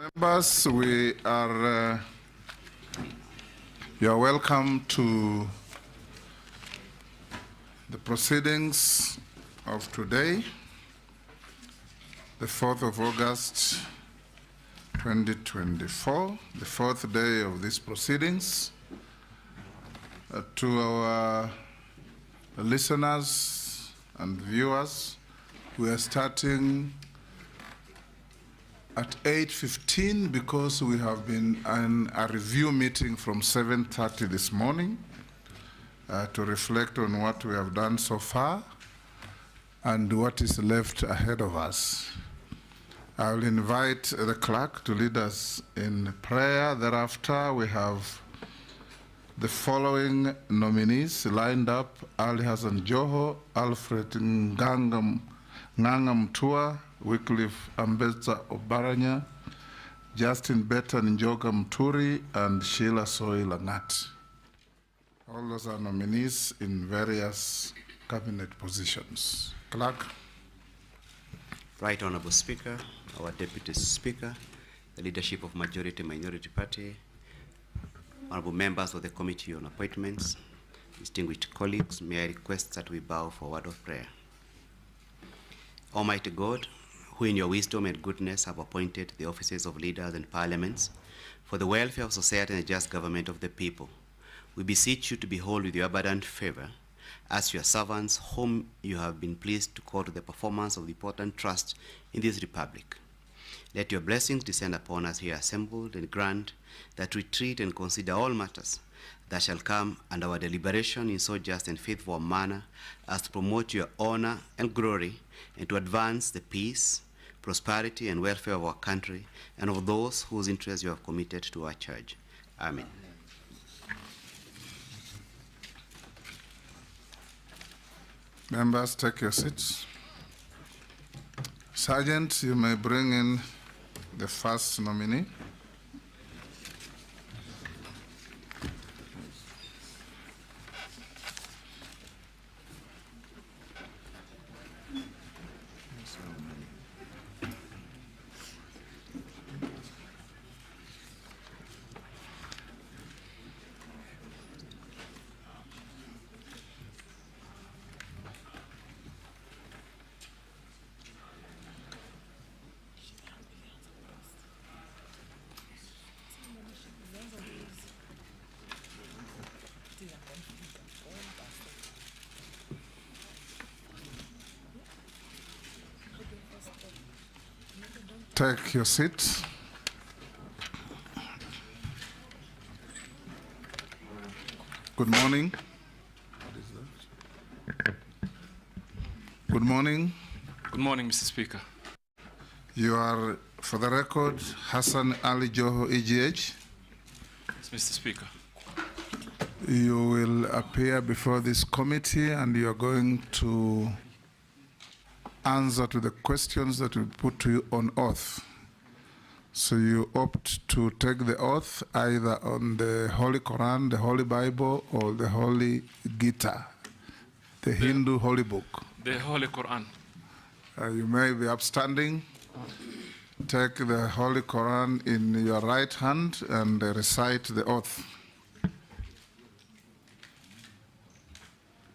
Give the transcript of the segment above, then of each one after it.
Members, you are welcome to the proceedings of today, the 4th of August, 2024, the fourth day of these proceedings. To our listeners and viewers, we are starting at 8:15 because we have been in a review meeting from 7:30 this morning to reflect on what we have done so far and what is left ahead of us. I will invite the clerk to lead us in prayer. Thereafter, we have the following nominees lined up: Ali Hassan Joho, Alfred Nganga Mtua, Wycliffe Ambetsa Obaranya, Justin Beta Njoga Mturi, and Sheila Soy Langat. All those are nominees in various cabinet positions. Clerk. Right Honorable Speaker, our Deputy Speaker, the leadership of Majority Minority Party, honorable members of the Committee on Appointments, distinguished colleagues, may I request that we bow for a word of prayer. Almighty God, who in your wisdom and goodness have appointed the offices of leaders and parliaments for the welfare of society and the just government of the people, we beseech you to behold with your abundant favor as your servants whom you have been pleased to call to the performance of the important trust in this republic. Let your blessings descend upon us here assembled, and grant that we treat and consider all matters that shall come under our deliberation in so just and faithful a manner as to promote your honor and glory, and to advance the peace, prosperity, and welfare of our country and of those whose interests you have committed to our charge. Amen. Members, take your seats. Sergeant, you may bring in the first nominee. Take your seat. Good morning. Good morning. Good morning, Mr. Speaker. You are, for the record, Hassan Ali Joho, EGH. Yes, Mr. Speaker. You will appear before this committee and you are going to answer to the questions that we put to you on oath. So you opt to take the oath either on the Holy Quran, the Holy Bible, or the Holy Gita, the Hindu Holy Book. The Holy Quran. You may be upstanding. Take the Holy Quran in your right hand and recite the oath.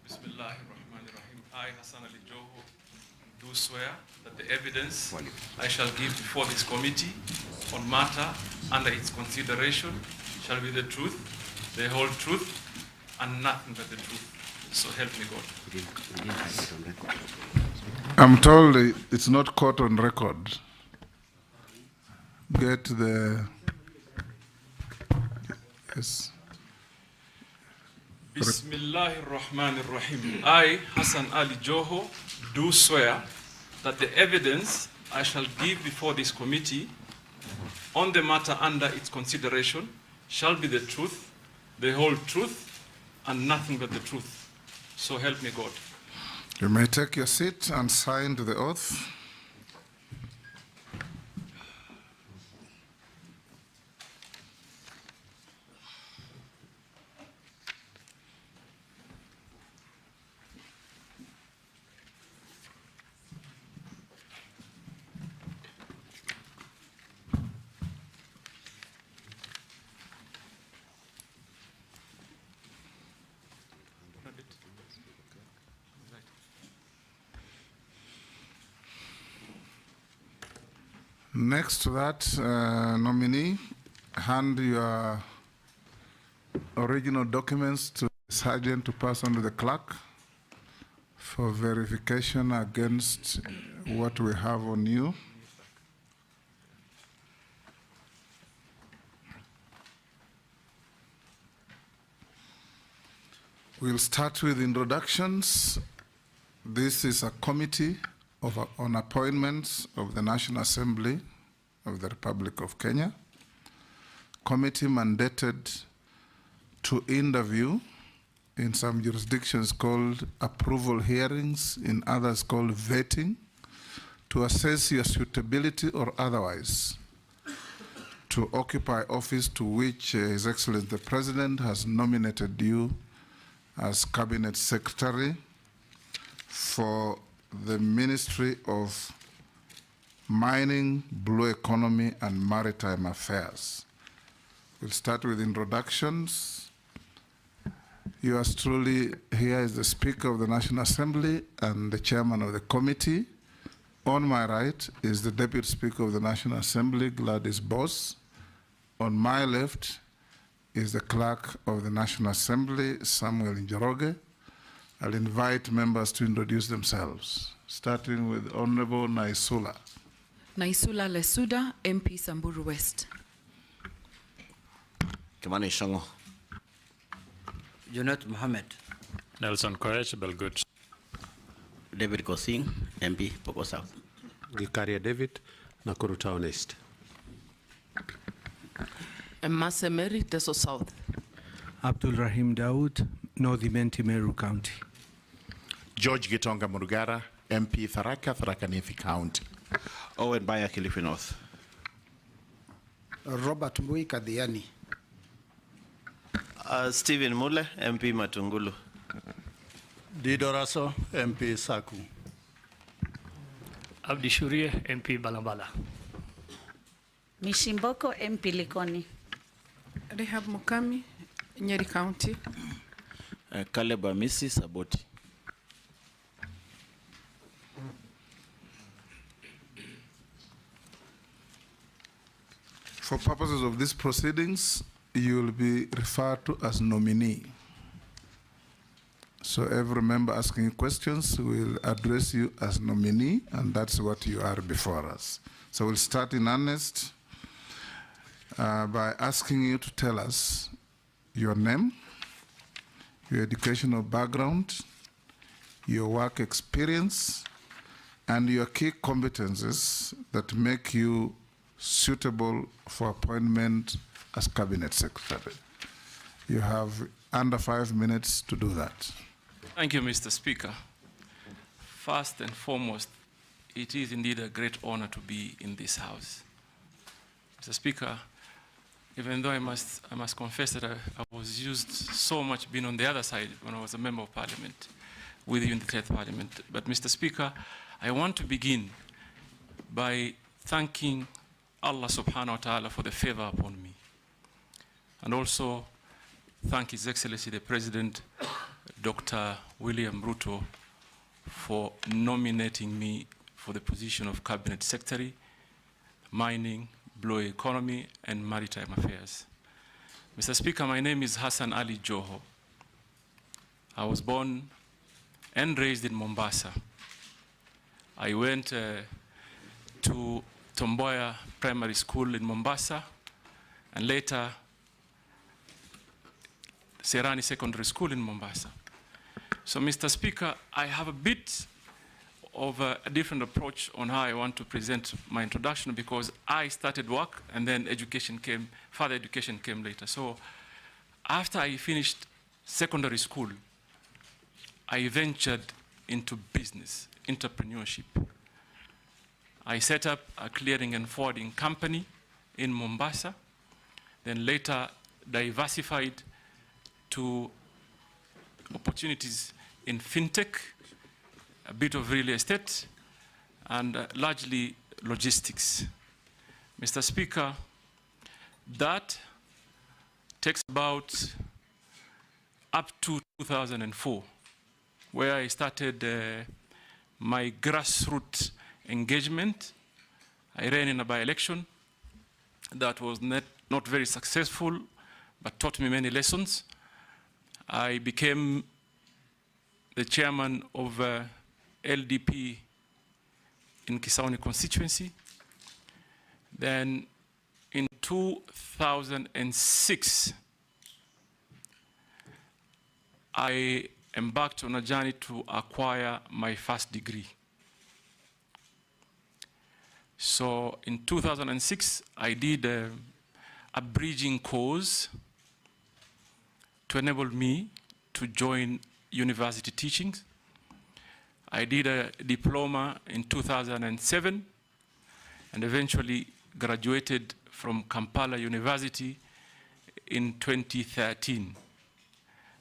Bismillahirrahmanirrahim. I, Hassan Ali Joho, do swear that the evidence I shall give before this committee on matter under its consideration shall be the truth, the whole truth, and nothing but the truth. So help me God. I'm told it's not caught on record. Get the... Yes. Bismillahirrahmanirrahim. I, Hassan Ali Joho, do swear that the evidence I shall give before this committee on the matter under its consideration shall be the truth, the whole truth, and nothing but the truth. So help me God. You may take your seat and sign to the oath. Next to that, nominee, hand your original documents to the sergeant to pass on to the clerk for verification against what we have on you. We'll start with introductions. This is a committee on appointments of the National Assembly of the Republic of Kenya. Committee mandated to interview, in some jurisdictions called approval hearings, in others called vetting, to assess your suitability or otherwise to occupy office to which His Excellency the President has nominated you as Cabinet Secretary for the Ministry of Mining, Blue Economy, and Maritime Affairs. We'll start with introductions. Yours truly here is the Speaker of the National Assembly and the Chairman of the committee. On my right is the Deputy Speaker of the National Assembly, Gladys Boss. On my left is the Clerk of the National Assembly, Samuel Njoroge. I'll invite members to introduce themselves, starting with Honorable Naisula. Naisula Lesuda, MP Samburu West. Kimani Shongo. Junet Mohammed. Nelson Koech, Belgut. David Kosing, MP Poko South. Gikaria David, Nakuru Town East. Masemeri, Teso South. Abdul Rahim Daoud, North Imenti, Meru County. George Gitonga Murugara, MP Tharaka, Tharaka Nithi County. Owen Baya, Kilifi North. Robert Mbui Kadhiani. Stephen Mule, MP Matungulu. Didoraso, MP Saku. Abdi Shurie, MP Balambala. Mishimboko, MP Likoni. Rehab Mukami, Nyeri County. Kaleba Misi Saboti. For purposes of these proceedings, you will be referred to as nominee. So every member asking questions will address you as nominee, and that's what you are before us. So we'll start in earnest by asking you to tell us your name, your educational background, your work experience, and your key competencies that make you suitable for appointment as Cabinet Secretary. You have under 5 minutes to do that. Thank you, Mr. Speaker. First and foremost, it is indeed a great honor to be in this House. Mr. Speaker, even though I must confess that I was used so much being on the other side when I was a Member of Parliament with you in the 10th Parliament. But Mr. Speaker, I want to begin by thanking Allah subhanahu wa ta'ala for the favor upon me. And also thank His Excellency the President, Dr. William Ruto, for nominating me for the position of Cabinet Secretary, Mining, Blue Economy, and Maritime Affairs. Mr. Speaker, my name is Hassan Ali Joho. I was born and raised in Mombasa. I went to Tomboya Primary School in Mombasa, and later Serani Secondary School in Mombasa. So, Mr. Speaker, I have a bit of a different approach on how I want to present my introduction, because I started work and then further education came later. So after I finished secondary school, I ventured into business, entrepreneurship. I set up a clearing and forwarding company in Mombasa, then later diversified to opportunities in fintech, a bit of real estate, and largely logistics. Mr. Speaker, that takes about up to 2004, where I started my grassroots engagement I ran in a by-election that was not very successful, but taught me many lessons. I became the chairman of LDP in Kisauni constituency. Then in 2006, I embarked on a journey to acquire my first degree. So in 2006, I did a bridging course to enable me to join university teachings. I did a diploma in 2007 and eventually graduated from Kampala University in 2013.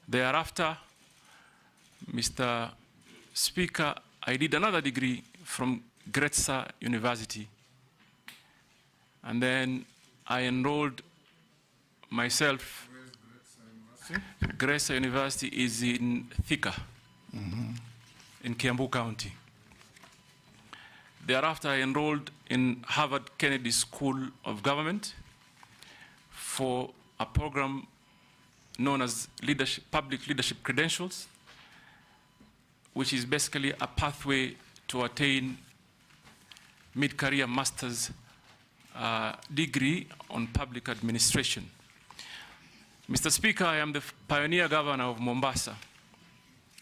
Thereafter, Mr. Speaker, I did another degree from Gretsa University. And then I enrolled myself. Gretsa University is in Thika, in Kiambu County. Thereafter, I enrolled in Harvard Kennedy School of Government for a program known as Public Leadership Credentials, which is basically a pathway to attain mid-career master's degree on public administration. Mr. Speaker, I am the pioneer governor of Mombasa.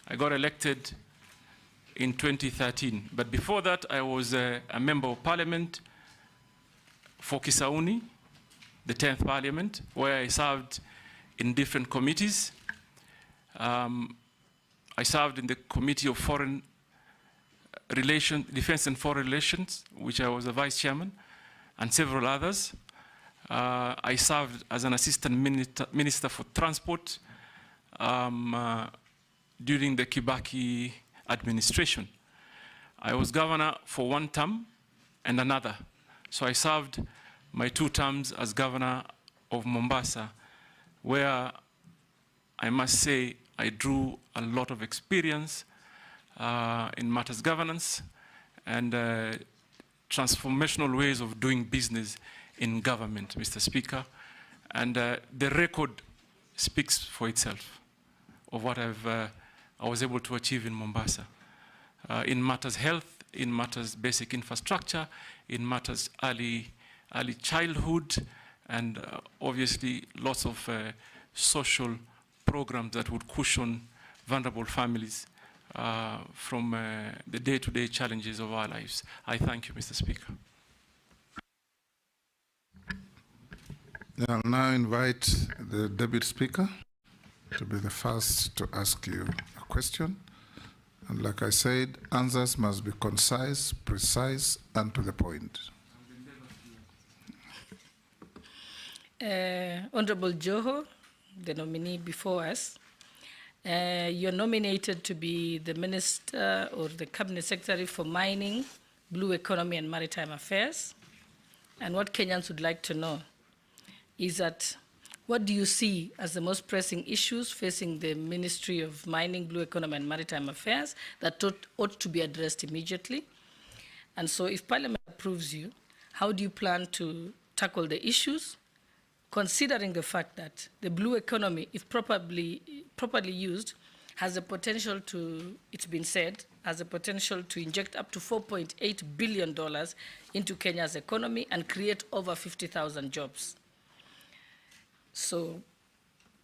I got elected in 2013, but before that I was a member of parliament for Kisauni, the 10th parliament, where I served in different committees. I served in the Committee of Foreign Relations, Defense and Foreign Relations, which I was a vice chairman, and several others. I served as an assistant minister for transport during the Kibaki administration. I was governor for one term and another. So I served my 2 terms as governor of Mombasa, where I must say I drew a lot of experience in matters governance and transformational ways of doing business in government, Mr. Speaker. And the record speaks for itself of what I was able to achieve in Mombasa. In matters health, in matters basic infrastructure, in matters early childhood, and obviously lots of social programs that would cushion vulnerable families from the day-to-day challenges of our lives. I thank you, Mr. Speaker. I'll now invite the Deputy Speaker to be the first to ask you a question. And like I said, answers must be concise, precise, and to the point. Honorable Joho, the nominee before us, you're nominated to be the Minister or the Cabinet Secretary for Mining, Blue Economy and Maritime Affairs. And what Kenyans would like to know is that what do you see as the most pressing issues facing the Ministry of Mining, Blue Economy and Maritime Affairs that ought to be addressed immediately? And so if Parliament approves you, how do you plan to tackle the issues, considering the fact that the blue economy, if properly used, has the potential to, it's been said, has the potential to inject up to $4.8 billion into Kenya's economy and create over 50,000 jobs. So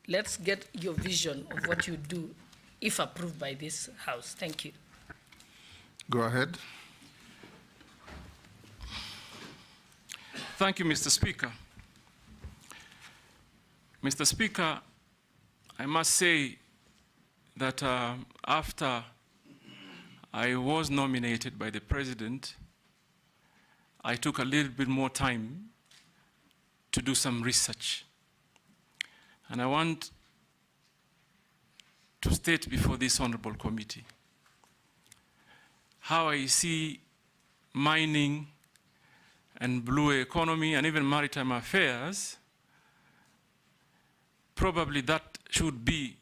let's get your vision of what you do if approved by this House. Thank you. Go ahead. Thank you, Mr. Speaker. Mr. Speaker, I must say that after I was nominated by the President, I took a little bit more time to do some research. And I want to state before this honorable committee how I see mining and blue economy and even maritime affairs. Probably that should be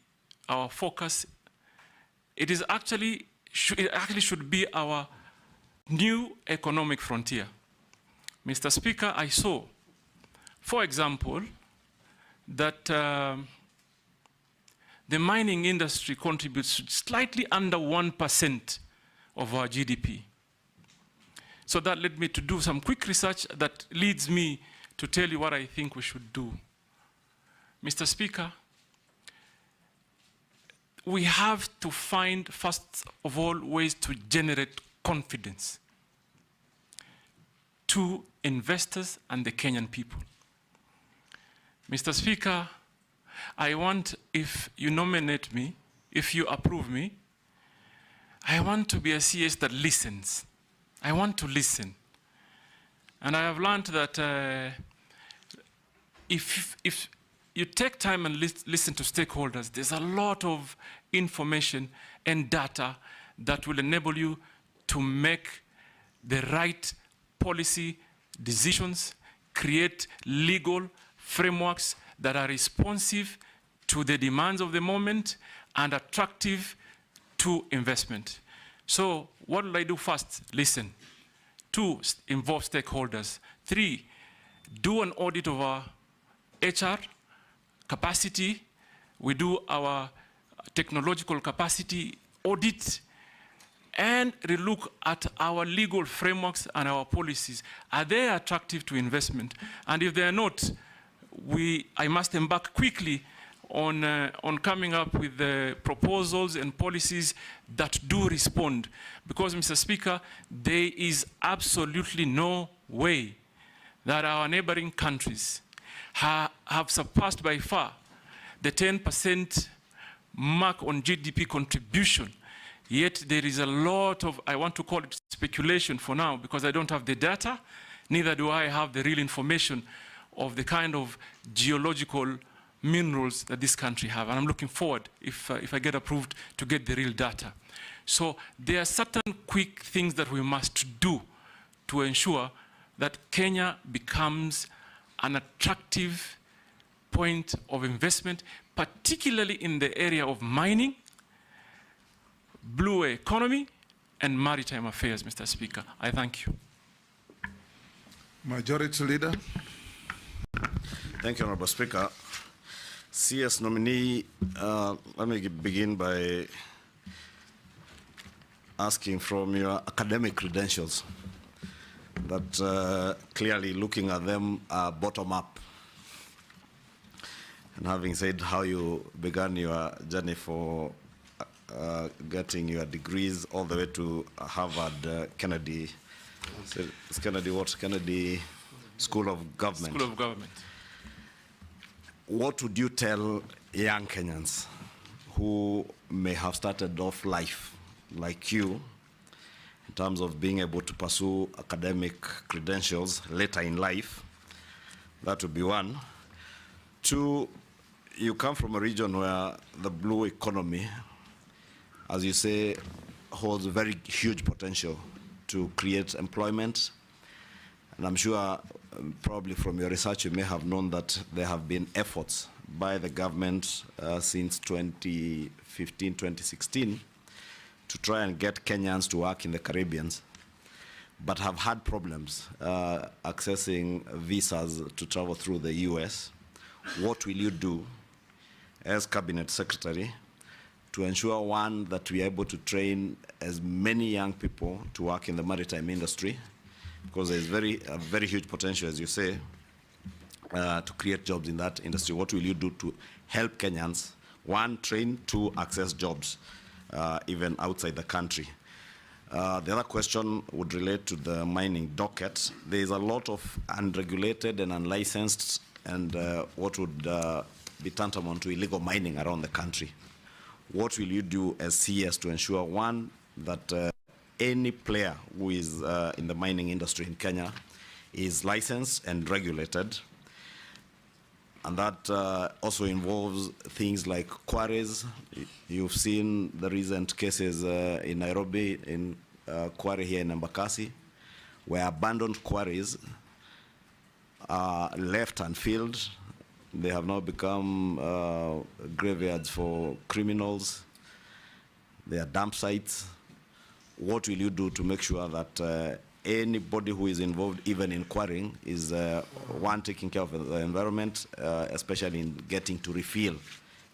our focus. It actually should be our new economic frontier. Mr. Speaker, I saw, for example, that the mining industry contributes slightly under 1% of our GDP. So that led me to do some quick research that leads me to tell you what I think we should do. Mr. Speaker, we have to find, first of all, ways to generate confidence to investors and the Kenyan people. Mr. Speaker, I want, if you nominate me, if you approve me, I want to be a CS that listens. I want to listen. And I have learned that if you take time and listen to stakeholders, there's a lot of information and data that will enable you to make the right policy decisions, create legal frameworks that are responsive to the demands of the moment and attractive to investment. So what will I do first? Listen. 2, involve stakeholders. 3, do an audit of our HR capacity. We do our technological capacity audit and relook at our legal frameworks and our policies. Are they attractive to investment? And if they are not, I must embark quickly on coming up with the proposals and policies that do respond. Because, Mr. Speaker, there is absolutely no way that our neighboring countries have surpassed by far the 10% mark on GDP contribution. Yet there is a lot of, I want to call it speculation for now, because I don't have the data, neither do I have the real information of the kind of geological minerals that this country have. And I'm looking forward, if I get approved, to get the real data. So there are certain quick things that we must do to ensure that Kenya becomes an attractive point of investment, particularly in the area of mining, blue economy, and maritime affairs, Mr. Speaker. I thank you. Majority Leader. Thank you, Honorable Speaker. CS nominee, let me begin by asking from your academic credentials that clearly looking at them bottom up. And having said how you began your journey for getting your degrees all the way to Harvard Kennedy, it's Kennedy what? Kennedy School of Government. School of Government. What would you tell young Kenyans who may have started off life like you in terms of being able to pursue academic credentials later in life? That would be 1. 2, you come from a region where the blue economy, as you say, holds very huge potential to create employment. And I'm sure probably from your research you may have known that there have been efforts by the government since 2015, 2016 to try and get Kenyans to work in the Caribbean, but have had problems accessing visas to travel through the US. What will you do as Cabinet Secretary to ensure, 1, that we are able to train as many young people to work in the maritime industry, because there is a very huge potential, as you say, to create jobs in that industry. What will you do to help Kenyans, 1, train, 2, access jobs, even outside the country? The other question would relate to the mining docket. There is a lot of unregulated and unlicensed and what would be tantamount to illegal mining around the country. What will you do as CS to ensure, 1, that any player who is in the mining industry in Kenya is licensed and regulated? And that also involves things like quarries. You've seen the recent cases in Nairobi, in quarry here in Embakasi, where abandoned quarries are left unfilled. They have now become graveyards for criminals. They are dump sites. What will you do to make sure that anybody who is involved, even in quarrying, is one taking care of the environment, especially in getting to refill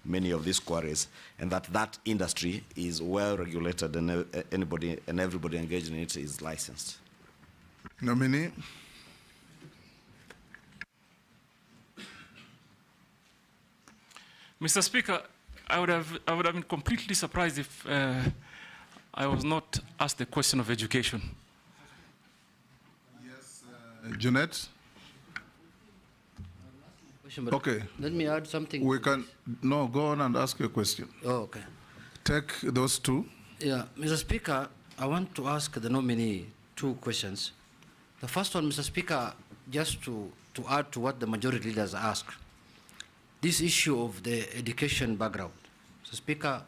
many of these quarries, and that industry is well regulated, and anybody and everybody engaged in it is licensed. Nominee. Mr. Speaker, I would have been completely surprised if I was not asked the question of education. Yes, Jeanette. Okay. Let me add something. We can, no, go on and ask your question. Oh, okay. Take those two. Yeah, Mr. Speaker, I want to ask the nominee two questions. The first one, Mr. Speaker, just to add to what the majority leaders asked, this issue of the education background. Mr. Speaker,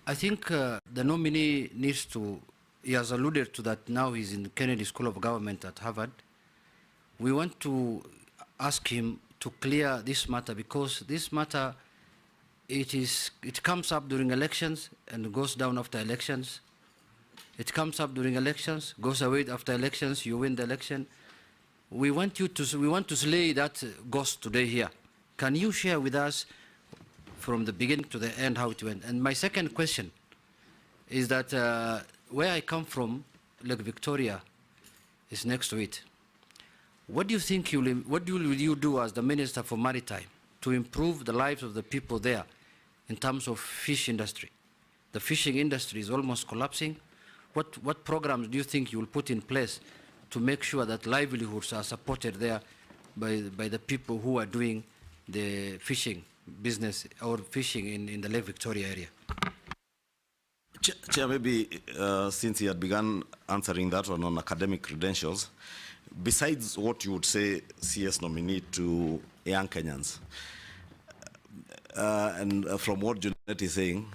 I think the nominee needs to, he has alluded to that now he's in the Kennedy School of Government at Harvard. We want to ask him to clear this matter, because this matter, it comes up during elections and goes down after elections. It comes up during elections, goes away after elections, you win the election. We want to slay that ghost today here. Can you share with us from the beginning to the end how it went? And my second question is that where I come from, Lake Victoria is next to it. What do you think what will you do as the Minister for Maritime to improve the lives of the people there in terms of fish industry? The fishing industry is almost collapsing. What programs do you think you will put in place to make sure that livelihoods are supported there by the people who are doing the fishing business or fishing in the Lake Victoria area? Chair, maybe since he had begun answering that one on academic credentials, besides what you would say CS nominee to young Kenyans, and from what Junet is saying,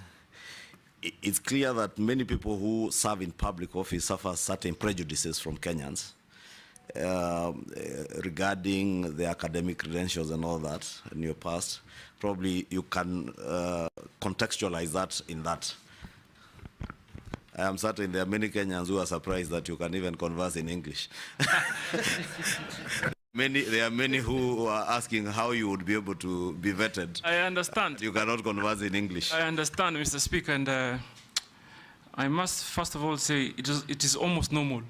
it's clear that many people who serve in public office suffer certain prejudices from Kenyans regarding the academic credentials and all that in your past. Probably you can contextualize that in that. I am certain there are many Kenyans who are surprised that you can even converse in English. There are many who are asking how you would be able to be vetted. I understand. You cannot converse in English. I understand, Mr. Speaker, and I must first of all say it is almost normal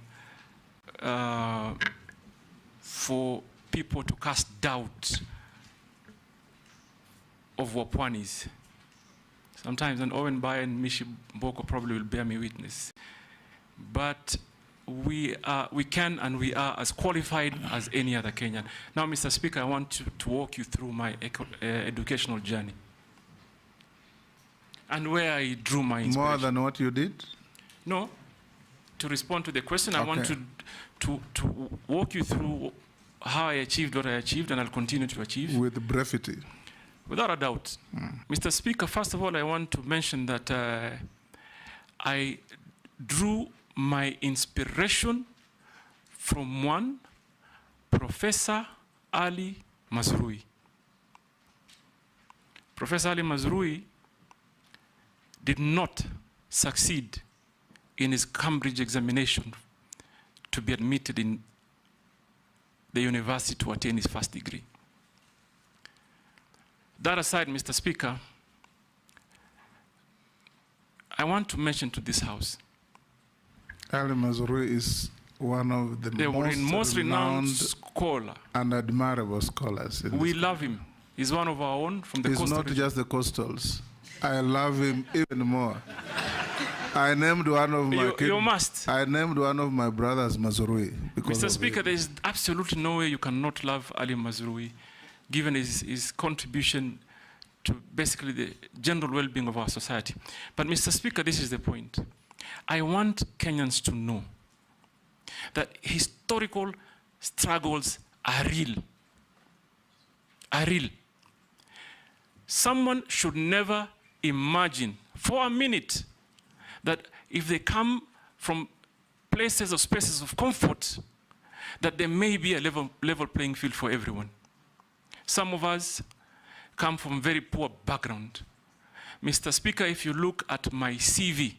for people to cast doubt of Wapwanis. Sometimes, and Owen Bai and Mishi Boko probably will bear me witness. But we can and we are as qualified as any other Kenyan. Now, Mr. Speaker, I want to walk you through my educational journey and where I drew my inspiration. More than what you did? No. To respond to the question, Okay. I want to walk you through how I achieved what I achieved, and I'll continue to achieve. With brevity. Without a doubt. Mr. Speaker, first of all, I want to mention that I drew my inspiration from one Professor Ali Mazrui. Professor Ali Mazrui did not succeed in his Cambridge examination to be admitted in the university to attain his first degree. That aside, Mr. Speaker, I want to mention to this House. Ali Mazrui is one of the most renowned scholar and admirable scholars. We love him. He's one of our own from the He's coastal not region. just the coastals. I love him even more. I named one of my kids. You must. I named one of my brothers Mazrui. Mr. Speaker, there is absolutely no way you cannot love Ali Mazrui, given his contribution to basically the general well-being of our society. But Mr. Speaker, this is the point. I want Kenyans to know that historical struggles are real. Are real. Someone should never imagine for a minute that if they come from places or spaces of comfort, that there may be a level playing field for everyone. Some of us come from very poor background. Mr. Speaker, if you look at my CV,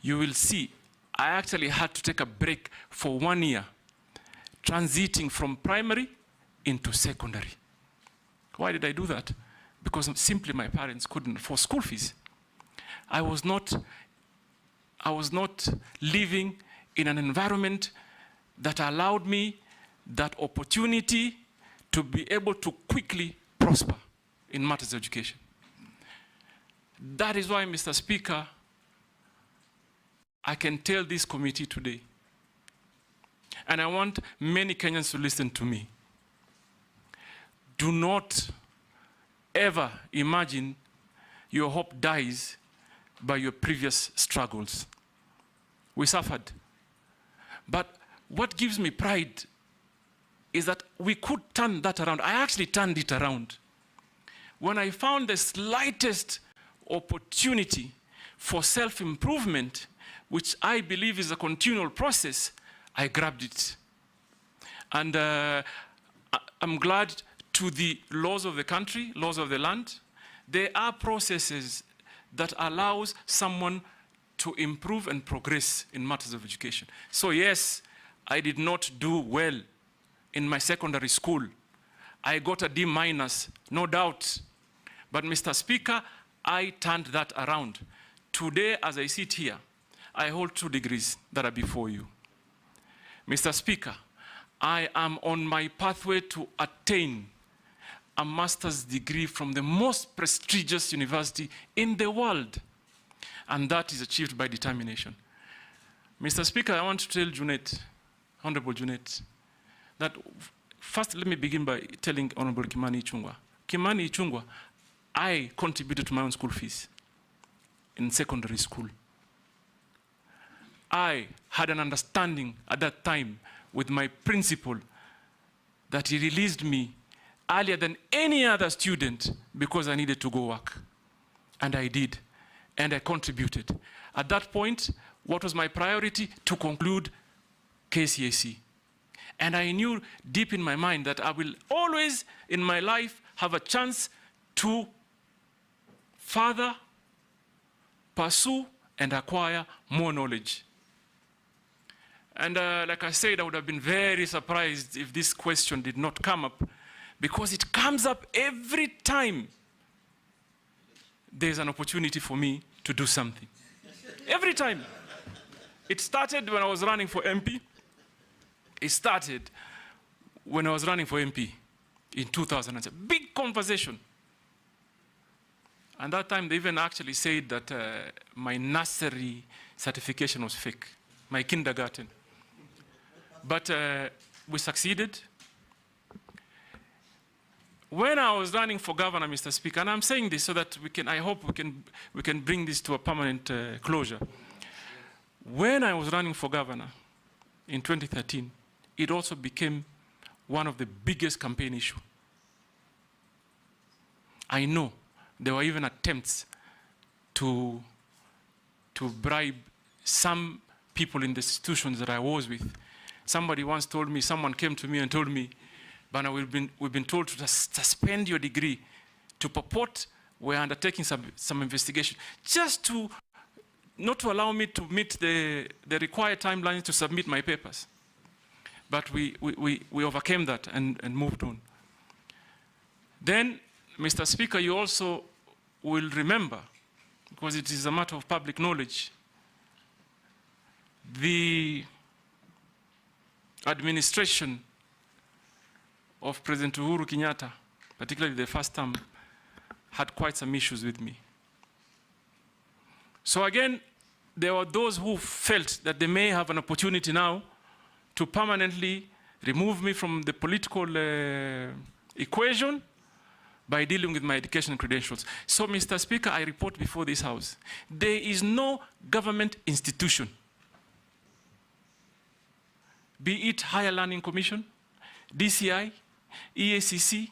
you will see I actually had to take a break for 1 year, transiting from primary into secondary. Why did I do that? Because simply my parents couldn't afford school fees. I was not living in an environment that allowed me that opportunity to be able to quickly prosper in matters of education. That is why, Mr. Speaker, I can tell this committee today, and I want many Kenyans to listen to me, do not ever imagine your hope dies by your previous struggles. We suffered. But what gives me pride is that we could turn that around. I actually turned it around. When I found the slightest opportunity for self-improvement, which I believe is a continual process, I grabbed it. And I'm glad to the laws of the country, laws of the land, there are processes that allows someone to improve and progress in matters of education. So yes, I did not do well in my secondary school. I got a D-, no doubt. But Mr. Speaker, I turned that around. Today, as I sit here, I hold 2 degrees that are before you. Mr. Speaker, I am on my pathway to attain a master's degree from the most prestigious university in the world. And that is achieved by determination. Mr. Speaker, I want to tell Junet, Honorable Junet, that first let me begin by telling Honorable Kimani Ichung'wah. Kimani Ichung'wah, I contributed to my own school fees in secondary school. I had an understanding at that time with my principal that he released me earlier than any other student because I needed to go work. And I did, and I contributed. At that point, what was my priority? To conclude KCSE. And I knew deep in my mind that I will always in my life have a chance to further pursue and acquire more knowledge. And like I said, I would have been very surprised if this question did not come up, because it comes up every time there's an opportunity for me to do something. Every time. It started when I was running for MP. It started when I was running for MP in 2007. Big conversation. And that time they even actually said that my nursery certification was fake, my kindergarten. But we succeeded. When I was running for governor, Mr. Speaker, and I'm saying this so that we can, I hope we can bring this to a permanent closure. When I was running for governor in 2013, it also became one of the biggest campaign issues. I know there were even attempts to bribe some people in the institutions that I was with. Somebody once told me, someone came to me and told me, Bana, we've been told to suspend your degree, to purport we're undertaking some investigation, just to not to allow me to meet the required timelines to submit my papers. But we overcame that and moved on. Then, Mr. Speaker, you also will remember, because it is a matter of public knowledge, the administration of President Uhuru Kenyatta, particularly the first term, had quite some issues with me. So again, there were those who felt that they may have an opportunity now to permanently remove me from the political equation by dealing with my education credentials. So, Mr. Speaker, I report before this House, there is no government institution, be it Higher Learning Commission, DCI, EACC,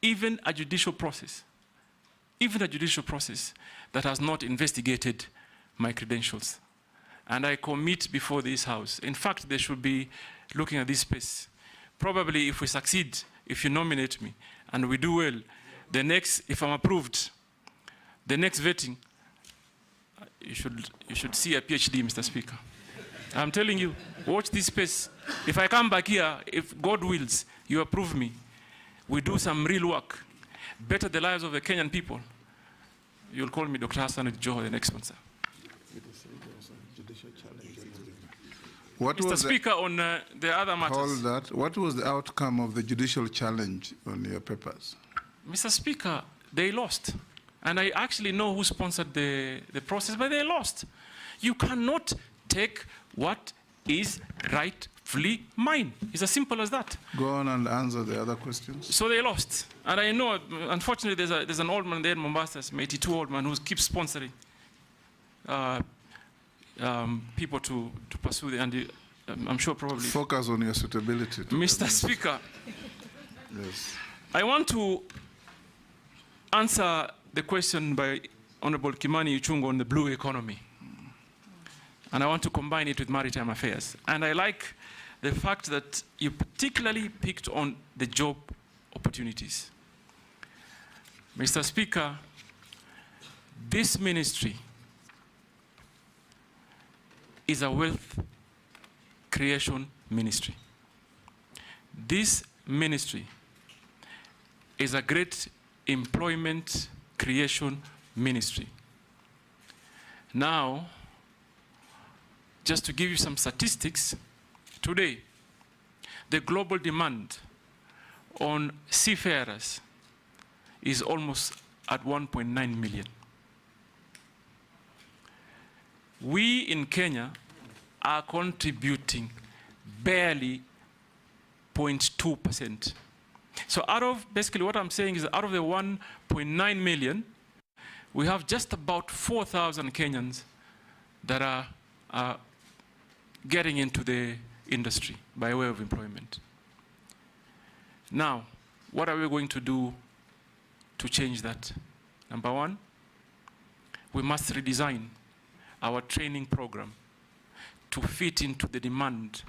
even a judicial process, that has not investigated my credentials. And I commit before this House. In fact, they should be looking at this space. Probably if we succeed, if you nominate me, and we do well, the next, if I'm approved, the next vetting, you should see a PhD, Mr. Speaker. I'm telling you, watch this space. If I come back here, if God wills, you approve me, we do some real work, better the lives of the Kenyan people, you'll call me Dr. Hassan Joho, the next one, sir. Mr. Speaker, on the other matters. Hold that. What was the outcome of the judicial challenge on your papers? Mr. Speaker, they lost. And I actually know who sponsored the process, but they lost. You cannot take what is rightfully mine. It's as simple as that. Go on and answer the other questions. So they lost. And I know, unfortunately, there's an old man there in Mombasa, an 82 old man, who keeps sponsoring people to pursue the, and I'm sure probably... Focus on your suitability. Mr. Speaker, yes. I want to answer the question by Honorable Kimani Ichung'wah on the blue economy. And I want to combine it with maritime affairs. And I like the fact that you particularly picked on the job opportunities. Mr. Speaker, this ministry is a wealth creation ministry. This ministry is a great employment creation ministry. Now, just to give you some statistics, today, the global demand on seafarers is almost at 1.9 million. We in Kenya are contributing barely 0.2%. So out of, basically what I'm saying is out of the 1.9 million, we have just about 4,000 Kenyans that are getting into the industry by way of employment. Now, what are we going to do to change that? Number one, we must redesign our training program to fit into the demand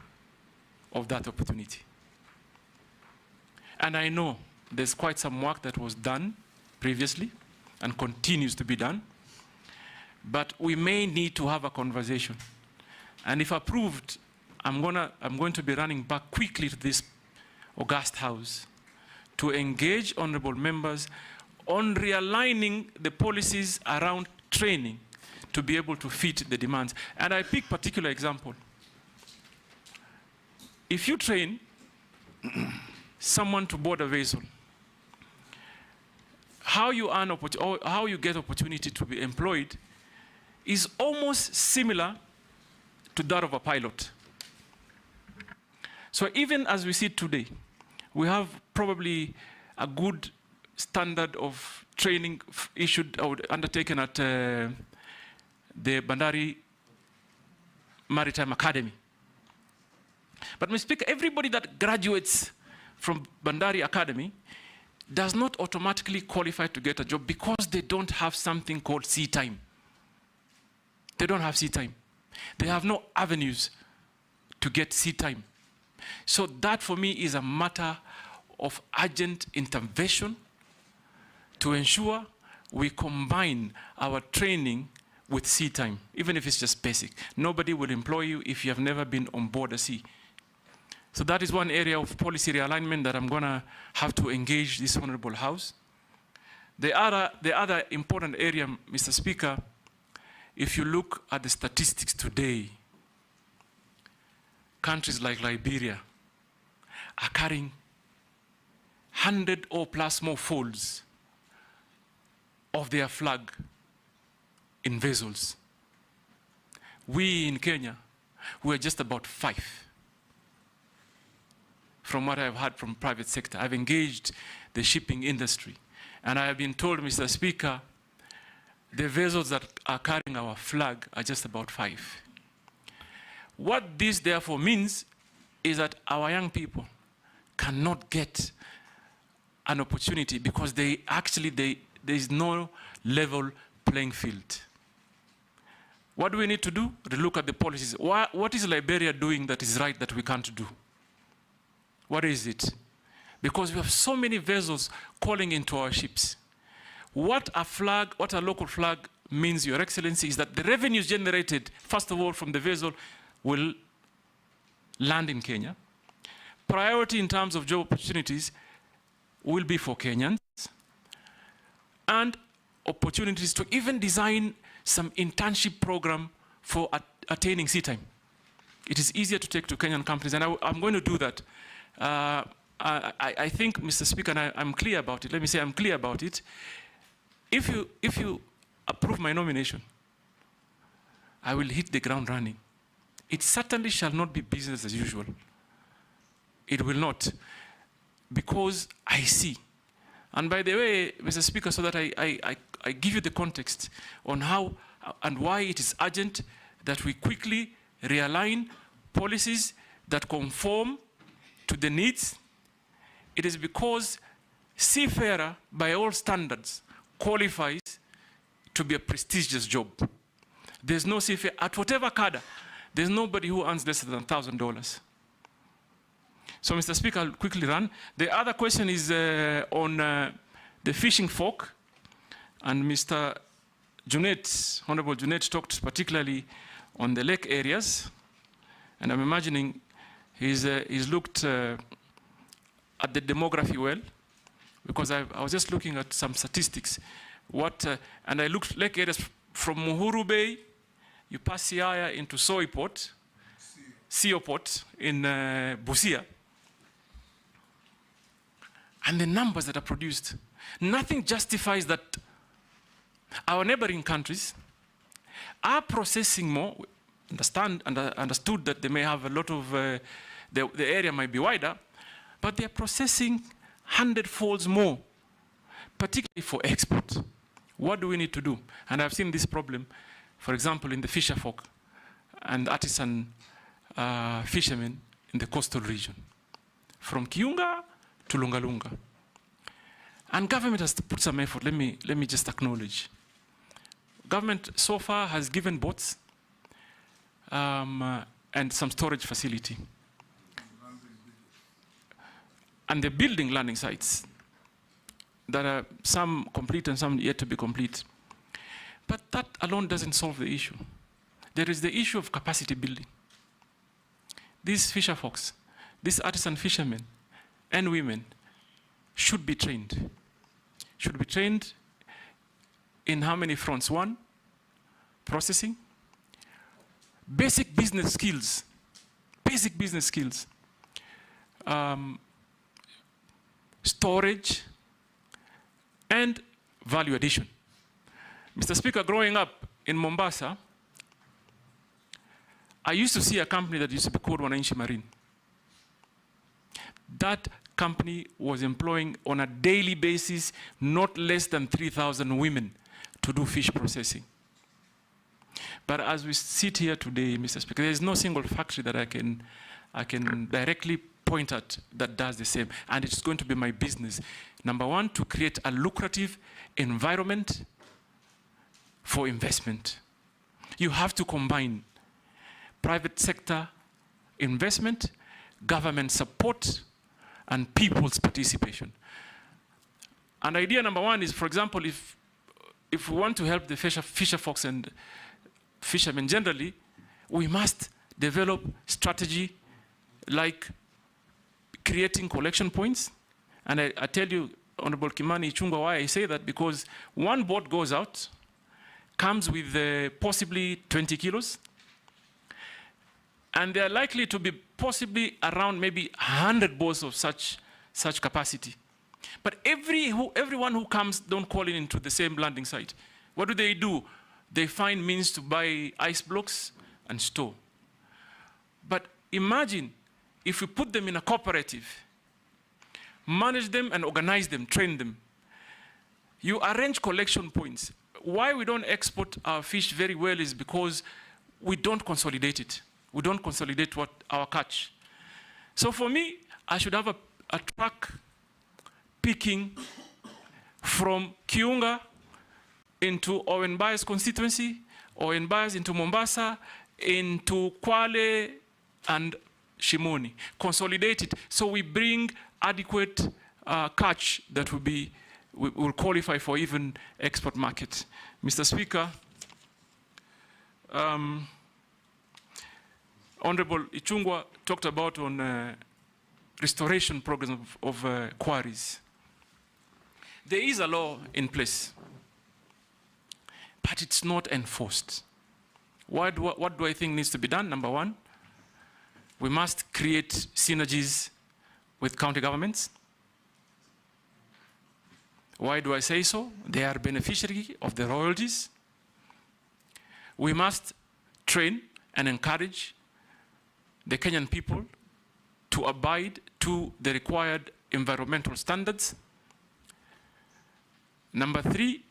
of that opportunity. And I know there's quite some work that was done previously and continues to be done, but we may need to have a conversation. And if approved, I'm going to be running back quickly to this august house to engage honorable members on realigning the policies around training to be able to fit the demands. And I pick particular example. If you train someone to board a vessel, how you earn or how you get opportunity to be employed is almost similar to that of a pilot. So even as we see today, we have probably a good standard of training issued or undertaken at the Bandari Maritime Academy. But Mr. Speaker, everybody that graduates from Bandari Academy does not automatically qualify to get a job because they don't have something called sea time. They don't have sea time. They have no avenues to get sea time. So that for me is a matter of urgent intervention to ensure we combine our training with sea time, even if it's just basic. Nobody will employ you if you have never been on board a sea. So that is one area of policy realignment that I'm going to have to engage this Honorable House. The other important area, Mr. Speaker, if you look at the statistics today, countries like Liberia are carrying 100 or plus more folds of their flag in vessels. We in Kenya, we're just about 5. From what I've heard from private sector, I've engaged the shipping industry, and I have been told, Mr. Speaker, the vessels that are carrying our flag are just about 5. What this therefore means is that our young people cannot get an opportunity because there is no level playing field. What do we need to do? To look at the policies. What is Liberia doing that is right that we can't do? What is it? Because we have so many vessels calling into our ships. What a local flag means, Your Excellency, is that the revenues generated, first of all, from the vessel will land in Kenya. Priority in terms of job opportunities will be for Kenyans, and opportunities to even design some internship program for attaining sea time. It is easier to take to Kenyan companies, and I'm going to do that. I think, Mr. Speaker, and I'm clear about it. Let me say I'm clear about it. If you approve my nomination, I will hit the ground running. It certainly shall not be business as usual. It will not, because I see. And by the way, Mr. Speaker, so that I give you the context on how and why it is urgent that we quickly realign policies that conform to the needs. It is because seafarer, by all standards, qualifies to be a prestigious job. There's no seafarer, at whatever cadre, there's nobody who earns less than $1,000. So, Mr. Speaker, I'll quickly run. The other question is on the fishing folk, and Mr. Junet, Honorable Junet, talked particularly on the lake areas, and I'm imagining he's looked at the demography well, because I was just looking at some statistics. And I looked lake areas from Muhuru Bay, you pass Siaya into Soiport, Sioport in Busia. And the numbers that are produced, nothing justifies that our neighboring countries are processing more. Understood that they may have a lot of, the area might be wider, but they're processing 100-folds more, particularly for export. What do we need to do? And I've seen this problem, for example, in the fisher folk and artisan fishermen in the coastal region, from Kiunga to Lungalunga. And government has put some effort. Let me just acknowledge. Government so far has given boats and some storage facility. And they're building landing sites that are some complete and some yet to be complete. But that alone doesn't solve the issue. There is the issue of capacity building. These fisher folks, these artisan fishermen and women should be trained. Should be trained in how many fronts? One, processing, basic business skills, storage, and value addition. Mr. Speaker, growing up in Mombasa, I used to see a company that used to be called Wananchi Marine. That company was employing on a daily basis not less than 3,000 women to do fish processing. But as we sit here today, Mr. Speaker, there is no single factory that I can directly point at that does the same. And it's going to be my business. Number one, to create a lucrative environment for investment. You have to combine private sector investment, government support, and people's participation. And idea number one is, for example, if we want to help the fisher folks and fishermen generally, we must develop strategy like creating collection points. And I tell you, Honorable Kimani Ichung'wah, why I say that, because one boat goes out, comes with possibly 20 kilos, and they are likely to be possibly around maybe 100 boats of such capacity. But everyone who comes don't call it into the same landing site. What do? They find means to buy ice blocks and store. But imagine if we put them in a cooperative, manage them and organize them, train them. You arrange collection points. Why we don't export our fish very well is because we don't consolidate it. We don't consolidate our catch. So for me, I should have a truck picking from Kiunga into Owen Bay's constituency, Owen Bay's into Mombasa, into Kwale and Shimoni. Consolidate it so we bring adequate catch that will qualify for even export market. Mr. Speaker, Honorable Ichungwa talked about on restoration programs of quarries. There is a law in place, but it's not enforced. What do I think needs to be done? Number one, we must create synergies with county governments. Why do I say so? They are beneficiary of the royalties. We must train and encourage the Kenyan people to abide to the required environmental standards. Number three,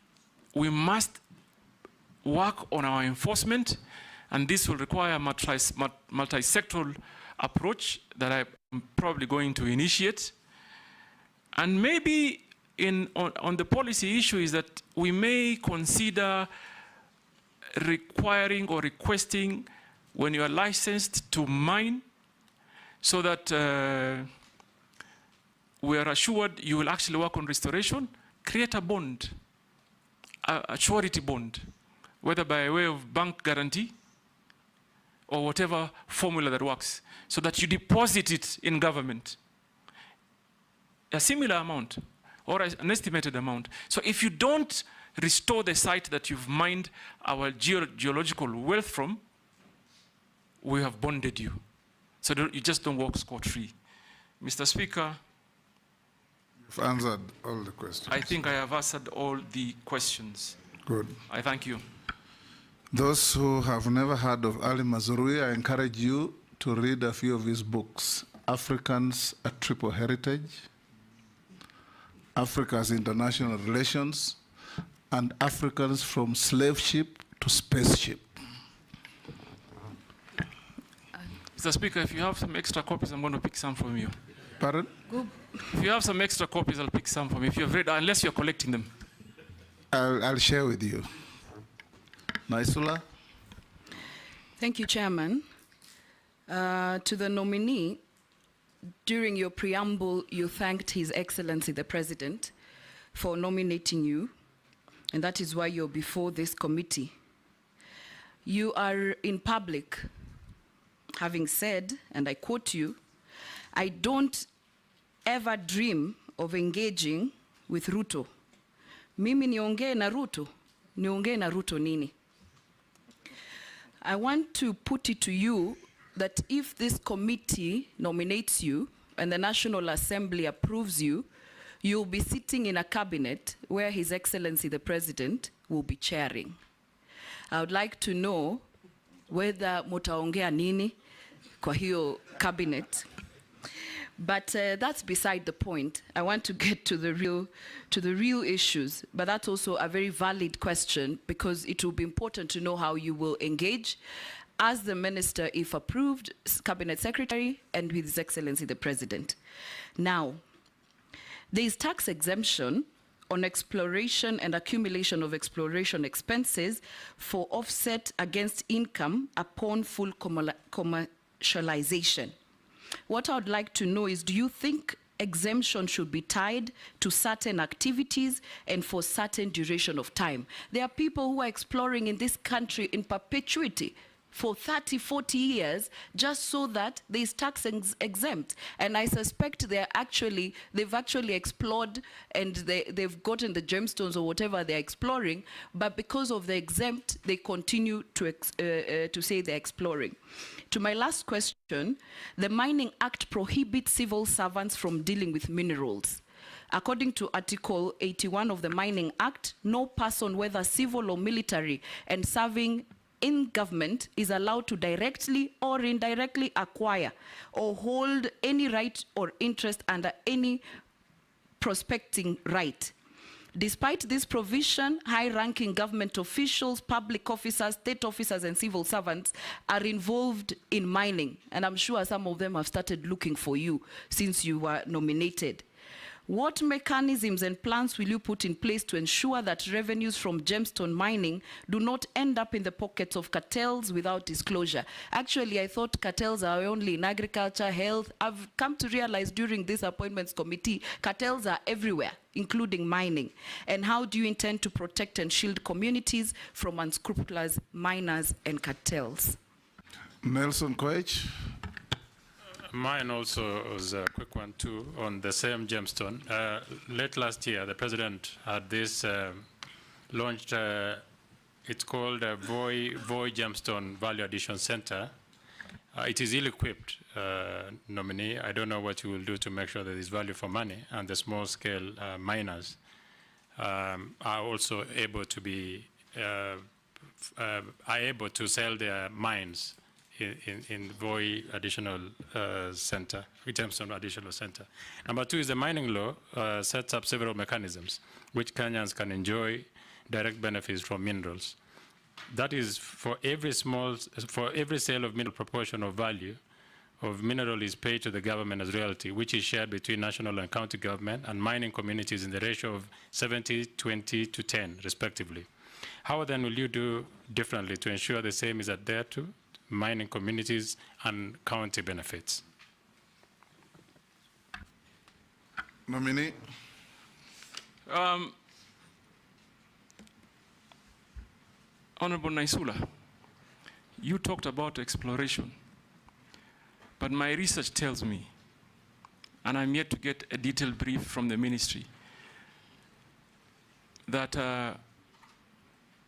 we must work on our enforcement, and this will require a multi-sectoral approach that I'm probably going to initiate. And maybe on the policy issue is that we may consider requiring or requesting when you are licensed to mine, so that we are assured you will actually work on restoration, create a bond, a surety bond, whether by way of bank guarantee or whatever formula that works, so that you deposit it in government, a similar amount or an estimated amount. So if you don't restore the site that you've mined our geological wealth from, we have bonded you. So you just don't walk scot-free. Mr. Speaker, you've answered all the questions. I think I have answered all the questions. Good. I thank you. Those who have never heard of Ali Mazrui, I encourage you to read a few of his books. Africans, A Triple Heritage, Africa's International Relations, and Africans from Slave Ship to Spaceship. Mr. Speaker, if you have some extra copies, I'm going to pick some from you. Pardon? Good. If you have some extra copies, I'll pick some from you. If you've read, unless you're collecting them. I'll share with you. Naisula? Thank you, Chairman. To the nominee, during your preamble, you thanked His Excellency the President for nominating you, and that is why you're before this committee. You are in public, having said, and I quote you, "I don't ever dream of engaging with Ruto. Mimi niongee na Ruto, niongee na Ruto nini?" I want to put it to you that if this committee nominates you and the National Assembly approves you, you'll be sitting in a cabinet where His Excellency the President will be chairing. I would like to know whether mutaongea nini kwa hiyo cabinet. But that's beside the point. I want to get to the real issues, but that's also a very valid question, because it will be important to know how you will engage as the minister, if approved, cabinet secretary, and with His Excellency the President. Now, there is tax exemption on exploration and accumulation of exploration expenses for offset against income upon full commercialization. What I would like to know is, do you think exemption should be tied to certain activities and for certain duration of time? There are people who are exploring in this country in perpetuity for 30, 40 years, just so that there is tax exempt. And I suspect they've actually explored and they've gotten the gemstones or whatever they're exploring, but because of the exempt, they continue to say they're exploring. To my last question, the Mining Act prohibits civil servants from dealing with minerals. According to Article 81 of the Mining Act, no person, whether civil or military, and serving in government is allowed to directly or indirectly acquire or hold any right or interest under any prospecting right. Despite this provision, high-ranking government officials, public officers, state officers, and civil servants are involved in mining. And I'm sure some of them have started looking for you since you were nominated. What mechanisms and plans will you put in place to ensure that revenues from gemstone mining do not end up in the pockets of cartels without disclosure? Actually, I thought cartels are only in agriculture, health. I've come to realize during this appointments committee, cartels are everywhere, including mining. And how do you intend to protect and shield communities from unscrupulous miners and cartels? Nelson Koech. Mine also was a quick one too, on the same gemstone. Late last year, the president had this launched, it's called a Voi Gemstone Value Addition Center. It is ill-equipped, nominee. I don't know what you will do to make sure that there's value for money, and the small-scale miners are also able to be able to sell their mines in Voi Additional Center, Gemstone Additional Center. Number two is the mining law sets up several mechanisms which Kenyans can enjoy direct benefits from minerals. That is, for every sale of mineral, proportion of value of mineral is paid to the government as royalty, which is shared between national and county government and mining communities in the ratio of 70, 20 to 10, respectively. How then will you do differently to ensure the same is adhered to mining communities and county benefits? Nominee. Honorable Naisula, you talked about exploration, but my research tells me, and I'm yet to get a detailed brief from the ministry, that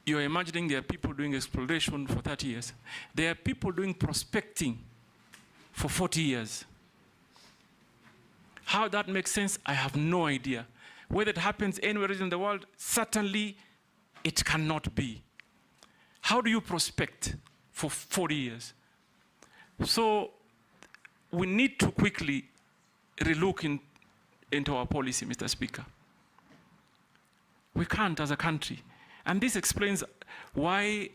you're imagining there are people doing exploration for 30 years. There are people doing prospecting for 40 years. How that makes sense, I have no idea. Whether it happens anywhere in the world, certainly it cannot be. How do you prospect for 40 years? So we need to quickly relook into our policy, Mr. Speaker. We can't as a country. And this explains why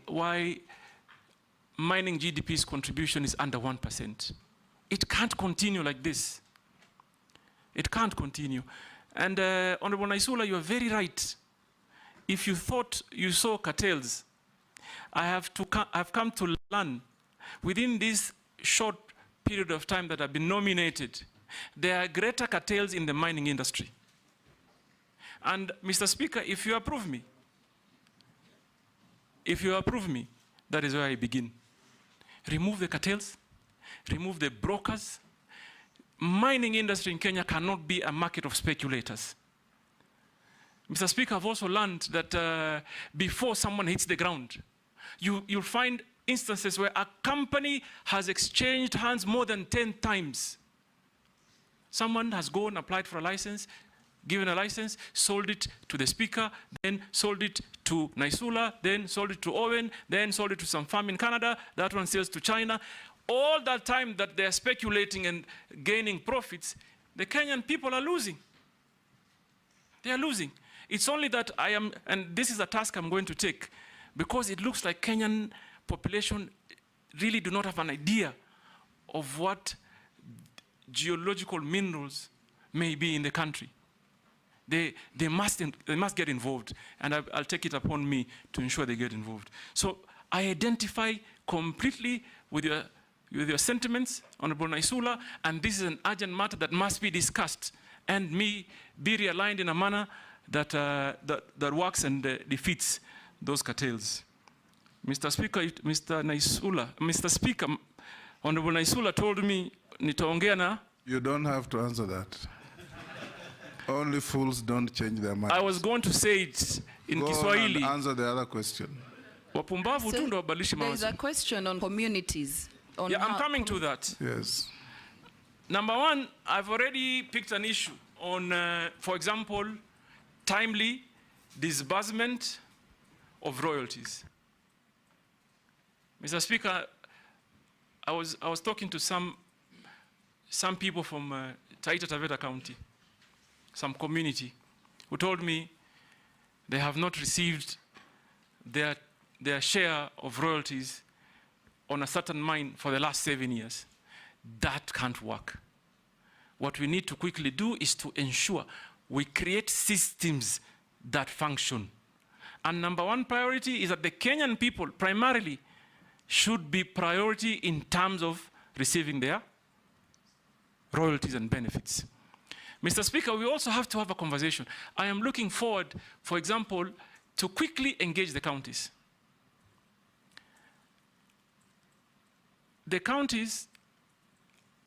mining GDP's contribution is under 1%. It can't continue like this. It can't continue. And Honorable Naisula, you are very right. If you thought you saw cartels, I've come to learn within this short period of time that I've been nominated, there are greater cartels in the mining industry. And Mr. Speaker, if you approve me, that is where I begin. Remove the cartels, remove the brokers. Mining industry in Kenya cannot be a market of speculators. Mr. Speaker, I've also learned that before someone hits the ground, you'll find instances where a company has exchanged hands more than 10 times. Someone has gone, applied for a license, given a license, sold it to the speaker, then sold it to Naisula, then sold it to Owen, then sold it to some farm in Canada, that one sells to China. All that time that they're speculating and gaining profits, the Kenyan people are losing. They are losing. It's only that I am, and this is a task I'm going to take, because it looks like Kenyan population really do not have an idea of what geological minerals may be in the country. They must get involved, and I'll take it upon me to ensure they get involved. So I identify completely with your sentiments, Honorable Naisula, and this is an urgent matter that must be discussed and be realigned in a manner that works and defeats those cartels. Mr. Speaker, Mr. Speaker, Honorable Naisula told me nitaongea na. You don't have to answer that. Only fools don't change their mind. I was going to say it in Kiswahili. Go on and answer the other question. Wapumbavu tu ndo wabadilishe mawazo. There is a question on communities. Yeah, I'm coming to that. Yes. Number one, I've already picked an issue on, for example, timely disbursement of royalties. Mr. Speaker, I was talking to some people from Taita Taveta County, some community, who told me they have not received their share of royalties on a certain mine for the last 7 years. That can't work. What we need to quickly do is to ensure we create systems that function. And number one priority is that the Kenyan people primarily should be priority in terms of receiving their royalties and benefits. Mr. Speaker, we also have to have a conversation. I am looking forward, for example, to quickly engage the counties. the counties,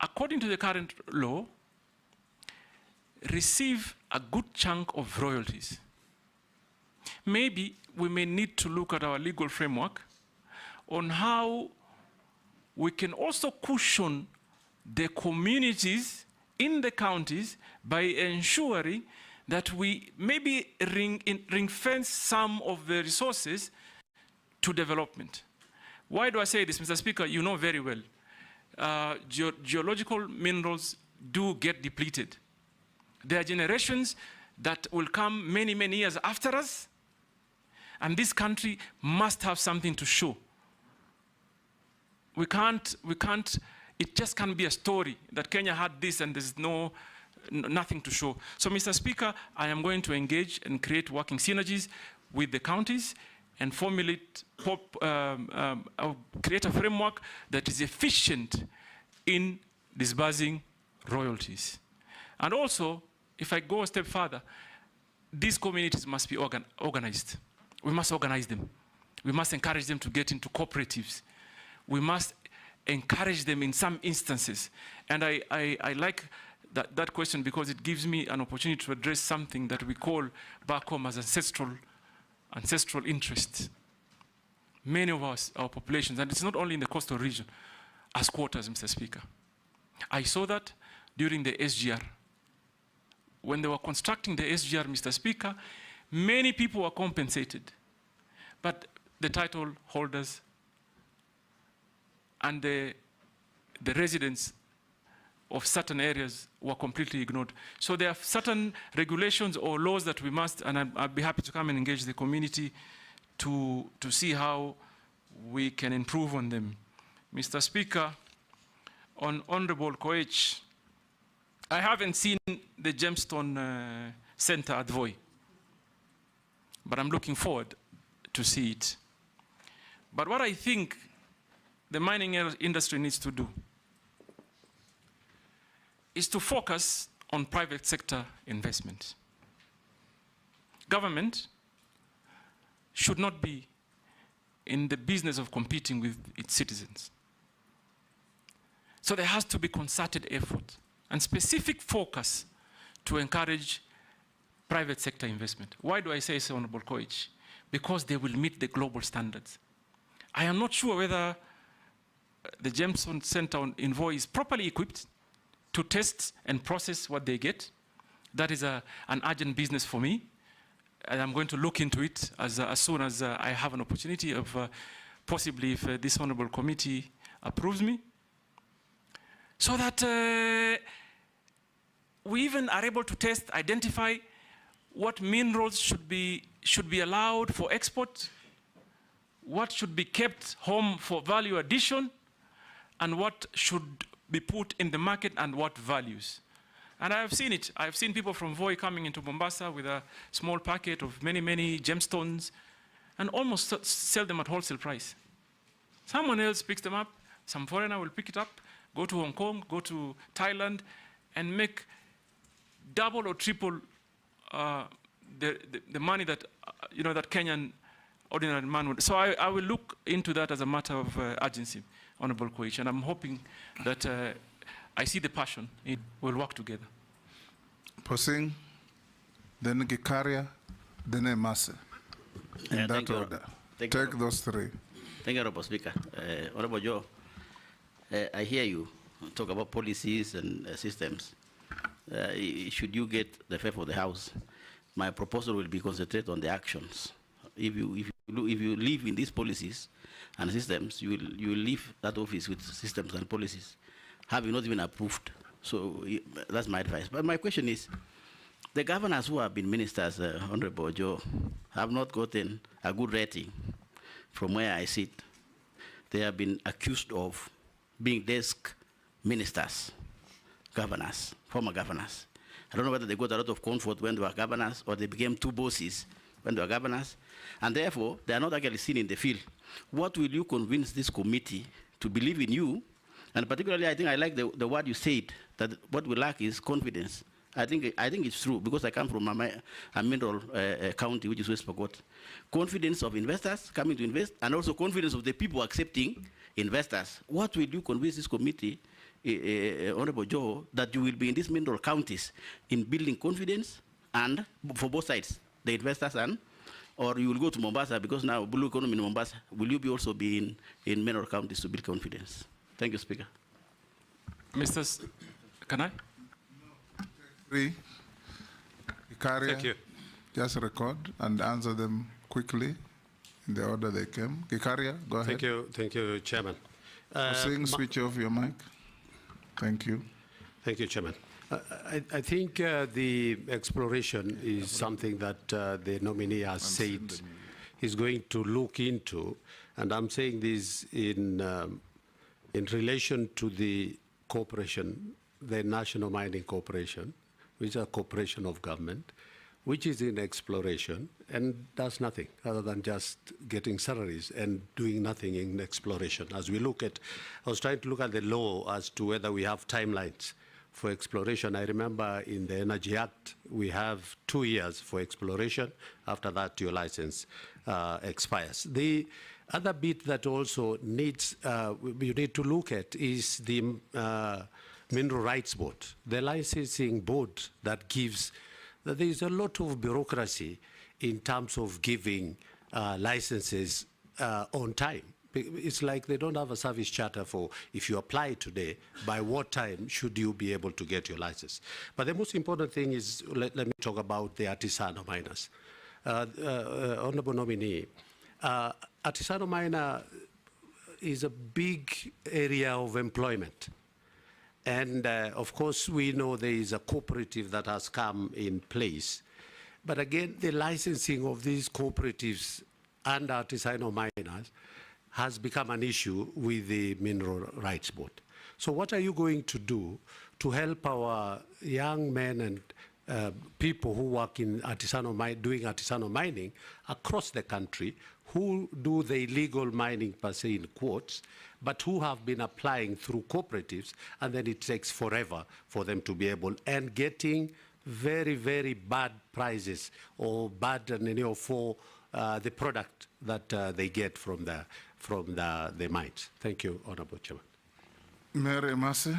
according to the current law, receive a good chunk of royalties. Maybe we may need to look at our legal framework on how we can also cushion the communities in the counties by ensuring that we maybe ring-fence some of the resources to development. Why do I say this, Mr. Speaker? You know very well. Geological minerals do get depleted. There are generations that will come many, many years after us, and this country must have something to show. We can't, it just can't be a story that Kenya had this and there's nothing to show. So, Mr. Speaker, I am going to engage and create working synergies with the counties and formulate, create a framework that is efficient in disbursing royalties. And also, if I go a step further, these communities must be organized. We must organize them. We must encourage them to get into cooperatives. We must encourage them in some instances. And I like that question because it gives me an opportunity to address something that we call back home as ancestral interests. Many of us, our populations, and it's not only in the coastal region, as squatters, Mr. Speaker. I saw that during the SGR. When they were constructing the SGR, Mr. Speaker, many people were compensated, but the title holders and the residents of certain areas were completely ignored. So there are certain regulations or laws that we must, and I'd be happy to come and engage the community to see how we can improve on them. Mr. Speaker, on Honorable Koech, I haven't seen the Gemstone Center at Voi, but I'm looking forward to see it. But what I think the mining industry needs to do is to focus on private sector investment. Government should not be in the business of competing with its citizens. So there has to be concerted effort and specific focus to encourage private sector investment. Why do I say so, Honorable Koech? Because they will meet the global standards. I am not sure whether the Gemstone Center in Voi is properly equipped to test and process what they get. That is an urgent business for me. And I'm going to look into it as soon as I have an opportunity of possibly if this honorable committee approves me. So that we even are able to test, identify what minerals should be allowed for export, what should be kept home for value addition, and what should be put in the market and what values. And I have seen it. I have seen people from Voi coming into Mombasa with a small packet of many, many gemstones and almost sell them at wholesale price. Someone else picks them up, some foreigner will pick it up, go to Hong Kong, go to Thailand, and make double or triple the money that, that Kenyan ordinary man would. So I will look into that as a matter of urgency, Honorable Koech, and I'm hoping that I see the passion. It will work together. Posing, then Gikaria, then Emase. In that order. Take those three. Thank you, Honorable Speaker. Honorable Joe, I hear you talk about policies and systems. Should you get the favor of the House, my proposal will be concentrate on the actions. If you live in these policies and systems, you will leave that office with systems and policies, having not even approved. So that's my advice. But my question is, the governors who have been ministers, Honorable Joe, have not gotten a good rating from where I sit. They have been accused of being desk ministers, governors, former governors. I don't know whether they got a lot of comfort when they were governors or they became two bosses when they were governors, and therefore they are not actually seen in the field. What will you convince this committee to believe in you? And particularly, I think I like the word you said, that what we lack is confidence I think it's true, because I come from a mineral county, which is West Pokot. Confidence of investors coming to invest, and also confidence of the people accepting investors. What will you convince this committee, Honorable Joho, that you will be in these mineral counties in building confidence, and for both sides, the investors and, or you will go to Mombasa, because now blue economy in Mombasa, will you also be in mineral counties to build confidence? Thank you, Speaker. Can I? Three. Ikaria, Thank you. just record and answer them quickly in the order they came. Ikaria, go ahead. Thank you, Chairman. Switch off your mic. Thank you. Thank you, Chairman. I think the exploration is something that the nominee has said he's going to look into, and I'm saying this in relation to the corporation, the National Mining Corporation, which is a corporation of government, which is in exploration and does nothing other than just getting salaries and doing nothing in exploration. As we look at, I was trying to look at the law as to whether we have timelines for exploration. I remember in the Energy Act, we have 2 years for exploration. After that, your license expires. The other bit that also needs, you need to look at is the Mineral Rights Board, the licensing board that gives, there is a lot of bureaucracy in terms of giving licenses on time. It's like they don't have a service charter for, if you apply today, by what time should you be able to get your license. But the most important thing is, let me talk about the artisanal miners. Honorable nominee, artisanal miner is a big area of employment. And of course, we know there is a cooperative that has come in place. But again, the licensing of these cooperatives and artisanal miners has become an issue with the Mineral Rights Board. So what are you going to do to help our young men and people who work in doing artisanal mining across the country, who do the illegal mining per se in quotes, but who have been applying through cooperatives, and then it takes forever for them to be able, and getting very, very bad prices or bad for the product that they get from the mines. Thank you, Honorable Chairman. Mary Massey.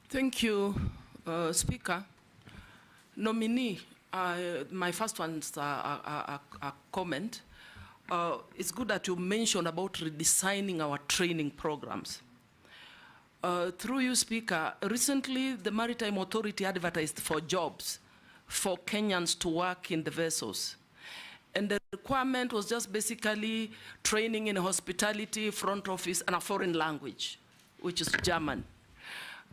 Thank you, Speaker. Nominee, my first one's a comment. It's good that you mentioned about redesigning our training programs. Through you, Speaker, recently the Maritime Authority advertised for jobs for Kenyans to work in the vessels. And the requirement was just basically training in hospitality, front office, and a foreign language, which is German.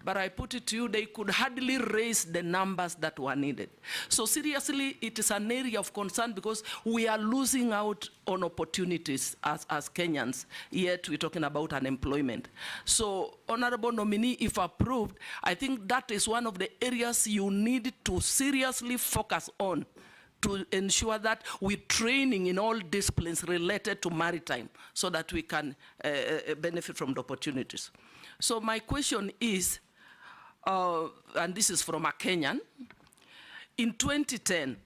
But I put it to you, they could hardly raise the numbers that were needed. So seriously, it is an area of concern because we are losing out on opportunities as Kenyans, yet we're talking about unemployment. So, Honorable Nominee, if approved, I think that is one of the areas you need to seriously focus on to ensure that we're training in all disciplines related to maritime so that we can benefit from the opportunities. So my question is, and this is from a Kenyan, in 2010,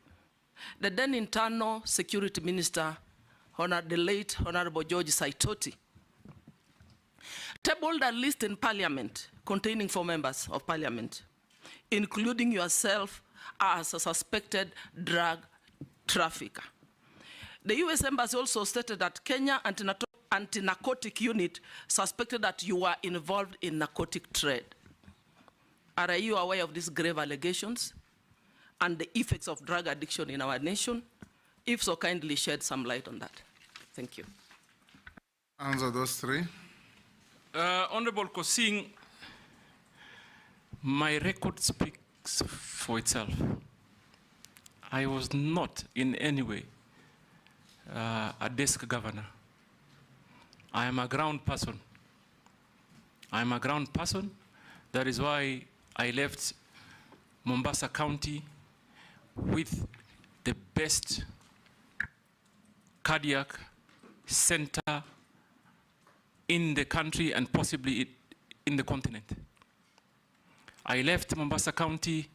the then Internal Security Minister, the late Honorable George Saitoti, tabled a list in Parliament containing 4 members of Parliament, including yourself as a suspected drug trafficker. The US Embassy also stated that Kenya anti-narcotic unit suspected that you were involved in narcotic trade. Are you aware of these grave allegations and the effects of drug addiction in our nation? If so, kindly shed some light on that. Thank you. Answer those 3. Honorable Kosing, my record speaks for itself. I was not in any way a desk governor. I am a ground person. I am a ground person. That is why I left Mombasa County with the best cardiac center in the country and possibly in the continent. I left Mombasa County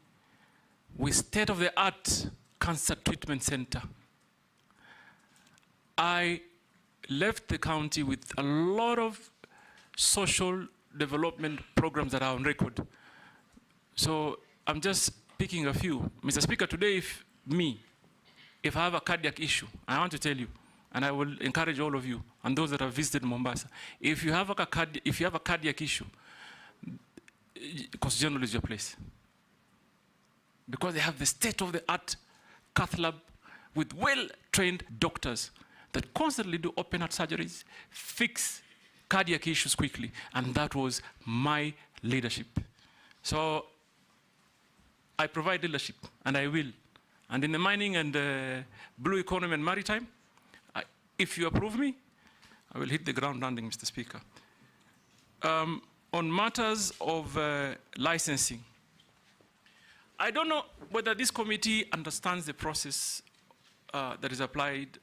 with state-of-the-art cancer treatment center. I left the county with a lot of social development programs that are on record. So I'm just picking a few. Mr. Speaker, today if I have a cardiac issue, I want to tell you, and I will encourage all of you and those that have visited Mombasa, if you have a cardiac issue, Coast General is your place. Because they have the state-of-the-art cath lab with well-trained doctors that constantly do open heart surgeries, fix cardiac issues quickly, and that was my leadership. So I provide leadership, and I will. And in the mining and blue economy and maritime, if you approve me, I will hit the ground running, Mr. Speaker. On matters of licensing, I don't know whether this committee understands the process that is applied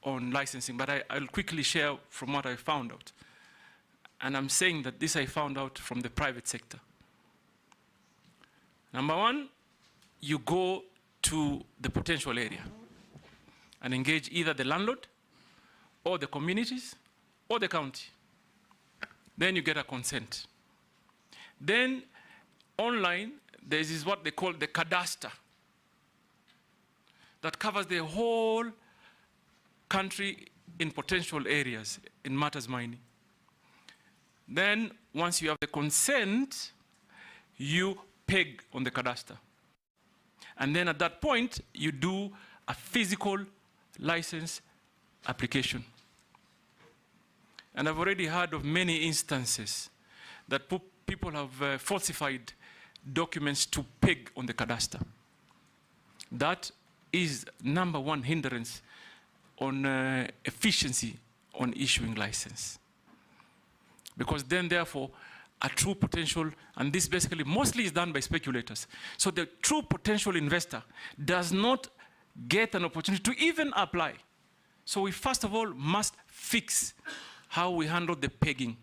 on licensing, but I'll quickly share from what I found out. And I'm saying that this I found out from the private sector. Number one, you go to the potential area and engage either the landlord or the communities or the county. Then you get a consent. Then online, there is what they call the cadastre that covers the whole country in potential areas in matters mining. Then once you have the consent, you peg on the cadastre. And then at that point, you do a physical license application. And I've already heard of many instances that people have falsified documents to peg on the cadastre. That is number one hindrance on efficiency on issuing license. Because then, therefore, a true potential, and this basically mostly is done by speculators. So the true potential investor does not get an opportunity to even apply. So we first of all must fix how we handle the pegging.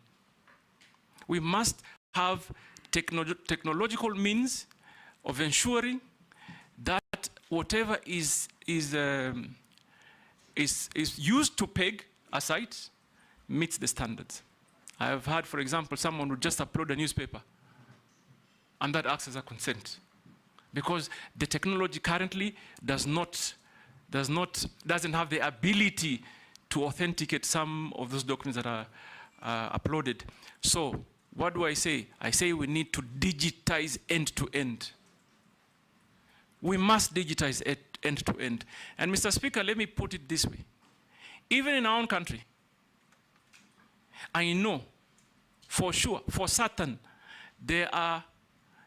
We must have technological means of ensuring that whatever is used to peg a site meets the standards. I have had, for example, someone would just upload a newspaper, and that acts as a consent, because the technology currently doesn't have the ability to authenticate some of those documents that are uploaded. So what do I say? I say we need to digitize end-to-end. We must digitize it end-to-end. And Mr. Speaker, let me put it this way. Even in our own country, I know for sure, for certain, there are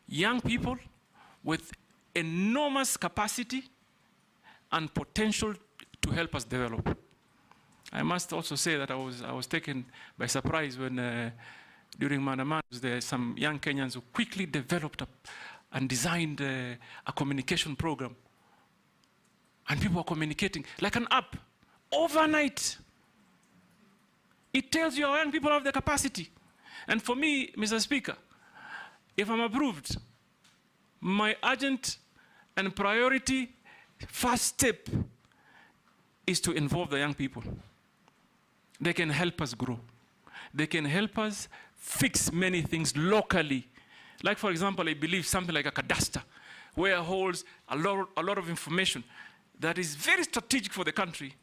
young people with enormous capacity and potential to help us develop. I must also say that I was taken by surprise when during Manamana, there are some young Kenyans who quickly developed and designed a communication program. And people are communicating like an app overnight. It tells you our young people have the capacity. And for me, Mr. Speaker, if I'm approved, my urgent and priority first step is to involve the young people. They can help us grow. They can help us fix many things locally. Like, for example, I believe something like a cadastre, where it holds a lot of information that is very strategic for the country,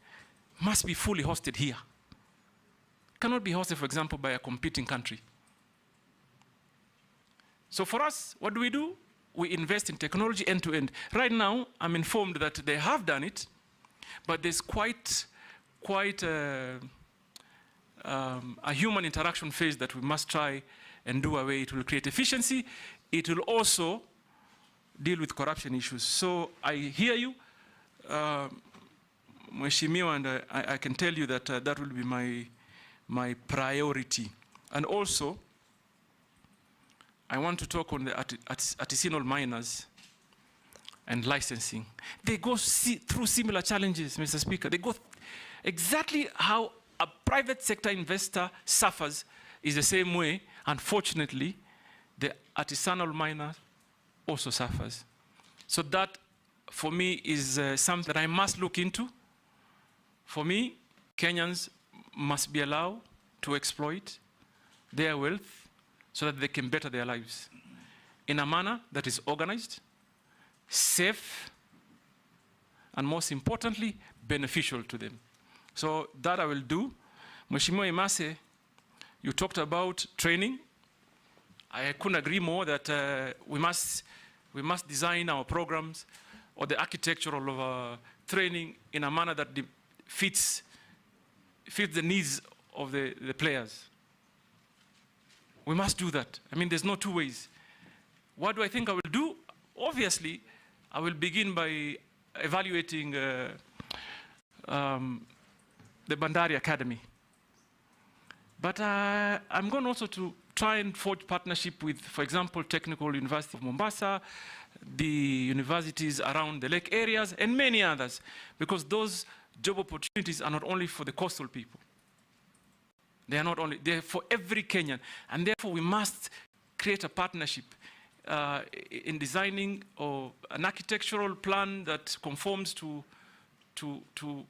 must be fully hosted here. Cannot be hosted, for example, by a competing country. So for us, what do? We invest in technology end-to-end. Right now, I'm informed that they have done it, but there's quite a human interaction phase that we must try and do away. It will create efficiency. It will also deal with corruption issues. So I hear you, Mheshimiwa, and I can tell you that that will be my priority. And also, I want to talk on the artisanal miners and licensing. They go through similar challenges, Mr. Speaker. They go exactly how a private sector investor suffers is the same way, unfortunately, the artisanal miner also suffers. So that, for me, is something that I must look into. For me, Kenyans must be allowed to exploit their wealth so that they can better their lives in a manner that is organized, safe, and most importantly, beneficial to them. So that I will do. Mheshimiwa Imase, you talked about training. I couldn't agree more that we must design our programs or the architecture of training in a manner that fits the needs of the players. We must do that. I mean, there's no two ways. What do I think I will do? Obviously, I will begin by evaluating the Bandari Academy. But I'm going also to try and forge partnership with, for example, Technical University of Mombasa, the universities around the lake areas, and many others, because those job opportunities are not only for the coastal people. They are not only, they're for every Kenyan. And therefore, we must create a partnership in designing an architectural plan that conforms to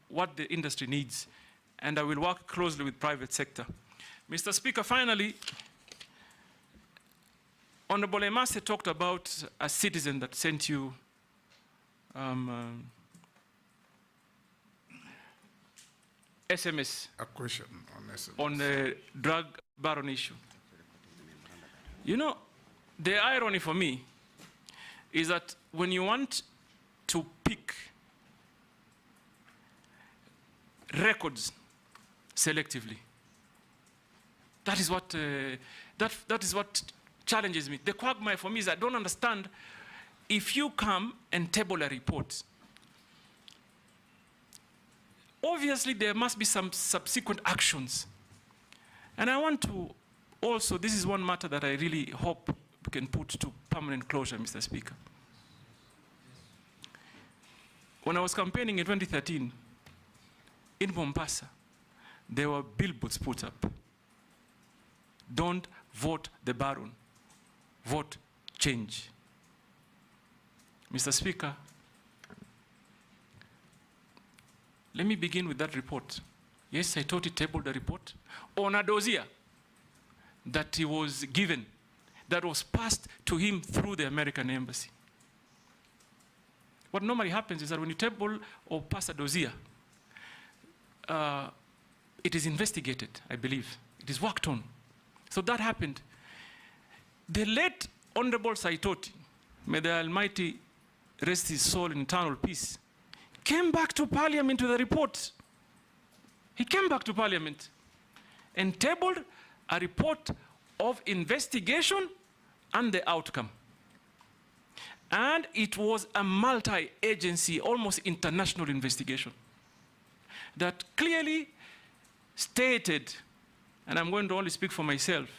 what the industry needs. And I will work closely with private sector. Mr. Speaker, finally, Honorable Emase talked about a citizen that sent you SMS. A question on SMS. On the drug baron issue. You know, the irony for me is that when you want to pick records selectively, that is what challenges me. The quagmire for me is I don't understand if you come and table a report. Obviously, there must be some subsequent actions. And I want to also, this is one matter that I really hope we can put to permanent closure, Mr. Speaker. When I was campaigning in 2013, in Mombasa, there were billboards put up. Don't vote the Baron, vote change. Mr. Speaker, let me begin with that report. Yes, I thought he tabled the report on a dossier that he was given, that was passed to him through the American embassy. What normally happens is that when you table or pass a dossier, it is investigated, I believe. It is worked on. So that happened. The late Honorable Saitoti, may the Almighty rest his soul in eternal peace, came back to Parliament with a report. He came back to Parliament and tabled a report of investigation and the outcome. And it was a multi-agency, almost international investigation that clearly stated, and I'm going to only speak for myself,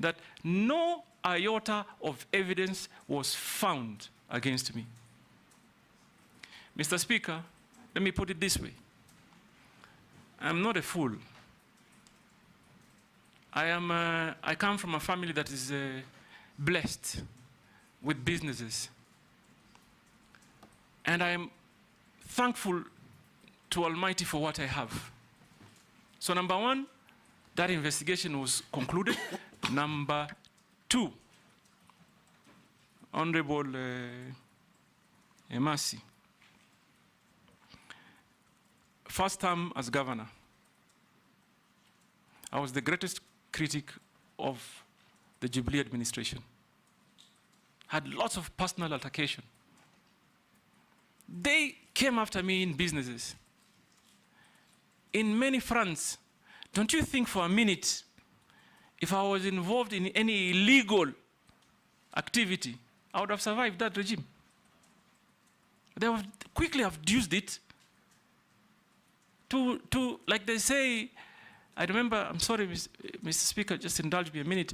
that no iota of evidence was found against me. Mr. Speaker, let me put it this way. I'm not a fool. I come from a family that is blessed with businesses. And I'm thankful to Almighty for what I have. So number one, that investigation was concluded. Number two, Honorable Emasi, first term as governor, I was the greatest critic of the Jubilee administration. Had lots of personal altercation. They came after me in businesses, in many fronts. Don't you think for a minute, if I was involved in any illegal activity, I would have survived that regime? They would quickly have used it to, like they say, I remember, I'm sorry, Mr. Speaker, just indulge me a minute.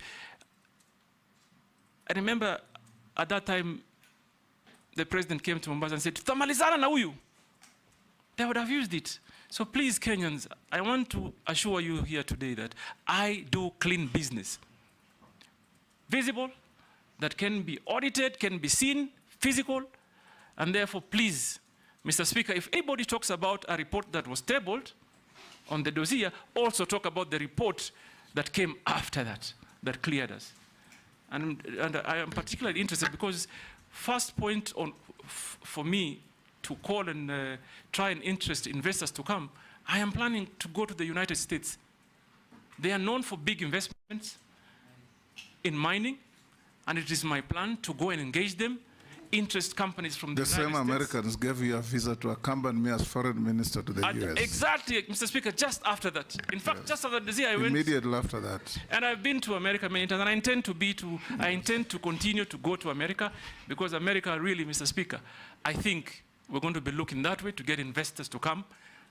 I remember at that time, the president came to Mombasa and said, "Tutamalizana na huyu." They would have used it. So please, Kenyans, I want to assure you here today that I do clean business. Visible, that can be audited, can be seen, physical, and therefore, please, Mr. Speaker, if anybody talks about a report that was tabled on the dossier, also talk about the report that came after that, that cleared us. And I am particularly interested because first point for me to call and try and interest investors to come, I am planning to go to the United States. They are known for big investments in mining, and it is my plan to go and engage them, interest companies from the United States. The same Americans gave you a visa to accompany me as foreign minister to the US. Exactly, Mr. Speaker, just after that. In fact, just after the I went. Immediately after that. And I've been to America many times, and I intend to continue to go to America, because America really, Mr. Speaker, I think we're going to be looking that way to get investors to come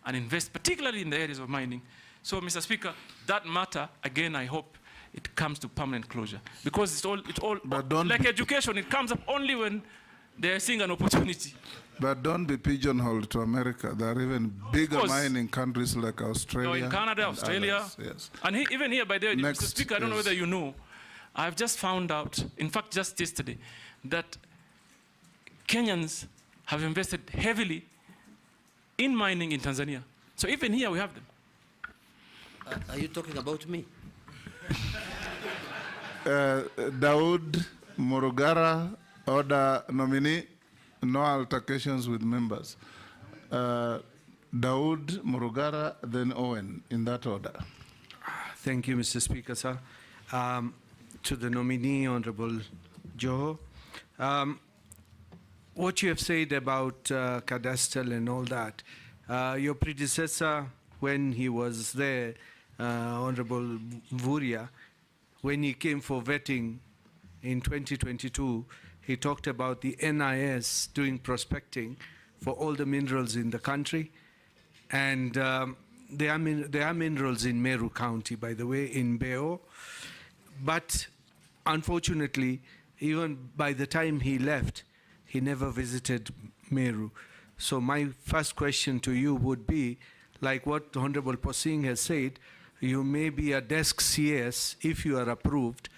and invest, particularly in the areas of mining. So, Mr. Speaker, that matter, again, I hope it comes to permanent closure. Because it's all like education, it comes up only when they are seeing an opportunity. But don't be pigeonholed to America. There are even bigger mining countries like Australia. No, in Canada, Australia. Yes. And even here, by the way, Mr. Speaker, I don't know whether you know, I've just found out, in fact, just yesterday, that Kenyans have invested heavily in mining in Tanzania. So even here, we have them. Are you talking about me? Daud Murugara, order nominee, no altercations with members. Daud Murugara, then Owen, in that order. Thank you, Mr. Speaker, sir. To the nominee, Honorable Joho, what you have said about cadastral and all that, your predecessor, when he was there, Honorable Vuria, when he came for vetting in 2022, he talked about the NIS doing prospecting for all the minerals in the country. And there are minerals in Meru County, by the way, in Beo. But unfortunately, even by the time he left, he never visited Meru. So my first question to you would be, like what Honorable Posing has said, you may be a desk CS if you are approved.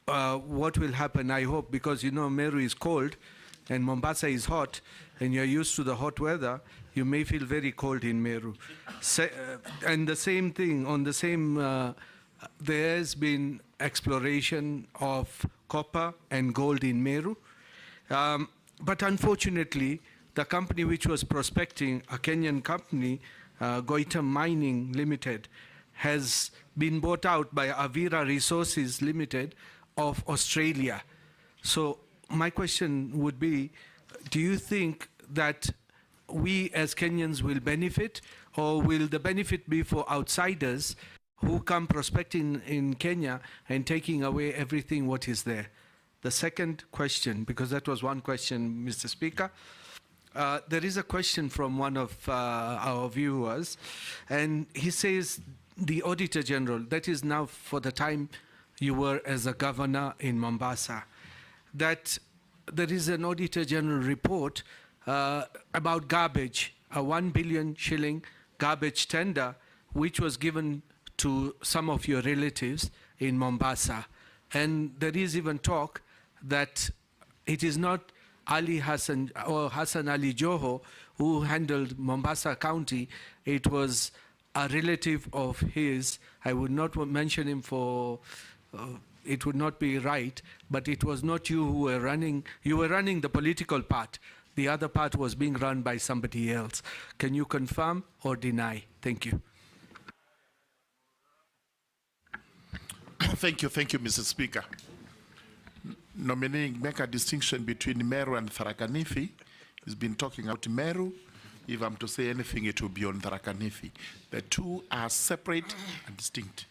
What will happen, I hope, because you know Meru is cold and Mombasa is hot, and you're used to the hot weather, you may feel very cold in Meru. And the same thing, on the same, there has been exploration of copper and gold in Meru. But unfortunately, the company which was prospecting, a Kenyan company, Goita Mining Limited, has been bought out by Avira Resources Limited of Australia. So my question would be, do you think that we as Kenyans will benefit, or will the benefit be for outsiders who come prospecting in Kenya and taking away everything what is there? The second question, because that was one question, Mr. Speaker, there is a question from one of our viewers, and he says, the Auditor General, that is now for the time you were as a governor in Mombasa, that there is an Auditor General report about garbage, a 1 billion shilling garbage tender, which was given to some of your relatives in Mombasa. And there is even talk that it is not Ali Hassan or Hassan Ali Joho who handled Mombasa County. It was a relative of his. I would not mention him for, it would not be right, but it was not you who were running. You were running the political part. The other part was being run by somebody else. Can you confirm or deny? Thank you. Thank you, Mr. Speaker. Nominee, make a distinction between Meru and Tharaka Nithi. He's been talking about Meru. If I'm to say anything, it will be on Tharaka Nithi. The two are separate and distinct.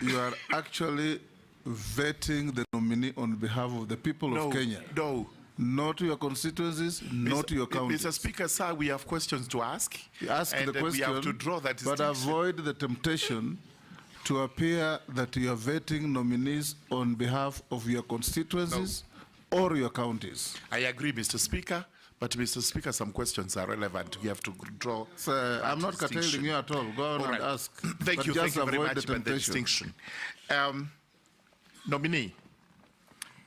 You are actually vetting the nominee on behalf of the people of Kenya. No. Not your constituencies, not your counties. Mr. Speaker, sir, we have questions to ask. Ask the question, we have to draw that distinction. But avoid the temptation to appear that you are vetting nominees on behalf of your constituencies or your counties. I agree, Mr. Speaker. But, Mr. Speaker, some questions are relevant. We have to draw. I'm not curtailing you at all. Go on and ask. Thank you very much for the distinction. Nominee,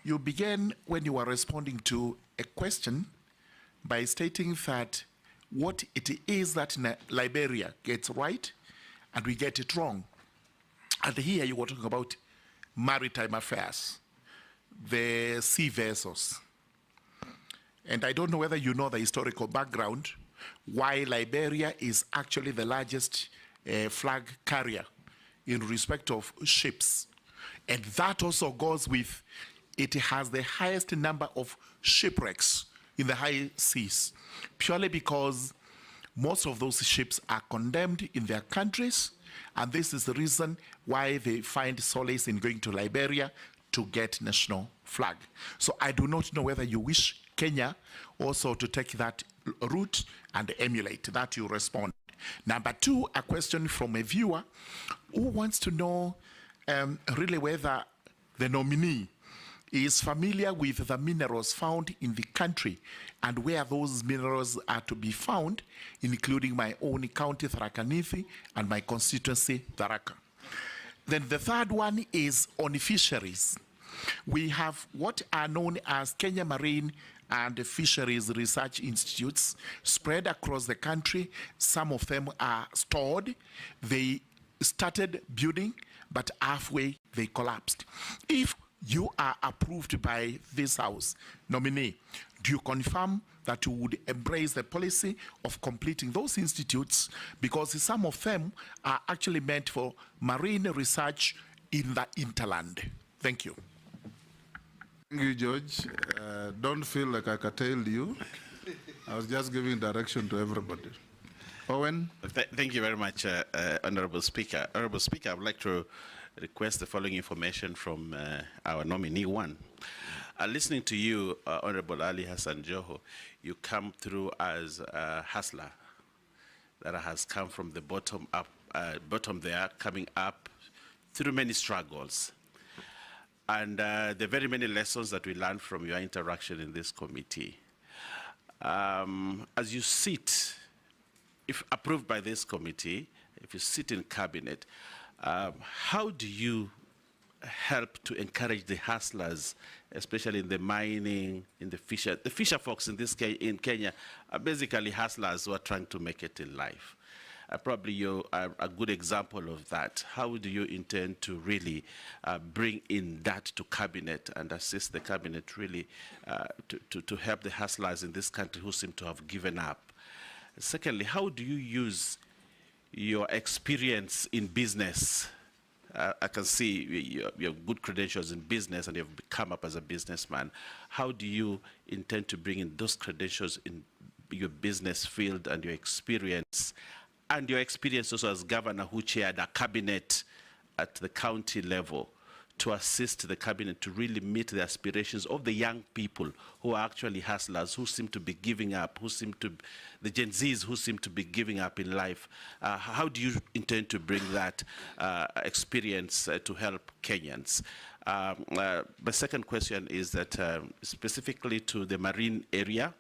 you began when you were responding to a question by stating that what it is that Liberia gets right and we get it wrong. And here you were talking about maritime affairs, the sea vessels. And I don't know whether you know the historical background why Liberia is actually the largest flag carrier in respect of ships. And that also goes with, it has the highest number of shipwrecks in the high seas, purely because most of those ships are condemned in their countries, and this is the reason why they find solace in going to Liberia to get national flag. So I do not know whether you wish Kenya also to take that route and emulate. That you respond. Number two, a question from a viewer who wants to know really whether the nominee is familiar with the minerals found in the country and where those minerals are to be found, including my own county, Tharaka Nithi, and my constituency, Tharaka. Then the third one is on fisheries. We have what are known as Kenya Marine and Fisheries Research Institutes spread across the country. Some of them are stored. They started building, but halfway they collapsed. If you are approved by this House, nominee, do you confirm that you would embrace the policy of completing those institutes, because some of them are actually meant for marine research in the hinterland? Thank you. Thank you, George. Don't feel like I curtailed you. I was just giving direction to everybody. Owen? Thank you very much, Honorable Speaker. Honorable Speaker, I would like to request the following information from our nominee one. Listening to you, Honorable Ali Hassan Joho, you come through as a hustler that has come from the bottom up, bottom there, coming up through many struggles. And the very many lessons that we learned from your interaction in this committee. As you sit, if approved by this committee, if you sit in cabinet, how do you help to encourage the hustlers, especially in the mining, in the fisher folks in this in Kenya are basically hustlers who are trying to make it in life. Probably you are a good example of that. How do you intend to really bring in that to cabinet and assist the cabinet really to help the hustlers in this country who seem to have given up? Secondly, how do you use your experience in business? I can see you have good credentials in business and you've come up as a businessman. How do you intend to bring in those credentials in your business field and your experience also as governor who chaired a cabinet at the county level to assist the cabinet to really meet the aspirations of the young people who are actually hustlers, who seem to be giving up, the Gen Zs who seem to be giving up in life? How do you intend to bring that experience to help Kenyans? My second question is that specifically to the marine area,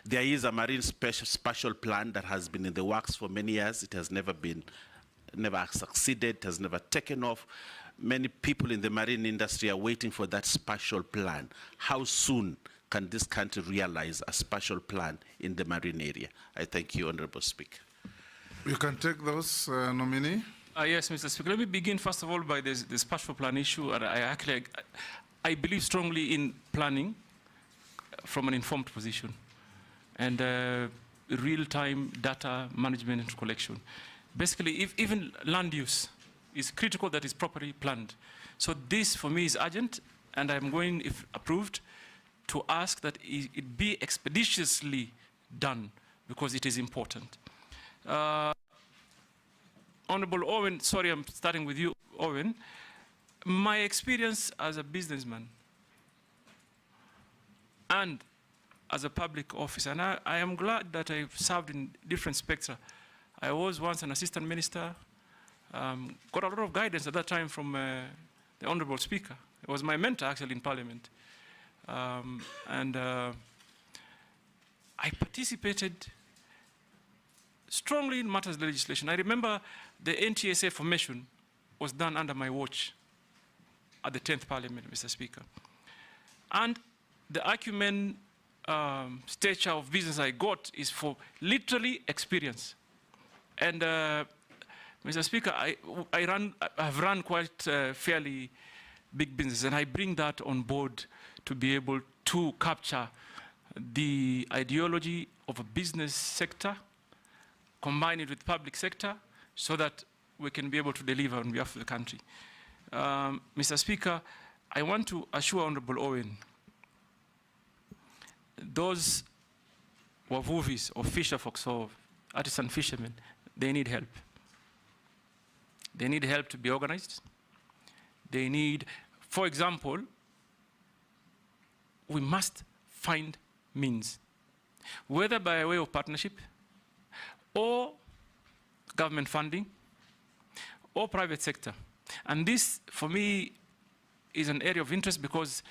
there is a marine spatial plan that has been in the works for many years. It has never succeeded, it has never taken off. Many people in the marine industry are waiting for that spatial plan. How soon can this country realize a spatial plan in the marine area? I thank you, Honorable Speaker. You can take those, nominee. Yes, Mr. Speaker. Let me begin, first of all, by the spatial plan issue. And I believe strongly in planning from an informed position and real-time data management and collection. Basically, if even land use is critical that is properly planned. So this, for me, is urgent, and I'm going, if approved, to ask that it be expeditiously done, because it is important. Honorable Owen, sorry, I'm starting with you, Owen. My experience as a businessman and as a public officer, and I am glad that I've served in different spectra. I was once an assistant minister, got a lot of guidance at that time from the Honorable Speaker. He was my mentor, actually, in Parliament. I participated strongly in matters of legislation. I remember the NTSA formation was done under my watch at the 10th Parliament, Mr. Speaker. And the acumen stature of business I got is for literally experience. And Mr. Speaker, I've run quite fairly big business, and I bring that on board to be able to capture the ideology of a business sector, combine it with public sector, so that we can be able to deliver on behalf of the country. Mr. Speaker, I want to assure Honorable Owen, those wavuvis or fisher folks or artisan fishermen, they need help. They need help to be organized. They need, for example, we must find means, whether by way of partnership or government funding or private sector. And this, for me, is an area of interest because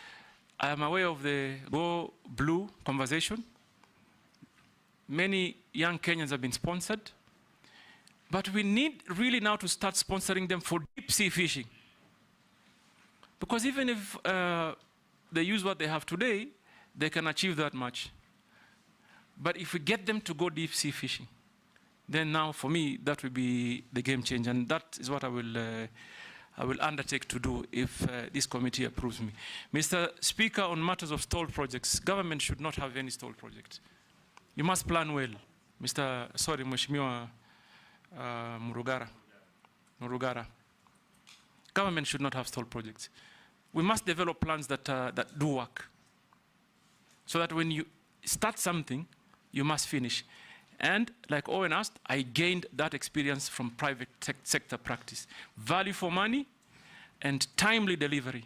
I am aware of the Go Blue conversation. Many young Kenyans have been sponsored, but we need really now to start sponsoring them for deep sea fishing. Because even if they use what they have today, they can achieve that much. But if we get them to go deep sea fishing, then now for me, that will be the game changer. And that is what I will undertake to do if this committee approves me. Mr. Speaker, on matters of stalled projects, government should not have any stalled project. You must plan well. Mheshimiwa Murugara. Government should not have stalled projects. We must develop plans that do work. So that when you start something, you must finish. And like Owen asked, I gained that experience from private sector practice. Value for money and timely delivery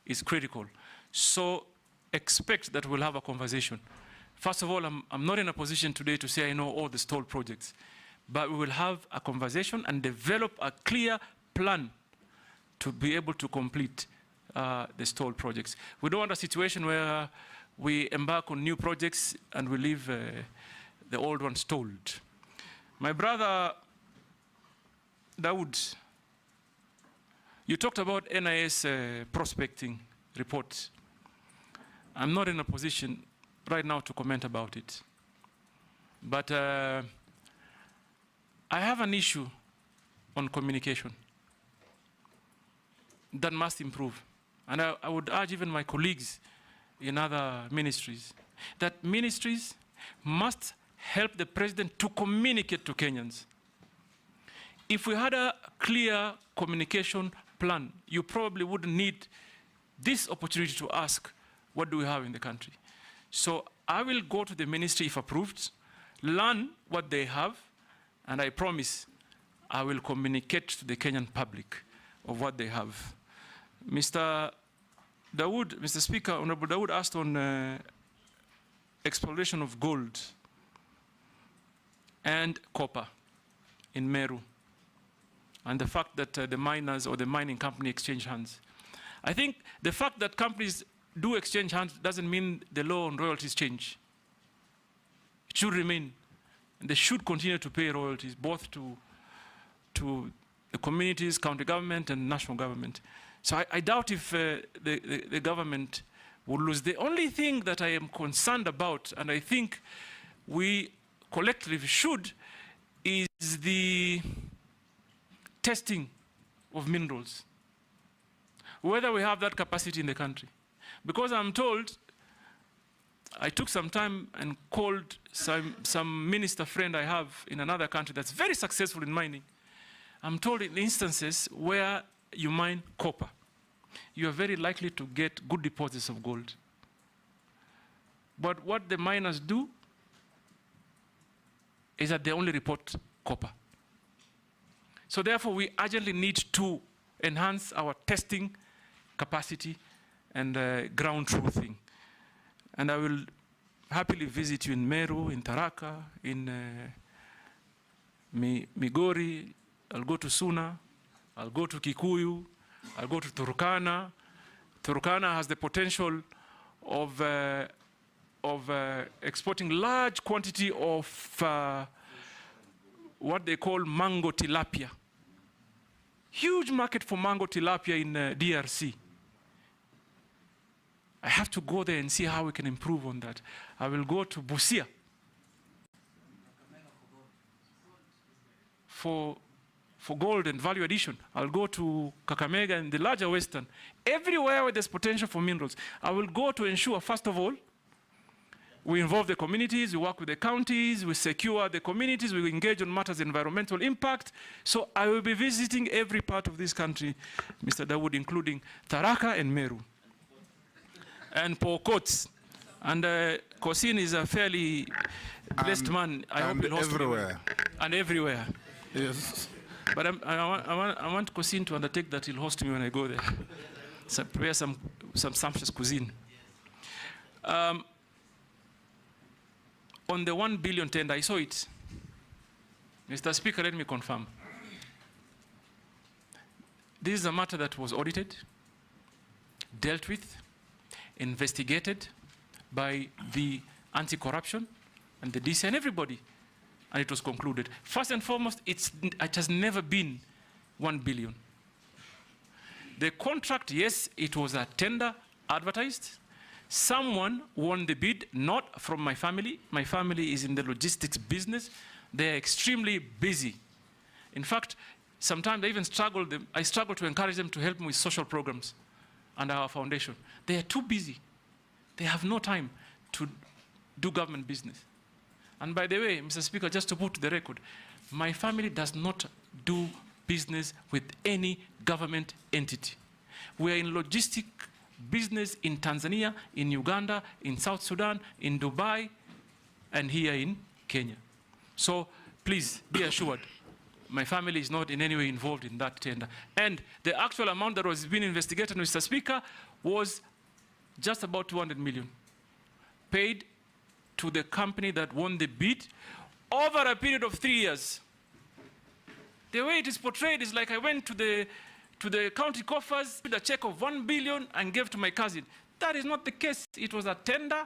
is critical. So expect that we'll have a conversation. First of all, I'm not in a position today to say I know all the stalled projects, but we will have a conversation and develop a clear plan to be able to complete the stalled projects. We don't want a situation where we embark on new projects and we leave the old ones stalled. My brother, Dawood, you talked about NIS prospecting report. I'm not in a position right now to comment about it. But I have an issue on communication that must improve. And I would urge even my colleagues in other ministries that ministries must help the president to communicate to Kenyans. If we had a clear communication plan, you probably wouldn't need this opportunity to ask, what do we have in the country? So I will go to the ministry if approved, learn what they have, and I promise I will communicate to the Kenyan public of what they have. Mr. Speaker, Honorable Dawood asked on exploration of gold and copper in Meru, and the fact that the miners or the mining company exchange hands. I think the fact that companies do exchange hands doesn't mean the law on royalties change. It should remain. And they should continue to pay royalties, both to the communities, county government, and national government. So I doubt if the government will lose. The only thing that I am concerned about, and I think we collectively should, is the testing of minerals. Whether we have that capacity in the country. Because I'm told, I took some time and called some minister friend I have in another country that's very successful in mining. I'm told in instances where you mine copper, you are very likely to get good deposits of gold. But what the miners do is that they only report copper. So therefore, we urgently need to enhance our testing capacity and ground truthing. And I will happily visit you in Meru, in Tharaka, in Migori. I'll go to Suna. I'll go to Kikuyu. I'll go to Turkana. Turkana has the potential of exporting large quantity of what they call mango tilapia. Huge market for mango tilapia in DRC. I have to go there and see how we can improve on that. I will go to Busia for gold and value addition. I'll go to Kakamega and the larger Western. Everywhere where there's potential for minerals, I will go to ensure, first of all, we involve the communities, we work with the counties, we secure the communities, we engage on matters of environmental impact. So I will be visiting every part of this country, Mr. Dawood, including Tharaka and Meru. And Pokot. And Kosin is a fairly blessed man. I hope he'll host everywhere. And everywhere. Yes. But I want Kosin to undertake that he'll host me when I go there. So prepare some sumptuous cuisine. On the 1 billion tender, I saw it. Mr. Speaker, let me confirm. This is a matter that was audited, dealt with, investigated by the anti-corruption and the DC and everybody, and it was concluded. First and foremost, it has never been 1 billion. The contract, yes, it was a tender advertised. Someone won the bid, not from my family. My family is in the logistics business. They're extremely busy. In fact, sometimes I struggle to encourage them to help me with social programs and our foundation. They are too busy. They have no time to do government business. And by the way, Mr. Speaker, just to put to the record, my family does not do business with any government entity. We are in logistic business in Tanzania, in Uganda, in South Sudan, in Dubai, and here in Kenya. So please be assured, my family is not in any way involved in that tender. And the actual amount that was being investigated, Mr. Speaker, was just about 200 million, paid to the company that won the bid over a period of 3 years. The way it is portrayed is like I went to the county coffers with a check of 1 billion and gave to my cousin. That is not the case. It was a tender,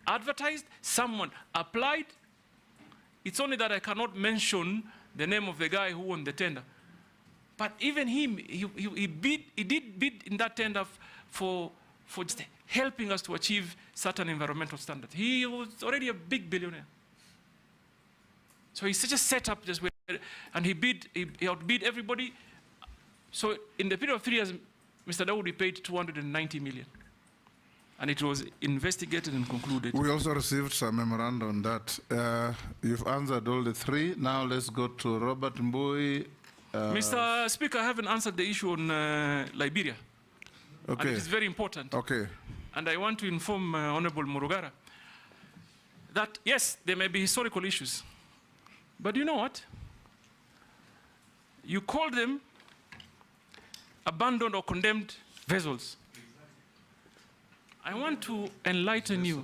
advertised, someone applied. It's only that I cannot mention the name of the guy who won the tender. But even him, he did bid in that tender for just helping us to achieve certain environmental standards. He was already a big billionaire. So he's just set up just where, and he outbid everybody. So in the period of 3 years, Mr. Dawood paid 290 million. And it was investigated and concluded. We also received some memorandum on that. You've answered all the three. Now let's go to Robert Mbui. Mr. Speaker, I haven't answered the issue on Liberia. Okay. And it is very important. Okay. And I want to inform Honorable Murugara that, yes, there may be historical issues. But you know what? You call them abandoned or condemned vessels. I want to enlighten you.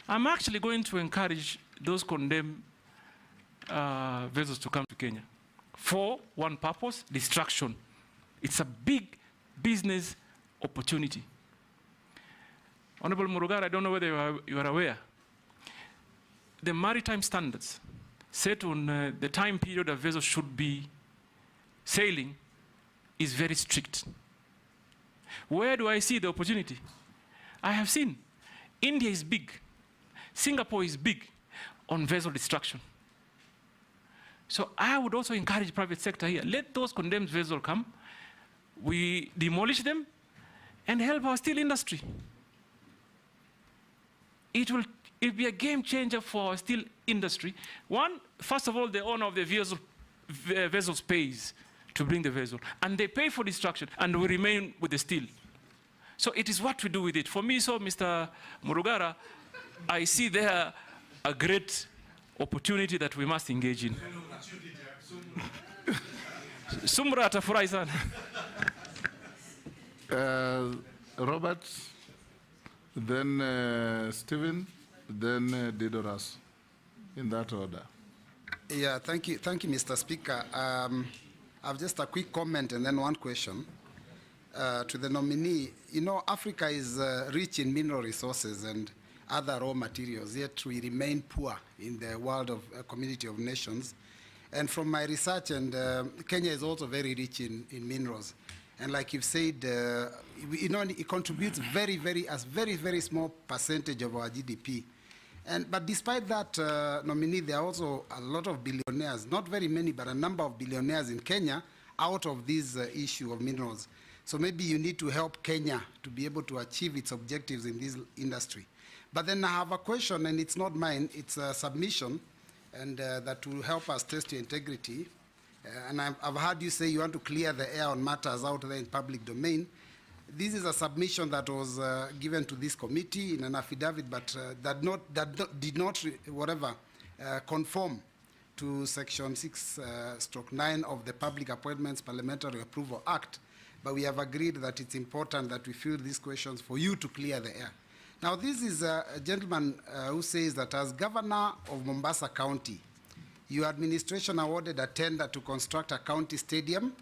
I'm actually going to encourage those condemned vessels to come to Kenya for one purpose: distraction. It's a big business opportunity. Honorable Murugara, I don't know whether you are aware. The maritime standards set on the time period a vessel should be sailing is very strict. Where do I see the opportunity? I have seen India is big, Singapore is big on vessel destruction. So I would also encourage private sector here. Let those condemned vessels come, we demolish them, and help our steel industry. It will be a game changer for our steel industry. One, first of all, the owner of the vessels pays to bring the vessel, and they pay for destruction, and we remain with the steel. So it is what we do with it. For me, so Mr. Murugara, I see there a great opportunity that we must engage in. Sumra atafurahi sana. Robert, then Stephen, then Didoras, in that order. Yeah, thank you, Mr. Speaker. I have just a quick comment and then one question to the nominee. You know, Africa is rich in mineral resources and other raw materials, yet we remain poor in the world of community of nations. And from my research, and Kenya is also very rich in minerals. And like you've said, it contributes very small percentage of our GDP. But despite that, Nominee, there are also a lot of billionaires, not very many, but a number of billionaires in Kenya out of this issue of minerals. So maybe you need to help Kenya to be able to achieve its objectives in this industry. But then I have a question, and it's not mine, it's a submission, and that will help us test your integrity. And I've heard you say you want to clear the air on matters out there in public domain. This is a submission that was given to this committee in an affidavit, but did not conform to Section 6/9 of the Public Appointments Parliamentary Approval Act. But we have agreed that it's important that we field these questions for you to clear the air. Now, this is a gentleman who says that as governor of Mombasa County, your administration awarded a tender to construct a county stadium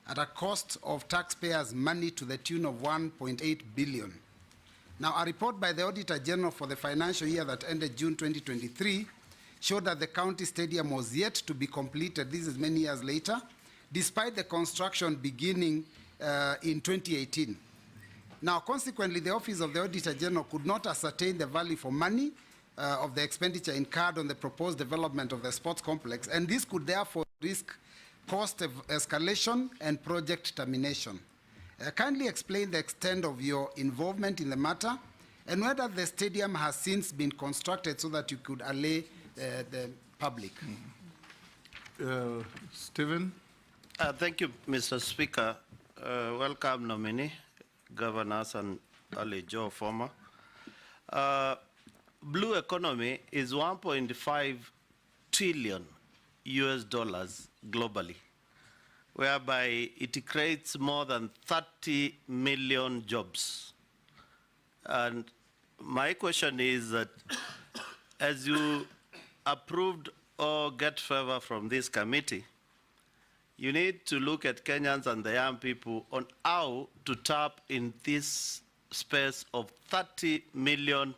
at a cost of taxpayers' money to the tune of 1.8 billion. Now, a report by the Auditor General for the financial year that ended June 2023 showed that the county stadium was yet to be completed, this is many years later, despite the construction beginning in 2018. Now, consequently, the Office of the Auditor General could not ascertain the value for money of the expenditure incurred on the proposed development of the sports complex, and this could therefore risk cost escalation and project termination. Kindly explain the extent of your involvement in the matter and whether the stadium has since been constructed so that you could allay the public. Stephen? Thank you, Mr. Speaker. Welcome, Nominee, Governor Hassan Joho, former. Blue economy is 1.5 trillion US dollars globally, whereby it creates more than 30 million jobs. And my question is that as you approved or get favor from this committee, you need to look at Kenyans and the young people on how to tap in this space of 30 million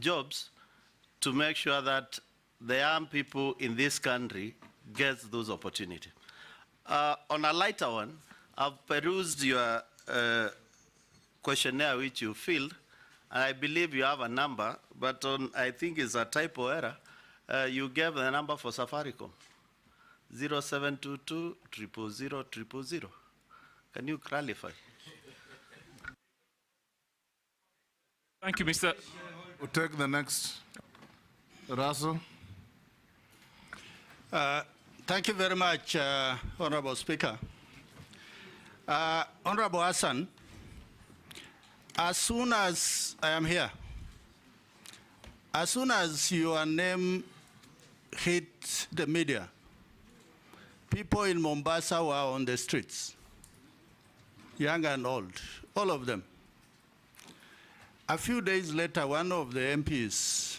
jobs to make sure that the young people in this country get those opportunities. On a lighter one, I've perused your questionnaire which you filled, and I believe you have a number, but I think it's a typo error. You gave the number for Safaricom, 0722 000 000. Can you clarify? Thank you, Mr. We'll take the next. Russell. Thank you very much, Honorable Speaker. Honorable Hassan, as soon as I am here, as soon as your name hit the media, people in Mombasa were on the streets, young and old, all of them. A few days later, one of the MPs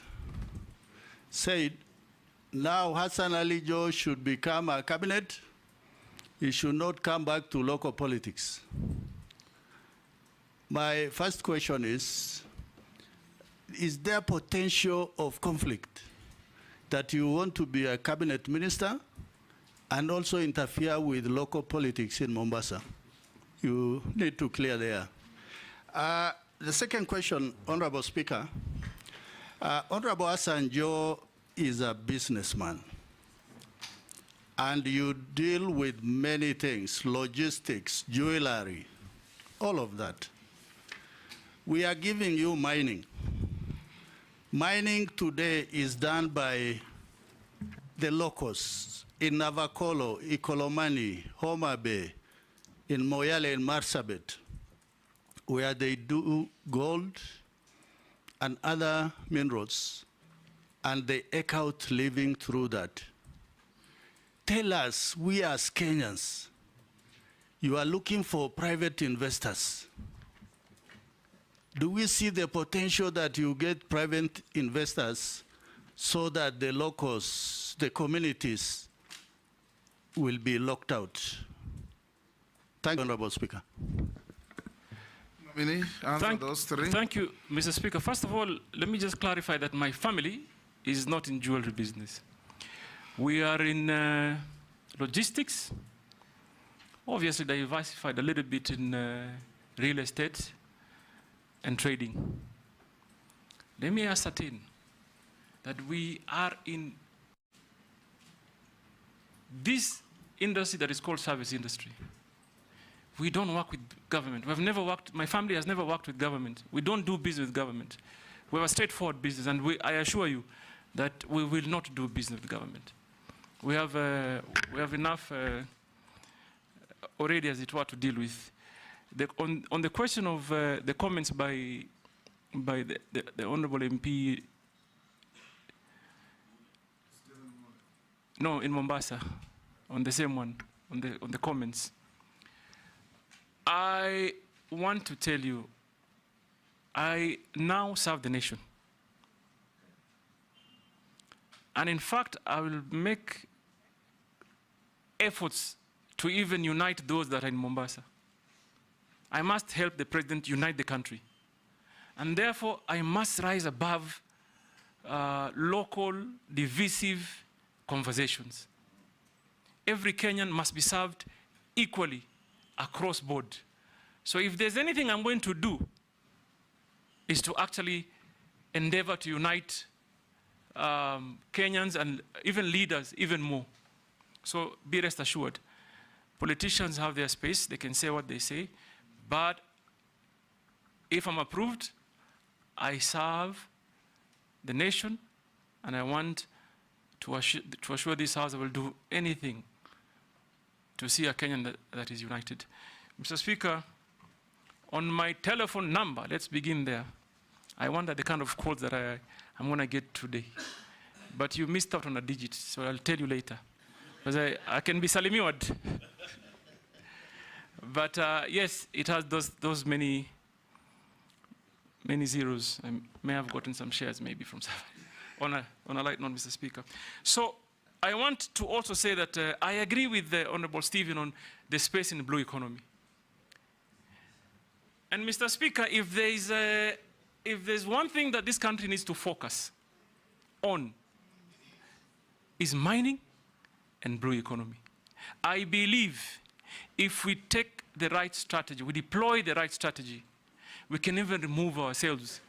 said, now Hassan Joho should become a cabinet. He should not come back to local politics. My first question is there potential of conflict that you want to be a cabinet minister and also interfere with local politics in Mombasa? You need to clear the air. The second question, Honorable Speaker, Honorable Hassan Joho is a businessman, and you deal with many things, logistics, jewelry, all of that. We are giving you mining. Mining today is done by the locals in Navakolo, Ikolomani, Homa Bay, in Moyale and Marsabit, where they do gold and other minerals, and they eke out living through that. Tell us, we as Kenyans, you are looking for private investors. Do we see the potential that you get private investors so that the locals, the communities, will be locked out? Thank you, Honorable Speaker. Nominee, answer those three. Thank you, Mr. Speaker. First of all, let me just clarify that my family is not in jewelry business. We are in logistics, obviously diversified a little bit in real estate and trading. Let me ascertain that we are in this industry that is called service industry. We don't work with government. We've never worked, my family has never worked with government. We don't do business with government. We have a straightforward business, and I assure you that we will not do business with government. We have enough already, as it were, to deal with. On the question of the comments by the Honorable MP, no, in Mombasa, on the same one, on the comments. I want to tell you, I now serve the nation. And in fact, I will make efforts to even unite those that are in Mombasa. I must help the president unite the country. And therefore, I must rise above local, divisive conversations. Every Kenyan must be served equally across board. So if there's anything I'm going to do, is to actually endeavor to unite Kenyans and even leaders even more. So be rest assured, politicians have their space, they can say what they say, but if I'm approved, I serve the nation, and I want to assure this House I will do anything to see a Kenyan that is united. Mr. Speaker, on my telephone number, let's begin there. I wonder the kind of calls that I'm going to get today. But you missed out on a digit, so I'll tell you later. Because I can be salimiwad. But yes, it has those many zeros. I may have gotten some shares maybe from on a light note, Mr. Speaker. So I want to also say that I agree with the Honorable Stephen on the space in the blue economy. And Mr. Speaker, if there's one thing that this country needs to focus on, is mining and blue economy. I believe if we take the right strategy, we deploy the right strategy, we can even remove ourselves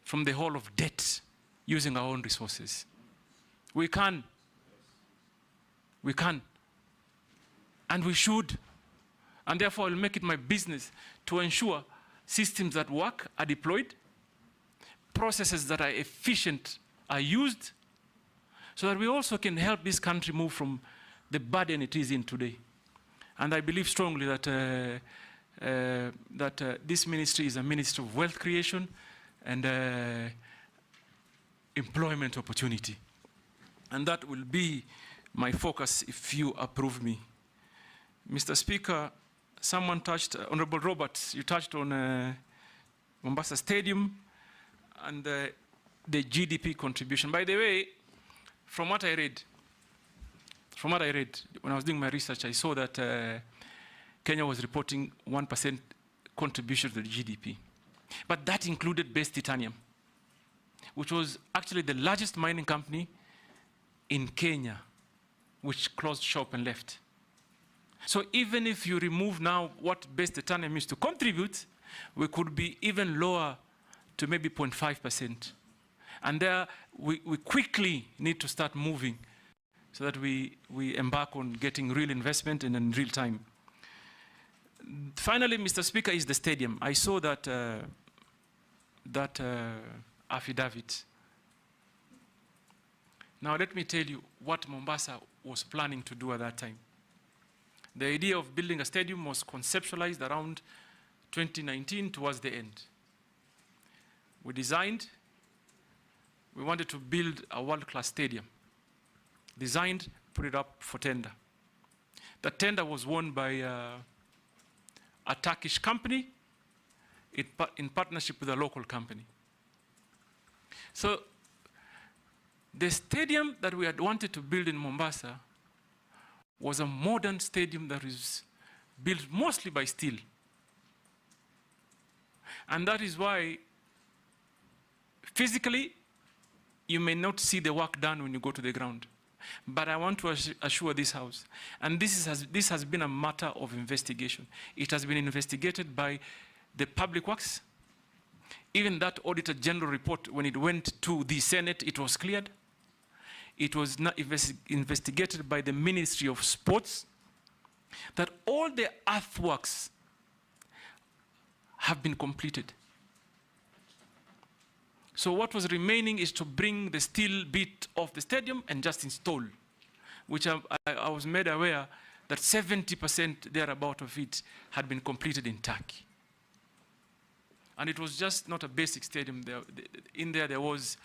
from the hole of debt using our own resources. We can. We can. And we should. And therefore, I'll make it my business to ensure systems that work are deployed, processes that are efficient are used, so that we also can help this country move from the burden it is in today. And I believe strongly that this ministry is a ministry of wealth creation and employment opportunity. And that will be my focus if you approve me. Mr. Speaker, someone touched, Honorable Roberts, you touched on Mombasa Stadium and the GDP contribution. By the way, from what I read, when I was doing my research, I saw that Kenya was reporting 1% contribution to the GDP. But that included Base Titanium, which was actually the largest mining company in Kenya, which closed shop and left. So even if you remove now what Base Titanium used to contribute, we could be even lower to maybe 0.5%. And there, we quickly need to start moving so that we embark on getting real investment and in real time. Finally, Mr. Speaker, is the stadium. I saw that, affidavit. Now let me tell you what Mombasa was planning to do at that time. The idea of building a stadium was conceptualized around 2019 towards the end. We wanted to build a world-class stadium. Designed, put it up for tender. The tender was won by a Turkish company in partnership with a local company. So the stadium that we had wanted to build in Mombasa was a modern stadium that is built mostly by steel. And that is why physically you may not see the work done when you go to the ground. But I want to assure this House, and this has been a matter of investigation. It has been investigated by the Public Works. Even that Auditor General report, when it went to the Senate, it was cleared. It was not investigated by the Ministry of Sports, that all the earthworks have been completed. So what was remaining is to bring the steel bit of the stadium and just install, which I was made aware that 70% thereabout of it had been completed in Turkey. And it was just not a basic stadium. In there was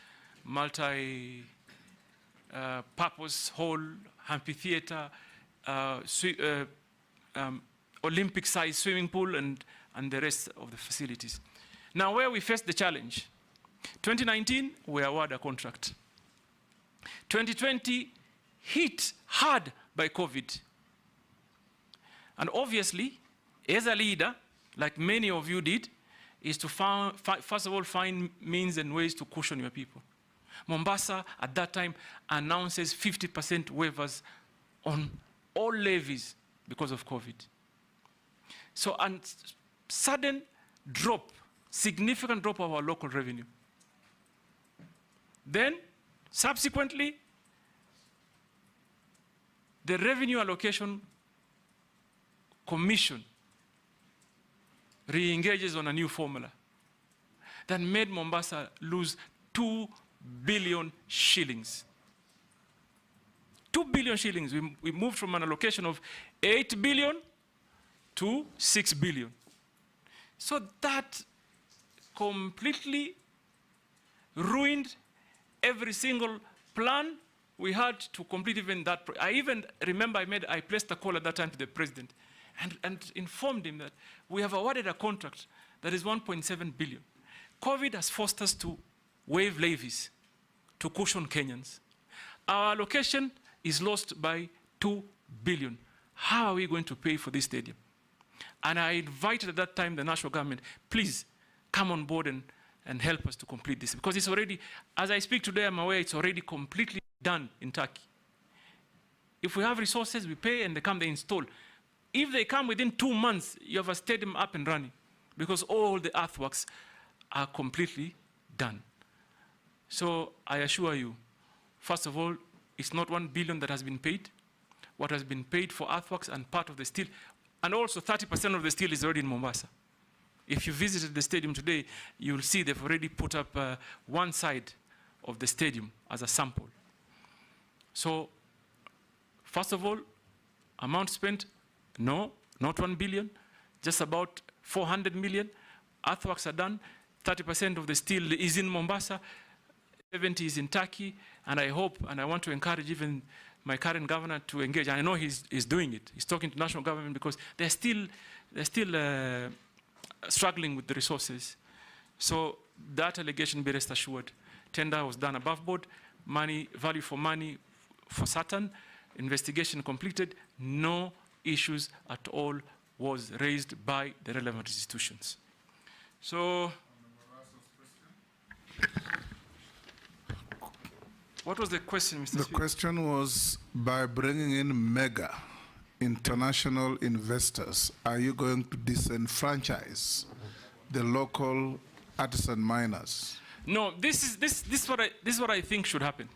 multi-purpose hall, amphitheater, Olympic-sized swimming pool, and the rest of the facilities. Now, where we faced the challenge, 2019, we award a contract. 2020, hit hard by COVID. And obviously, as a leader, like many of you did, is to first of all find means and ways to cushion your people. Mombasa, at that time, announces 50% waivers on all levies because of COVID. So a sudden drop, significant drop of our local revenue. Then, subsequently, the Revenue Allocation Commission re-engages on a new formula that made Mombasa lose 2 billion shillings. 2 billion shillings. We moved from an allocation of 8 billion to 6 billion. So that completely ruined every single plan we had to complete even that. I even remember I placed a call at that time to the president and informed him that we have awarded a contract that is 1.7 billion. COVID has forced us to waive levies to cushion Kenyans. Our allocation is lost by 2 billion. How are we going to pay for this stadium? And I invited at that time the national government, please come on board and help us to complete this. Because it's already, as I speak today, I'm aware it's already completely done in Turkey. If we have resources, we pay, and they come, they install. If they come within 2 months, you have a stadium up and running, because all the earthworks are completely done. So I assure you, first of all, it's not 1 billion that has been paid. What has been paid for earthworks and part of the steel, and also 30% of the steel is already in Mombasa. If you visited the stadium today, you'll see they've already put up one side of the stadium as a sample. So, first of all, amount spent, no, not 1 billion, just about 400 million. Earthworks are done. 30% of the steel is in Mombasa, 70% is in Turkey, and I hope, and I want to encourage even my current governor to engage. I know he's doing it. He's talking to national government because they're still struggling with the resources. So that allegation, be rest assured, tender was done above board, money, value for money for certain, investigation completed, no issues at all was raised by the relevant institutions. So, what was the question, Mr. Speaker? The question was, by bringing in mega international investors, are you going to disenfranchise the local artisan miners? No, this is what I think should happen.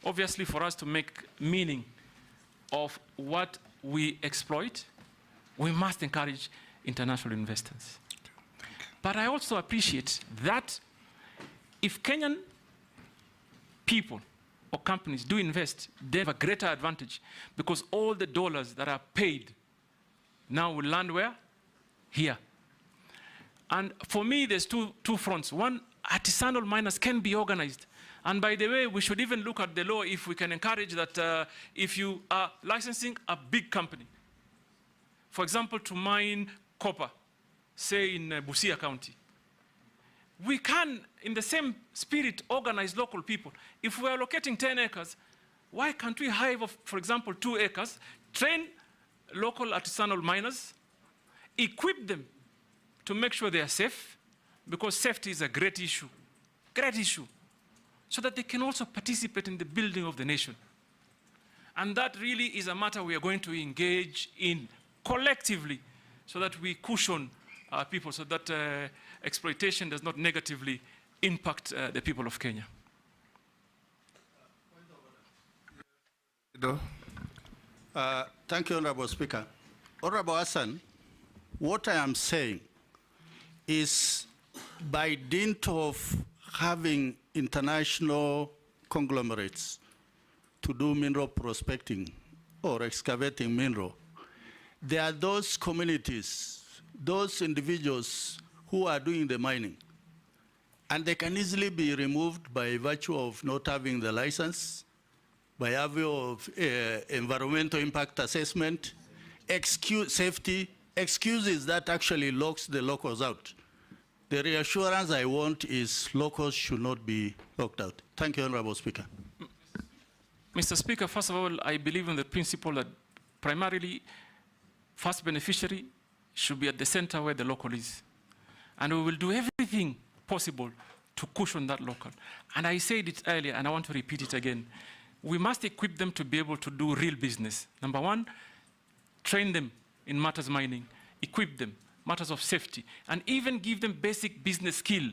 Obviously, for us to make meaning of what we exploit, we must encourage international investors. But I also appreciate that if Kenyan people or companies do invest, they have a greater advantage because all the dollars that are paid now will land where? Here. And for me, there's two fronts. One, artisanal miners can be organized. And by the way, we should even look at the law if we can encourage that if you are licensing a big company, for example, to mine copper, say in Busia County, we can, in the same spirit, organize local people. If we're allocating 10 acres, why can't we hire, for example, 2 acres, train local artisanal miners, equip them to make sure they are safe, because safety is a great issue, so that they can also participate in the building of the nation. And that really is a matter we are going to engage in collectively so that we cushion people, so that exploitation does not negatively impact the people of Kenya. Thank you, Honorable Speaker. Honorable Hassan, what I am saying is by dint of having international conglomerates to do mineral prospecting or excavating mineral, there are those communities, those individuals who are doing the mining, and they can easily be removed by virtue of not having the license, by virtue of environmental impact assessment, safety, excuses that actually locks the locals out. The reassurance I want is locals should not be locked out. Thank you, Honorable Speaker. Mr. Speaker, first of all, I believe in the principle that primarily first beneficiary should be at the center where the local is. And we will do everything possible to cushion that local. And I said it earlier, and I want to repeat it again. We must equip them to be able to do real business. Number one, train them in matters mining, equip them, matters of safety, and even give them basic business skill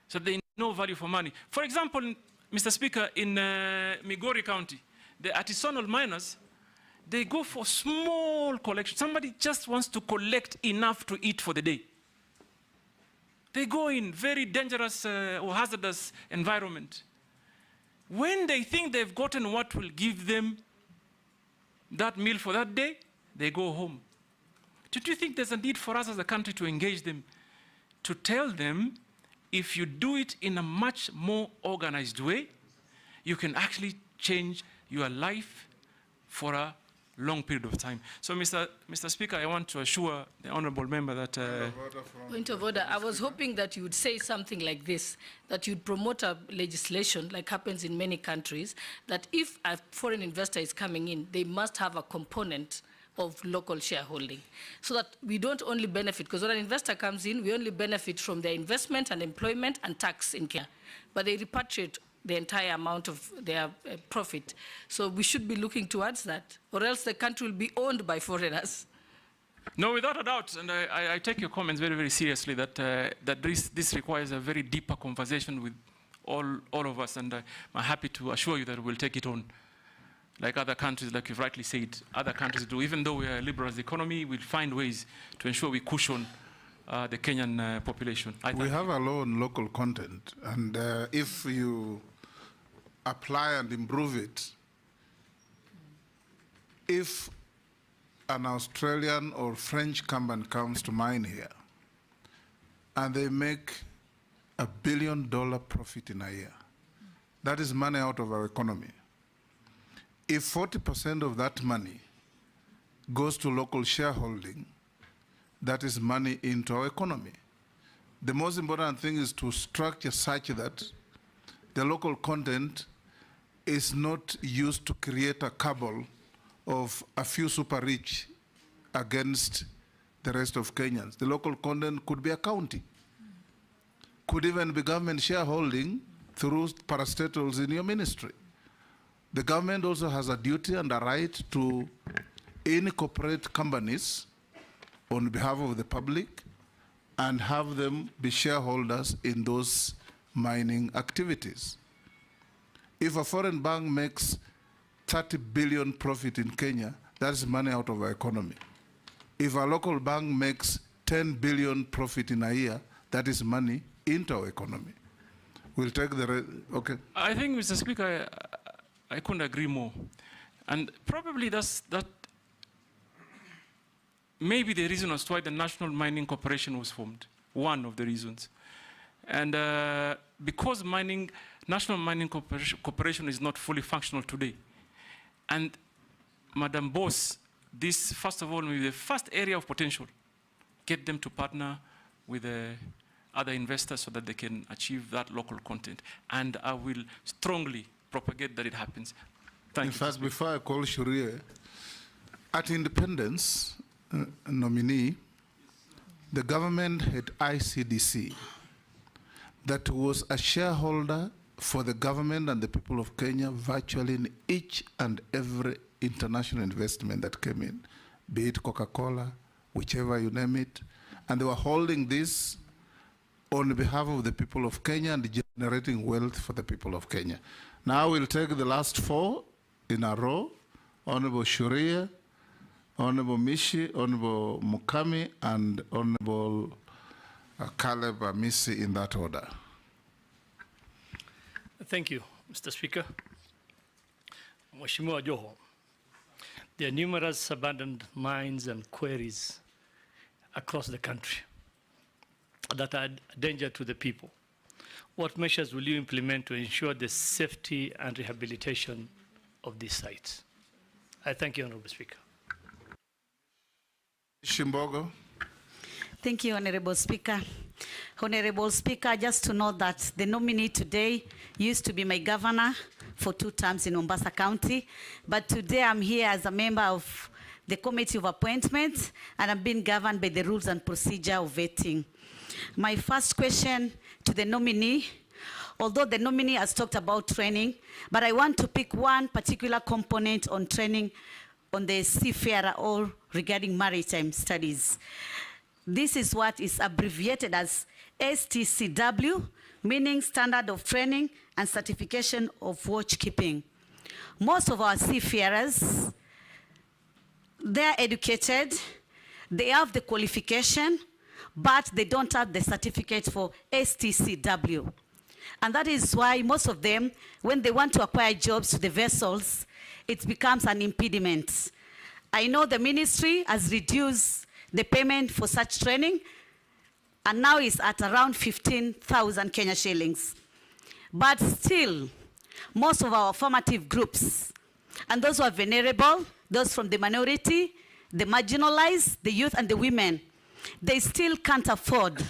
so they know value for money. For example, Mr. Speaker, in Migori County, the artisanal miners, they go for small collection. Somebody just wants to collect enough to eat for the day. They go in very dangerous or hazardous environment. When they think they've gotten what will give them that meal for that day, they go home. Don't you think there's a need for us as a country to engage them, to tell them if you do it in a much more organized way, you can actually change your life for a long period of time. So, Mr. Speaker, I want to assure the honorable member that... Point of order. I was hoping that you would say something like this, that you'd promote a legislation, like happens in many countries, that if a foreign investor is coming in, they must have a component of local shareholding, so that we don't only benefit, because when an investor comes in, we only benefit from their investment and employment and tax in Kenya, but they repatriate the entire amount of their profit. So we should be looking towards that, or else the country will be owned by foreigners. No, without a doubt, and I take your comments very, very seriously, that, this requires a very deeper conversation with all of us, and I'm happy to assure you that we'll take it on. Like other countries, like you've rightly said, other countries do. Even though we are a liberal economy, we'll find ways to ensure we cushion the Kenyan population. We have a law on local content, and if you apply and improve it, if an Australian or French company comes to mine here, and they make $1 billion profit in a year, that is money out of our economy. If 40% of that money goes to local shareholding, that is money into our economy. The most important thing is to structure such that the local content is not used to create a cabal of a few super rich against the rest of Kenyans. The local content could be a county, could even be government shareholding through parastatals in your ministry. The government also has a duty and a right to incorporate companies on behalf of the public and have them be shareholders in those mining activities. If a foreign bank makes 30 billion profit in Kenya, that is money out of our economy. If a local bank makes 10 billion profit in a year, that is money into our economy. We'll take the, okay. I think, Mr. Speaker, I couldn't agree more. And probably that may be the reason as to why the National Mining Corporation was formed, one of the reasons. And because National Mining Corporation is not fully functional today, and Madam Boss, this, first of all, will be the first area of potential, get them to partner with other investors so that they can achieve that local content. And I will strongly propagate that it happens. Thank you. In fact, before I call Shurie, at independence, nominee, the government had ICDC that was a shareholder for the government and the people of Kenya virtually in each and every international investment that came in, be it Coca-Cola, whichever you name it, and they were holding this on behalf of the people of Kenya and generating wealth for the people of Kenya. Now we'll take the last 4 in a row, Honorable Shuria, Honorable Mishi, Honorable Mukami, and Honorable Caleb Amisi in that order. Thank you, Mr. Speaker. Mheshimiwa Joho, there are numerous abandoned mines and quarries across the country that are a danger to the people. What measures will you implement to ensure the safety and rehabilitation of these sites? I thank you, Honorable Speaker. Shimbogo. Thank you, Honorable Speaker. Honorable Speaker, just to note that the nominee today used to be my governor for 2 terms in Mombasa County, but today I'm here as a member of the Committee of Appointments, and I'm being governed by the rules and procedure of vetting. My first question to the nominee, although the nominee has talked about training, but I want to pick one particular component on training on the seafarer or regarding maritime studies. This is what is abbreviated as STCW, meaning Standard of Training and Certification of Watchkeeping. Most of our seafarers, they're educated, they have the qualification, but they don't have the certificate for STCW. And that is why most of them, when they want to acquire jobs to the vessels, it becomes an impediment. I know the ministry has reduced the payment for such training, and now is at around 15,000 Kenya shillings. But still, most of our formative groups, and those who are vulnerable, those from the minority, the marginalized, the youth and the women, they still can't afford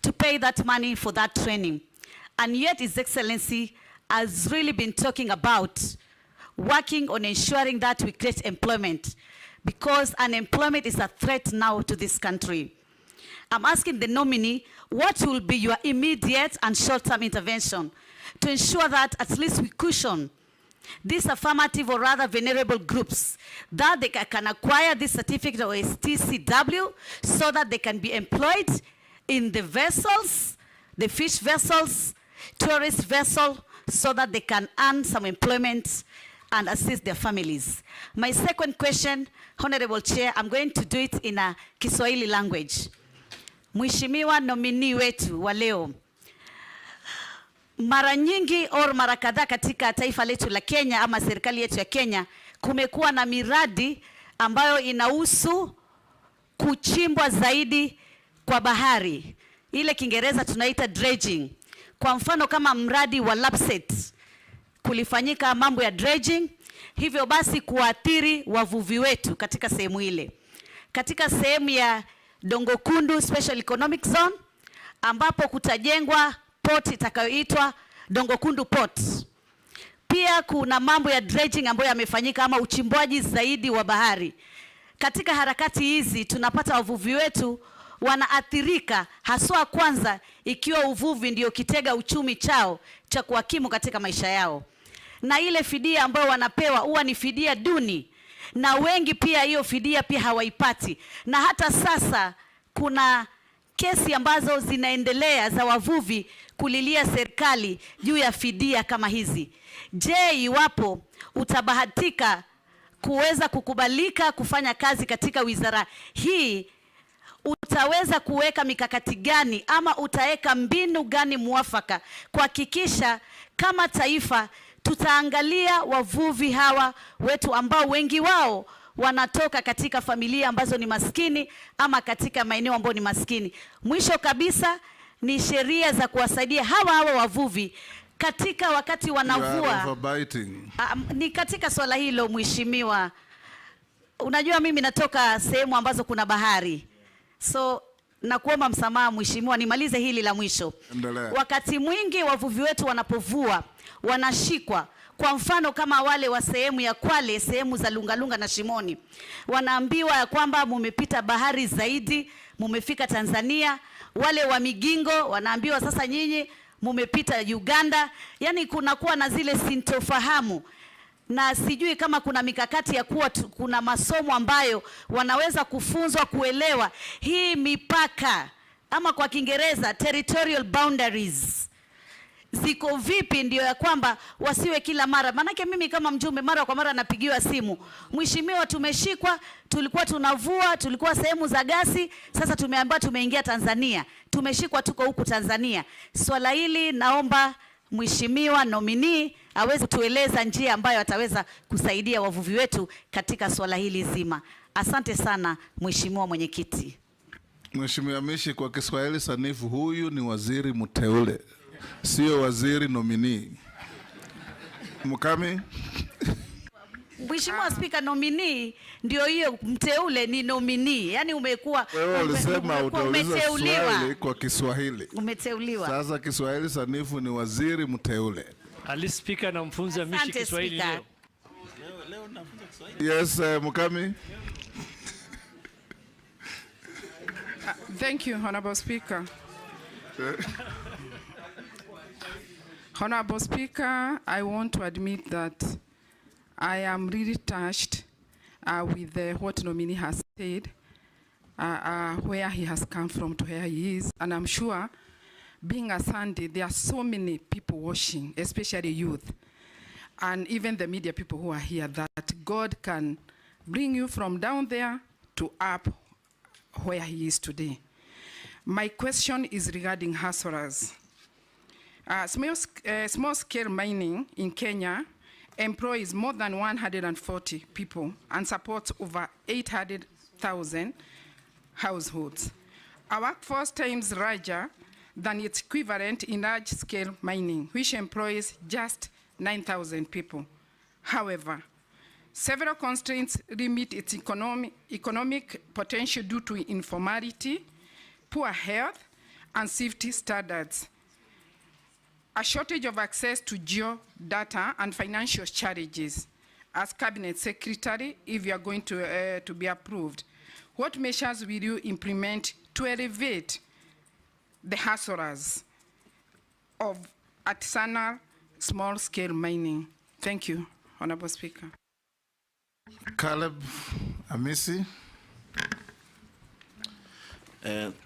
to pay that money for that training. And yet His Excellency has really been talking about working on ensuring that we create employment, because unemployment is a threat now to this country. I'm asking the nominee, what will be your immediate and short-term intervention to ensure that at least we cushion these affirmative or rather vulnerable groups, that they can acquire this certificate or STCW so that they can be employed in the vessels, the fish vessels, tourist vessels, so that they can earn some employment and assist their families. My second question, Honorable Chair, I'm going to do it in a Kiswahili language. Mheshimiwa nominee wetu wa leo, mara nyingi au mara kadhaa katika taifa letu la Kenya ama serikali yetu ya Kenya kumekuwa na miradi ambayo inahusu kuchimbwa zaidi kwa bahari. Ile Kiingereza tunaita dredging. Kwa mfano kama mradi wa Lapset, kulifanyika mambo ya dredging, hivyo basi kuathiri wavuvi wetu katika sehemu ile. Katika sehemu ya Dongo Kundu Special Economic Zone, ambapo kutajengwa port itakayoitwa Dongo Kundu Port. Pia kuna mambo ya dredging ambayo yamefanyika ama uchimbwaji zaidi wa bahari. Katika harakati hizi tunapata wavuvi wetu wanaathirika, haswa kwanza ikiwa uvuvi ndio kitega uchumi chao cha kuhakimu katika maisha yao. Na ile fidia ambayo wanapewa huwa ni fidia duni, na wengi pia hiyo fidia pia hawaipati. Na hata sasa kuna kesi ambazo zinaendelea za wavuvi kulilia serikali juu ya fidia kama hizi. Je, iwapo utabahatika kuweza kukubalika kufanya kazi katika wizara hii, utaweza kuweka mikakati gani ama utaweka mbinu gani muafaka kuhakikisha kama taifa tutaangalia wavuvi hawa wetu ambao wengi wao wanatoka katika familia ambazo ni maskini ama katika maeneo ambayo ni maskini. Mwisho kabisa ni sheria za kuwasaidia hawa wavuvi katika wakati wanavua. Ni katika swala hilo mheshimiwa. Unajua mimi natoka sehemu ambazo kuna bahari. So nakuomba msamaha mheshimiwa, nimalize hili la mwisho. Endelea. Wakati mwingi wavuvi wetu wanapovua wanashikwa. Kwa mfano kama wale wa sehemu ya Kwale, sehemu za Lungalunga na Shimoni, wanaambiwa ya kwamba mumepita bahari zaidi, mumefika Tanzania. Wale wa Migingo wanaambiwa sasa nyinyi mumepita Uganda, yani kunakuwa na zile sintofahamu, na sijui kama kuna mikakati ya kuwa kuna masomo ambayo wanaweza kufunzwa kuelewa hii mipaka, ama kwa Kiingereza territorial boundaries ziko vipi, ndio ya kwamba wasiwe kila mara. Manake mimi kama mjumbe mara kwa mara napigiwa simu, mheshimiwa, tumeshikwa, tulikuwa tunavua, tulikuwa sehemu za gasi, sasa tumeambiwa tumeingia Tanzania, tumeshikwa, tuko huku Tanzania. Swala hili naomba mheshimiwa nominee aweze kutueleza njia ambayo ataweza kusaidia wavuvi wetu katika swala hili zima. Asante sana mheshimiwa mwenyekiti. Mheshimiwa Mishi, kwa Kiswahili sanifu, huyu ni waziri mteule, sio waziri nominee. Mukami? Mheshimiwa Spika, nominee ndio hiyo, mteule ni nominee. Yaani umekuwa wewe ulisema utauliza swali kwa Kiswahili. Umeteuliwa. Sasa Kiswahili sanifu ni waziri mteule. Ali Spika na mfunza Mishi Kiswahili leo. Leo nafunza Kiswahili. Yes, Mukami. Thank you, Honorable Speaker. Honorable Speaker, I want to admit that I am really touched with what nominee has said, where he has come from to where he is. And I'm sure, being a Sunday, there are so many people watching, especially youth, and even the media people who are here, that God can bring you from down there to up where he is today. My question is regarding hustlers. Small-scale mining in Kenya employs more than 140 people and supports over 800,000 households. Our workforce times larger than its equivalent in large-scale mining, which employs just 9,000 people. However, several constraints limit its economic potential due to informality, poor health, and safety standards, a shortage of access to geodata, and financial challenges. As Cabinet Secretary, if you are going to be approved, what measures will you implement to elevate the hustlers of artisanal small-scale mining? Thank you, Honorable Speaker. Caleb Amisi.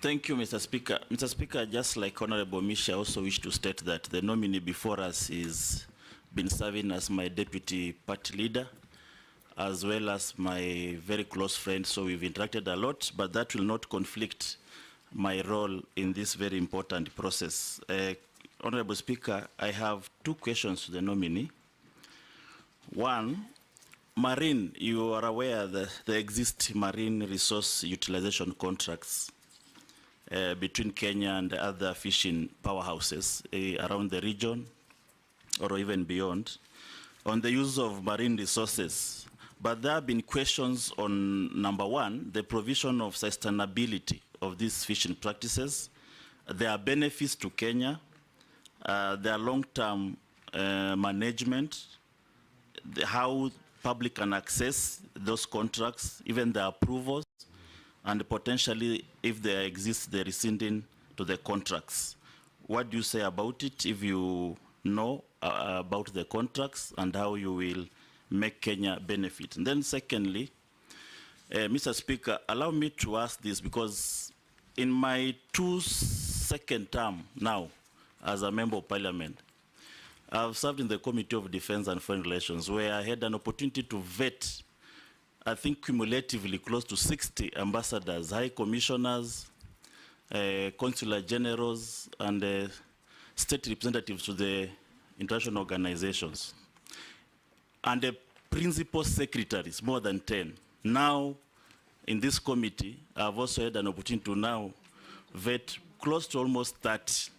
Thank you, Mr. Speaker. Mr. Speaker, just like Honorable Mishi, I also wish to state that the nominee before us is been serving as my deputy party leader, as well as my very close friend, so we've interacted a lot, but that will not conflict my role in this very important process. Honorable Speaker, I have two questions to the nominee. One, marine, you are aware that there exist marine resource utilization contracts between Kenya and other fishing powerhouses around the region or even beyond on the use of marine resources. But there have been questions on, number one, the provision of sustainability of these fishing practices, their benefits to Kenya, their long-term management, how public can access those contracts, even the approvals, and potentially, if there exists, the rescinding to the contracts. What do you say about it, if you know about the contracts and how you will make Kenya benefit? And then secondly, Mr. Speaker, allow me to ask this, because in my second term now as a member of parliament, I've served in the Committee of Defense and Foreign Relations, where I had an opportunity to vet, I think cumulatively close to 60 ambassadors, high commissioners, consular generals, and state representatives to the international organizations. And the principal secretaries, more than 10. Now, in this committee, I've also had an opportunity to now vet close to almost 30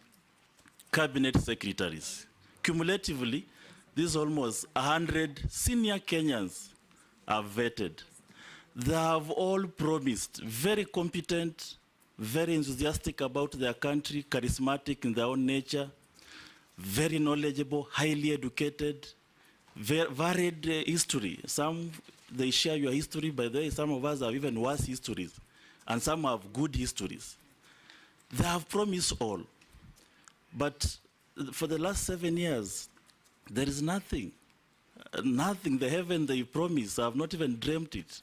cabinet secretaries. Cumulatively, this is almost 100 senior Kenyans are vetted. They have all promised, very competent, very enthusiastic about their country, charismatic in their own nature, very knowledgeable, highly educated, varied history. Some, they share your history, by the way, some of us have even worse histories, and some have good histories. They have promised all. But for the last 7 years, there is nothing. Nothing. The heaven that you promised, I have not even dreamt it.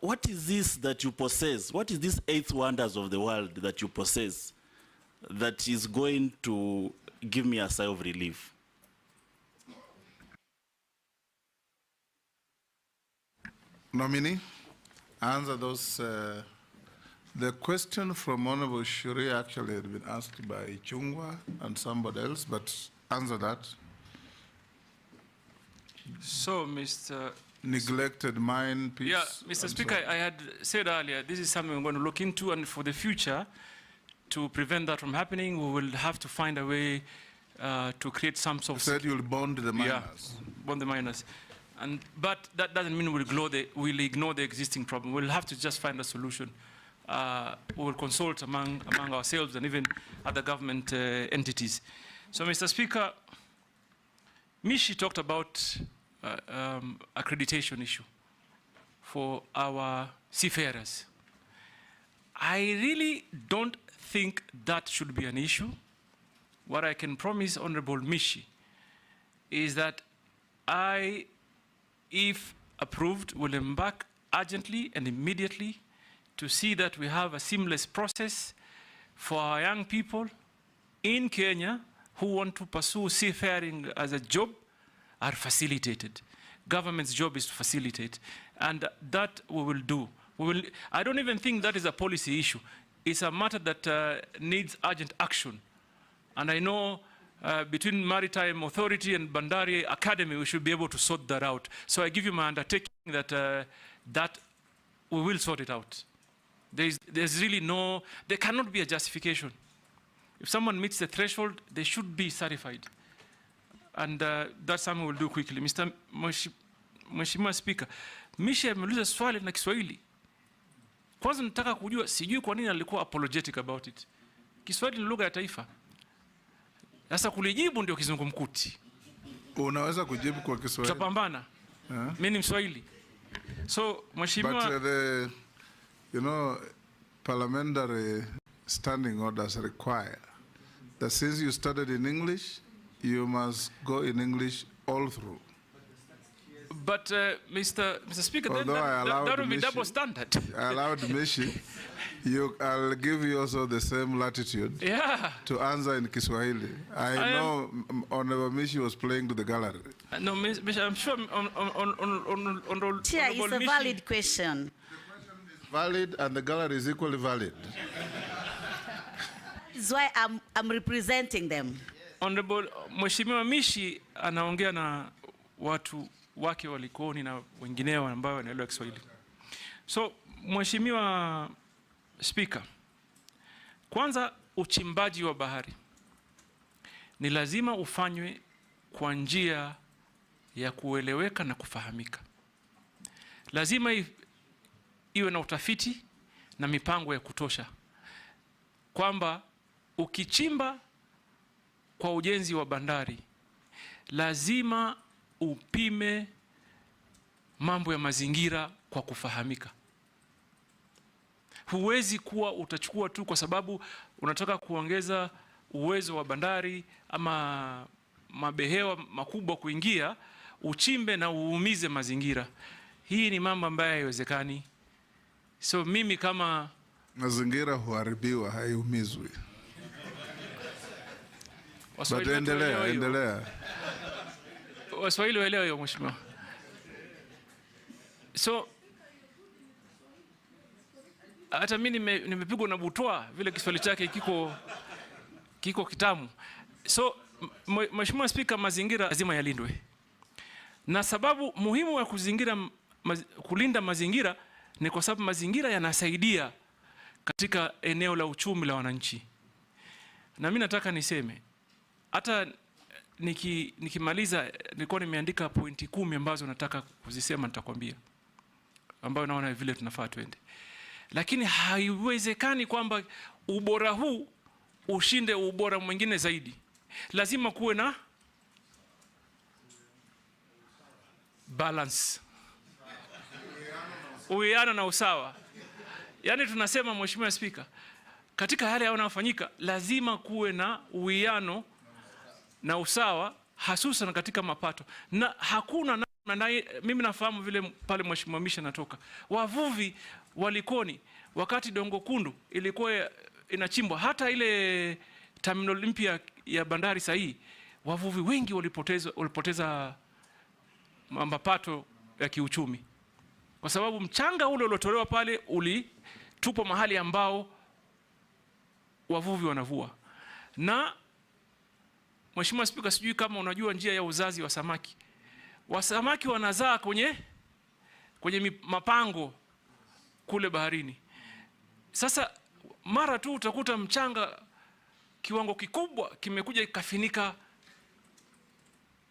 What is this that you possess? What is this 8 wonders of the world that you possess that is going to give me a sigh of relief? Nominee, answer those. The question from Honorable Shuri actually had been asked by Chungwa and somebody else, but answer that. So, Mr. Neglected mine piece. Yeah, Mr. Speaker, I had said earlier, this is something we're going to look into, and for the future, to prevent that from happening, we will have to find a way to create some sort of... You said you'll bond the miners. Yeah, bond the miners. But that doesn't mean we'll ignore the existing problem. We'll have to just find a solution. We will consult among ourselves and even other government entities. So, Mr. Speaker, Mishi talked about accreditation issue for our seafarers. I really don't think that should be an issue. What I can promise Honorable Mishi is that I, if approved, will embark urgently and immediately to see that we have a seamless process for our young people in Kenya who want to pursue seafaring as a job are facilitated. Government's job is to facilitate, and that we will do. I don't even think that is a policy issue. It's a matter that needs urgent action. And I know between Maritime Authority and Bandari Academy, we should be able to sort that out. So I give you my undertaking that, that we will sort it out. There's really no, there cannot be a justification. If someone meets the threshold, they should be certified. And that's something we'll do quickly. Mr. Mheshimiwa Speaker, Mishi ameuliza swali na Kiswahili. Kwanza nataka kujua, sijui kwa nini alikuwa apologetic about it. Kiswahili ni lugha ya taifa. Sasa kulijibu ndio kizungumkuti. Unaweza kujibu kwa Kiswahili? Tutapambana. Mimi ni Mswahili. So, Mheshimiwa... But you know, parliamentary standing orders require that since you studied in English, you must go in English all through. But Mr. Speaker, then that will be double standard. I allowed Mishi. I'll give you also the same latitude to answer in Kiswahili. I know Honorable Mishi was playing to the gallery. No, I'm sure on Chair, it's a valid question. Valid, and the gallery is equally valid. That's why I'm representing them. Honorable Mheshimiwa Mishi anaongea na watu wake wa Likoni na wengineo ambao wanaelewa Kiswahili. So, Mheshimiwa Speaker, kwanza uchimbaji wa bahari ni lazima ufanywe kwa njia ya kueleweka na kufahamika. Lazima iwe na utafiti na mipango ya kutosha, kwamba ukichimba kwa ujenzi wa bandari lazima upime mambo ya mazingira kwa kufahamika. Huwezi kuwa utachukua tu kwa sababu unataka kuongeza uwezo wa bandari ama mabehewa makubwa kuingia, uchimbe na uumize mazingira. Hii ni mambo ambayo haiwezekani. So mimi kama... Mazingira huharibiwa, haiumizwi. But endelea. Waswahili waelewa hiyo, Mheshimiwa. So hata mimi nimepigwa na butwa vile Kiswahili chake kiko kitamu. So Mheshimiwa Speaker, mazingira lazima yalindwe. Na sababu muhimu ya kulinda mazingira ni kwa sababu mazingira yanasaidia katika eneo la uchumi la wananchi. Na mimi nataka niseme, hata nikimaliza nilikuwa nimeandika pointi 10 ambazo nataka kuzisema, nitakwambia, ambayo naona vile tunafaa twende. Lakini haiwezekani kwamba ubora huu ushinde ubora mwingine zaidi. Lazima kuwe na balance, uwiano na usawa. Yaani tunasema, Mheshimiwa Speaker, katika hali yanayofanyika lazima kuwe na uwiano na usawa, hasusan katika mapato. Na hakuna mimi nafahamu vile pale Mheshimiwa Misha natoka, wavuvi walikoni wakati Dongo Kundu ilikuwa inachimbwa, hata ile terminal mpya ya bandari sahihi, wavuvi wengi walipoteza mapato ya kiuchumi, kwa sababu mchanga ule uliotolewa pale ulitupwa mahali ambao wavuvi wanavua. Na Mheshimiwa Spika, sijui kama unajua njia ya uzazi wa samaki. Wasamaki wanazaa kwenye mapango kule baharini. Sasa mara tu utakuta mchanga kiwango kikubwa kimekuja kikafinika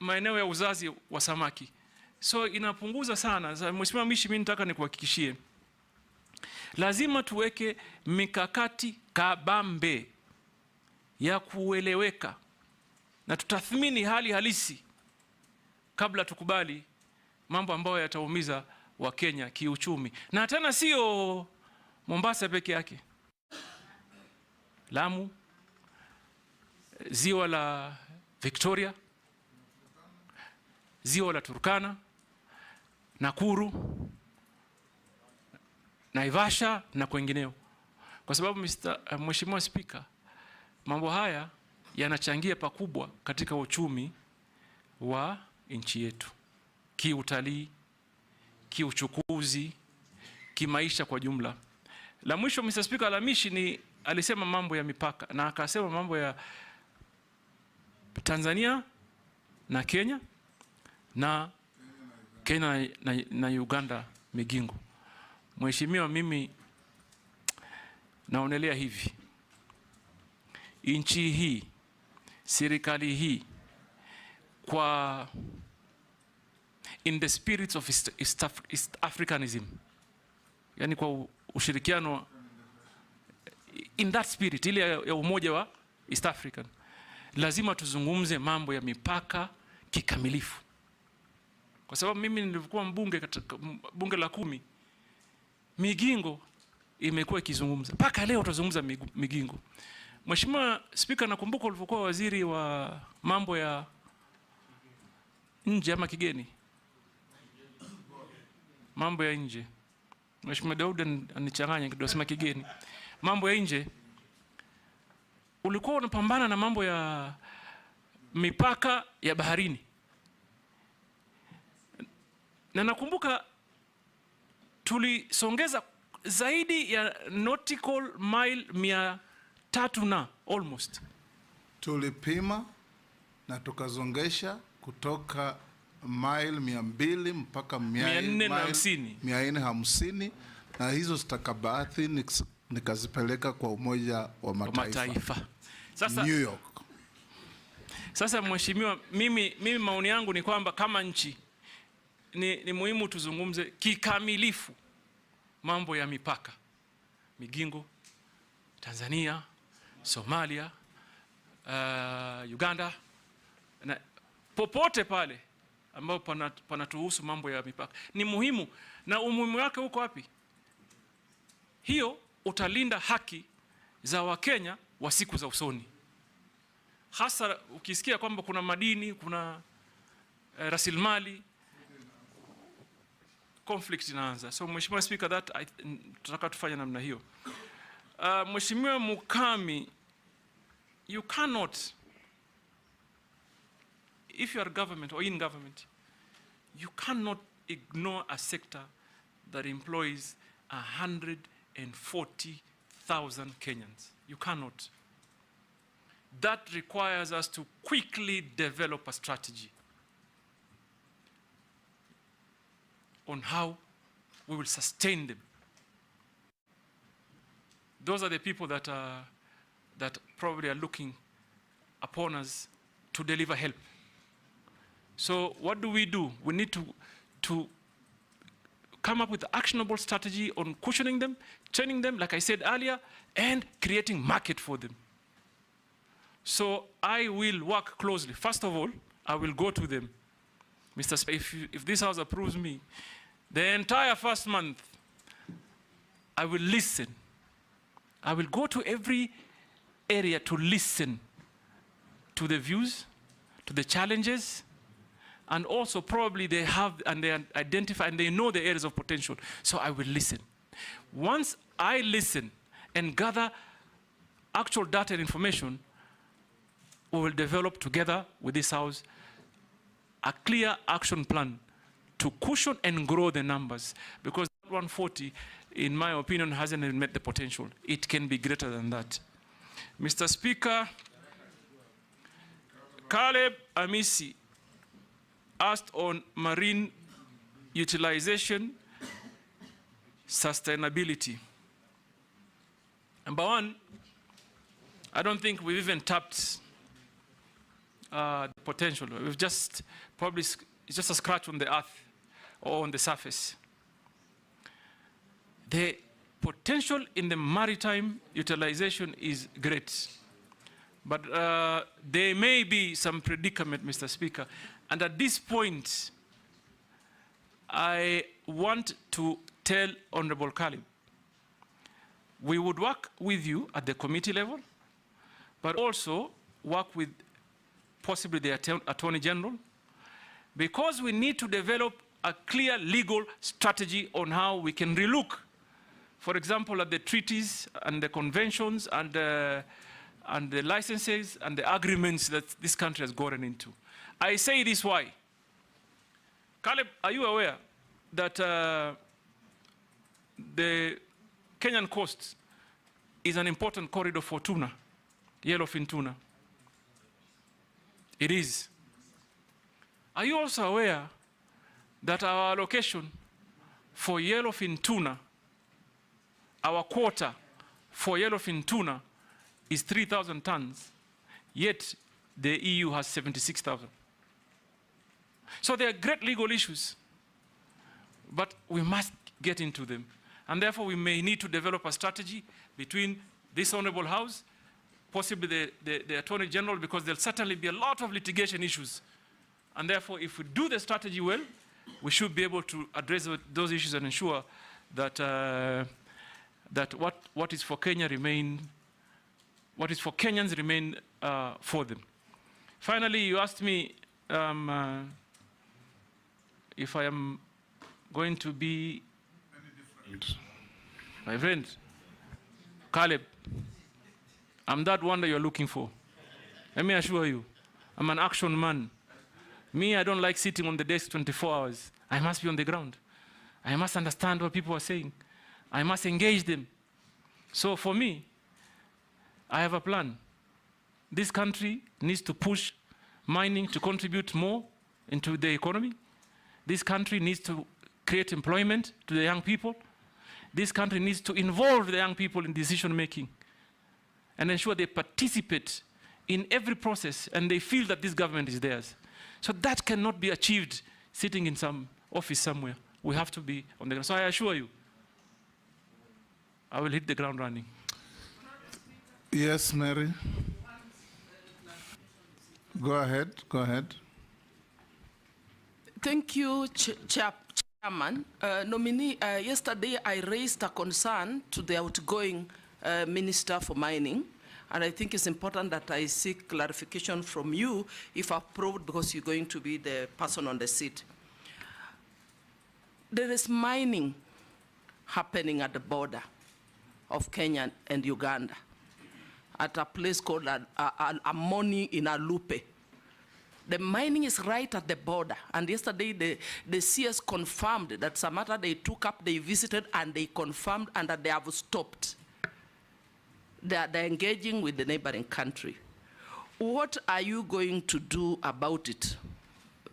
maeneo ya uzazi wa samaki. So inapunguza sana. Mheshimiwa Mishi, mimi nataka nikuhakikishie, lazima tuweke mikakati kabambe ya kueleweka na tutathmini hali halisi kabla tukubali mambo ambayo yataumiza Wakenya kiuchumi. Na tena sio Mombasa peke yake. Lamu, ziwa la Victoria, ziwa la Turkana, Nakuru, Naivasha na kwengineo. Kwa sababu Mheshimiwa Spika, mambo haya yanachangia pakubwa katika uchumi wa nchi yetu, kiutalii, kiuchukuzi, kimaisha kwa jumla. La mwisho, Mr. Speaker, Alamishi alisema mambo ya mipaka na akasema mambo ya Tanzania na Kenya na Uganda Migingo. Mheshimiwa, mimi naonelea hivi, nchi hii, serikali hii, kwa in the spirit of East Africanism, yani kwa ushirikiano in that spirit ile ya umoja wa East African, lazima tuzungumze mambo ya mipaka kikamilifu. Kwa sababu mimi nilikuwa mbunge katika bunge la 10, Migingo imekuwa ikizungumza mpaka leo, tutazungumza Migingo. Mheshimiwa Spika, nakumbuka ulivyokuwa waziri wa mambo ya nje ama kigeni, mambo ya nje, Mheshimiwa Daud anichanganya kidogo, sema kigeni, mambo ya nje, ulikuwa unapambana na mambo ya mipaka ya baharini. Na nakumbuka tulisongeza zaidi ya nautical mile 300 na almost. Tulipima na tukazongesha kutoka mile 200 mpaka 450, na hizo stakabadhi nikazipeleka kwa Umoja wa Mataifa. Sasa, New York. Sasa Mheshimiwa, mimi maoni yangu ni kwamba kama nchi ni muhimu tuzungumze kikamilifu mambo ya mipaka, Migingo, Tanzania, Somalia, Uganda na popote pale ambapo panatuhusu mambo ya mipaka. Ni muhimu, na umuhimu wake uko wapi? Hiyo utalinda haki za Wakenya wa siku za usoni. Hasa ukisikia kwamba kuna madini, kuna rasilimali, conflict inaanza. So Mheshimiwa Speaker, tutaka tufanye namna hiyo. Mheshimiwa Mukami, you cannot, if you are government or in government, you cannot ignore a sector that employs 140,000 Kenyans. You cannot. That requires us to quickly develop a strategy on how we will sustain them. Those are the people that probably are looking upon us to deliver help. So what do? We need to come up with an actionable strategy on cushioning them, training them, like I said earlier, and creating market for them. So I will work closely. First of all, I will go to them. Mr. Speaker, if this House approves me, the entire first month, I will listen. I will go to every area to listen to the views, to the challenges, and also probably they have and they identify and they know the areas of potential. So I will listen. Once I listen and gather actual data and information, we will develop together with this House a clear action plan to cushion and grow the numbers, because 140, in my opinion, hasn't met the potential. It can be greater than that. Mr. Speaker, Caleb Amisi asked on marine utilization, sustainability. Number one, I don't think we've even tapped the potential. We've just probably, it's just a scratch on the earth or on the surface. The potential in the maritime utilization is great. But there may be some predicament, Mr. Speaker. And at this point, I want to tell Honorable Caleb, we would work with you at the committee level, but also work with possibly the Attorney General, because we need to develop a clear legal strategy on how we can relook, for example, at the treaties and the conventions and the licenses and the agreements that this country has gotten into. I say this why. Caleb, are you aware that the Kenyan coast is an important corridor for tuna, yellowfin tuna? It is. Are you also aware that our allocation for yellowfin tuna, our quota for yellowfin tuna is 3,000 tons, yet the EU has 76,000. So there are great legal issues, but we must get into them. And therefore, we may need to develop a strategy between this Honorable House, possibly the Attorney General, because there'll certainly be a lot of litigation issues. And therefore, if we do the strategy well, we should be able to address those issues and ensure that, that what is for Kenya remain, what is for Kenyans remain for them. Finally, you asked me if I am going to be my friend, Caleb, I'm that one that you're looking for. Let me assure you, I'm an action man. Me, I don't like sitting on the desk 24 hours. I must be on the ground. I must understand what people are saying. I must engage them. So for me, I have a plan. This country needs to push mining to contribute more into the economy. This country needs to create employment to the young people. This country needs to involve the young people in decision making and ensure they participate in every process and they feel that this government is theirs. So that cannot be achieved sitting in some office somewhere. We have to be on the ground. So I assure you, I will hit the ground running. Yes, Mary. Go ahead, go ahead. Thank you, Chairman. Nominee, yesterday I raised a concern to the outgoing Minister for Mining, and I think it's important that I seek clarification from you, if approved, because you're going to be the person on the seat. There is mining happening at the border of Kenya and Uganda at a place called Amoni in Alupe. The mining is right at the border, and yesterday the CS confirmed that some matter they took up, they visited, and they confirmed, and that they have stopped. They're engaging with the neighboring country. What are you going to do about it?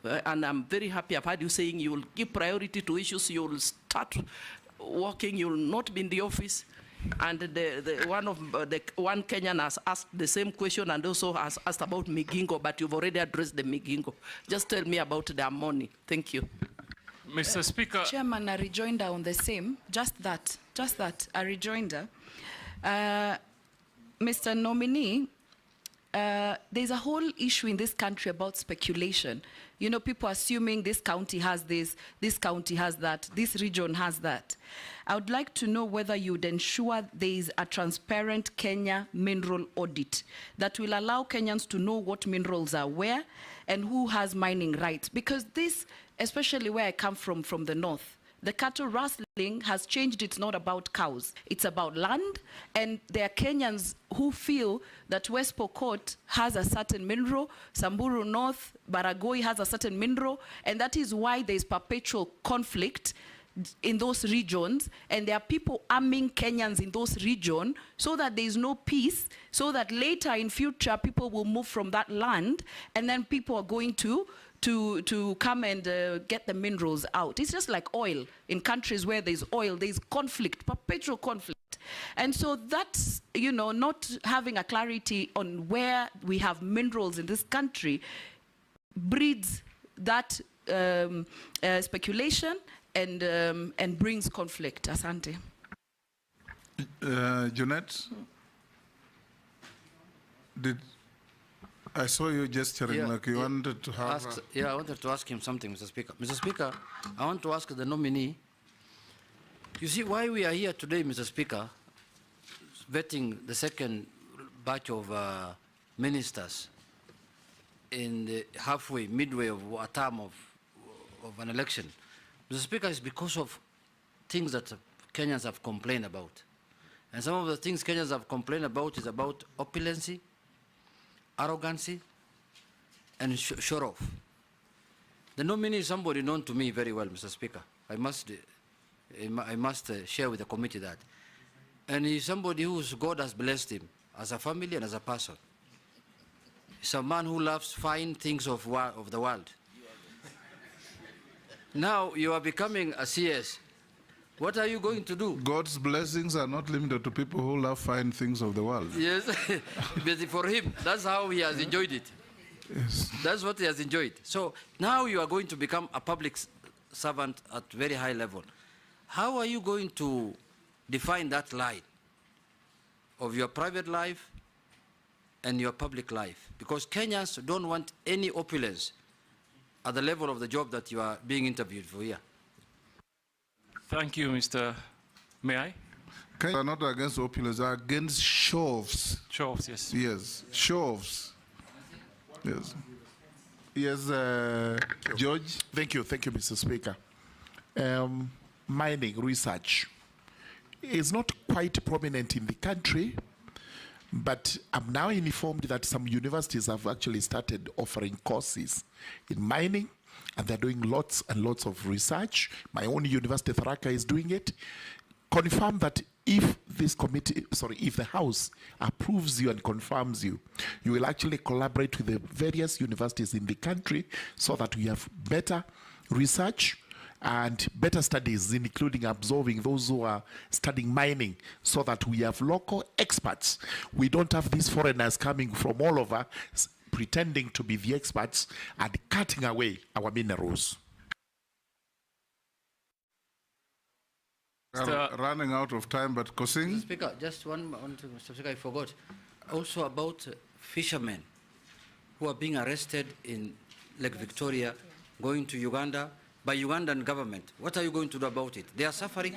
And I'm very happy I've heard you saying you will give priority to issues, you will start working, you will not be in the office. And one Kenyan has asked the same question and also has asked about Migingo, but you've already addressed the Migingo. Just tell me about the Amoni. Thank you. Mr. Speaker. Chairman, a rejoinder on the same, just that, a rejoinder. Mr. Nominee, there's a whole issue in this country about speculation. You know, people assuming this county has this county has that, this region has that. I would like to know whether you'd ensure there is a transparent Kenya mineral audit that will allow Kenyans to know what minerals are where and who has mining rights. Because this, especially where I come from the north, the cattle rustling has changed. It's not about cows. It's about land. And there are Kenyans who feel that West Pokot has a certain mineral, Samburu North, Baragoi has a certain mineral, and that is why there is perpetual conflict in those regions, and there are people arming Kenyans in those regions so that there is no peace, so that later in future people will move from that land, and then people are going to come and get the minerals out. It's just like oil. In countries where there's oil, there's conflict, perpetual conflict. And so that's, you know, not having a clarity on where we have minerals in this country breeds that speculation and brings conflict. Asante. Jeanette, I saw you gesturing like you wanted to have... I wanted to ask him something, Mr. Speaker. Mr. Speaker, I want to ask the nominee, you see why we are here today, Mr. Speaker, vetting the second batch of ministers in the midway of a term of an election. Mr. Speaker, is because of things that Kenyans have complained about. And some of the things Kenyans have complained about is about opulency, arrogancy, and show off. The nominee is somebody known to me very well, Mr. Speaker. I must share with the committee that. And he's somebody whose God has blessed him as a family and as a person. He's a man who loves fine things of the world. Now you are becoming a CS. What are you going to do? God's blessings are not limited to people who love fine things of the world. Yes, but for him, that's how he has enjoyed it. Yes. That's what he has enjoyed. So now you are going to become a public servant at very high level. How are you going to define that line of your private life and your public life? Because Kenyans don't want any opulence at the level of the job that you are being interviewed for here. Thank you, Mr. May I? Kenyans are not against opulence, they are against show-offs. Show-offs, yes. Yes, show-offs. Yes. Yes, George? Thank you, Mr. Speaker. Mining research is not quite prominent in the country, but I'm now informed that some universities have actually started offering courses in mining, and they're doing lots and lots of research. My own university, Tharaka, is doing it. Confirm that if this committee, if the House approves you and confirms you, you will actually collaborate with the various universities in the country so that we have better research and better studies, including absorbing those who are studying mining, so that we have local experts. We don't have these foreigners coming from all over pretending to be the experts and cutting away our minerals. Running out of time, but Kosing? Mr. Speaker, just one thing, Mr. Speaker, I forgot. Also about fishermen who are being arrested in Lake Victoria, going to Uganda, by Ugandan government. What are you going to do about it? They are suffering.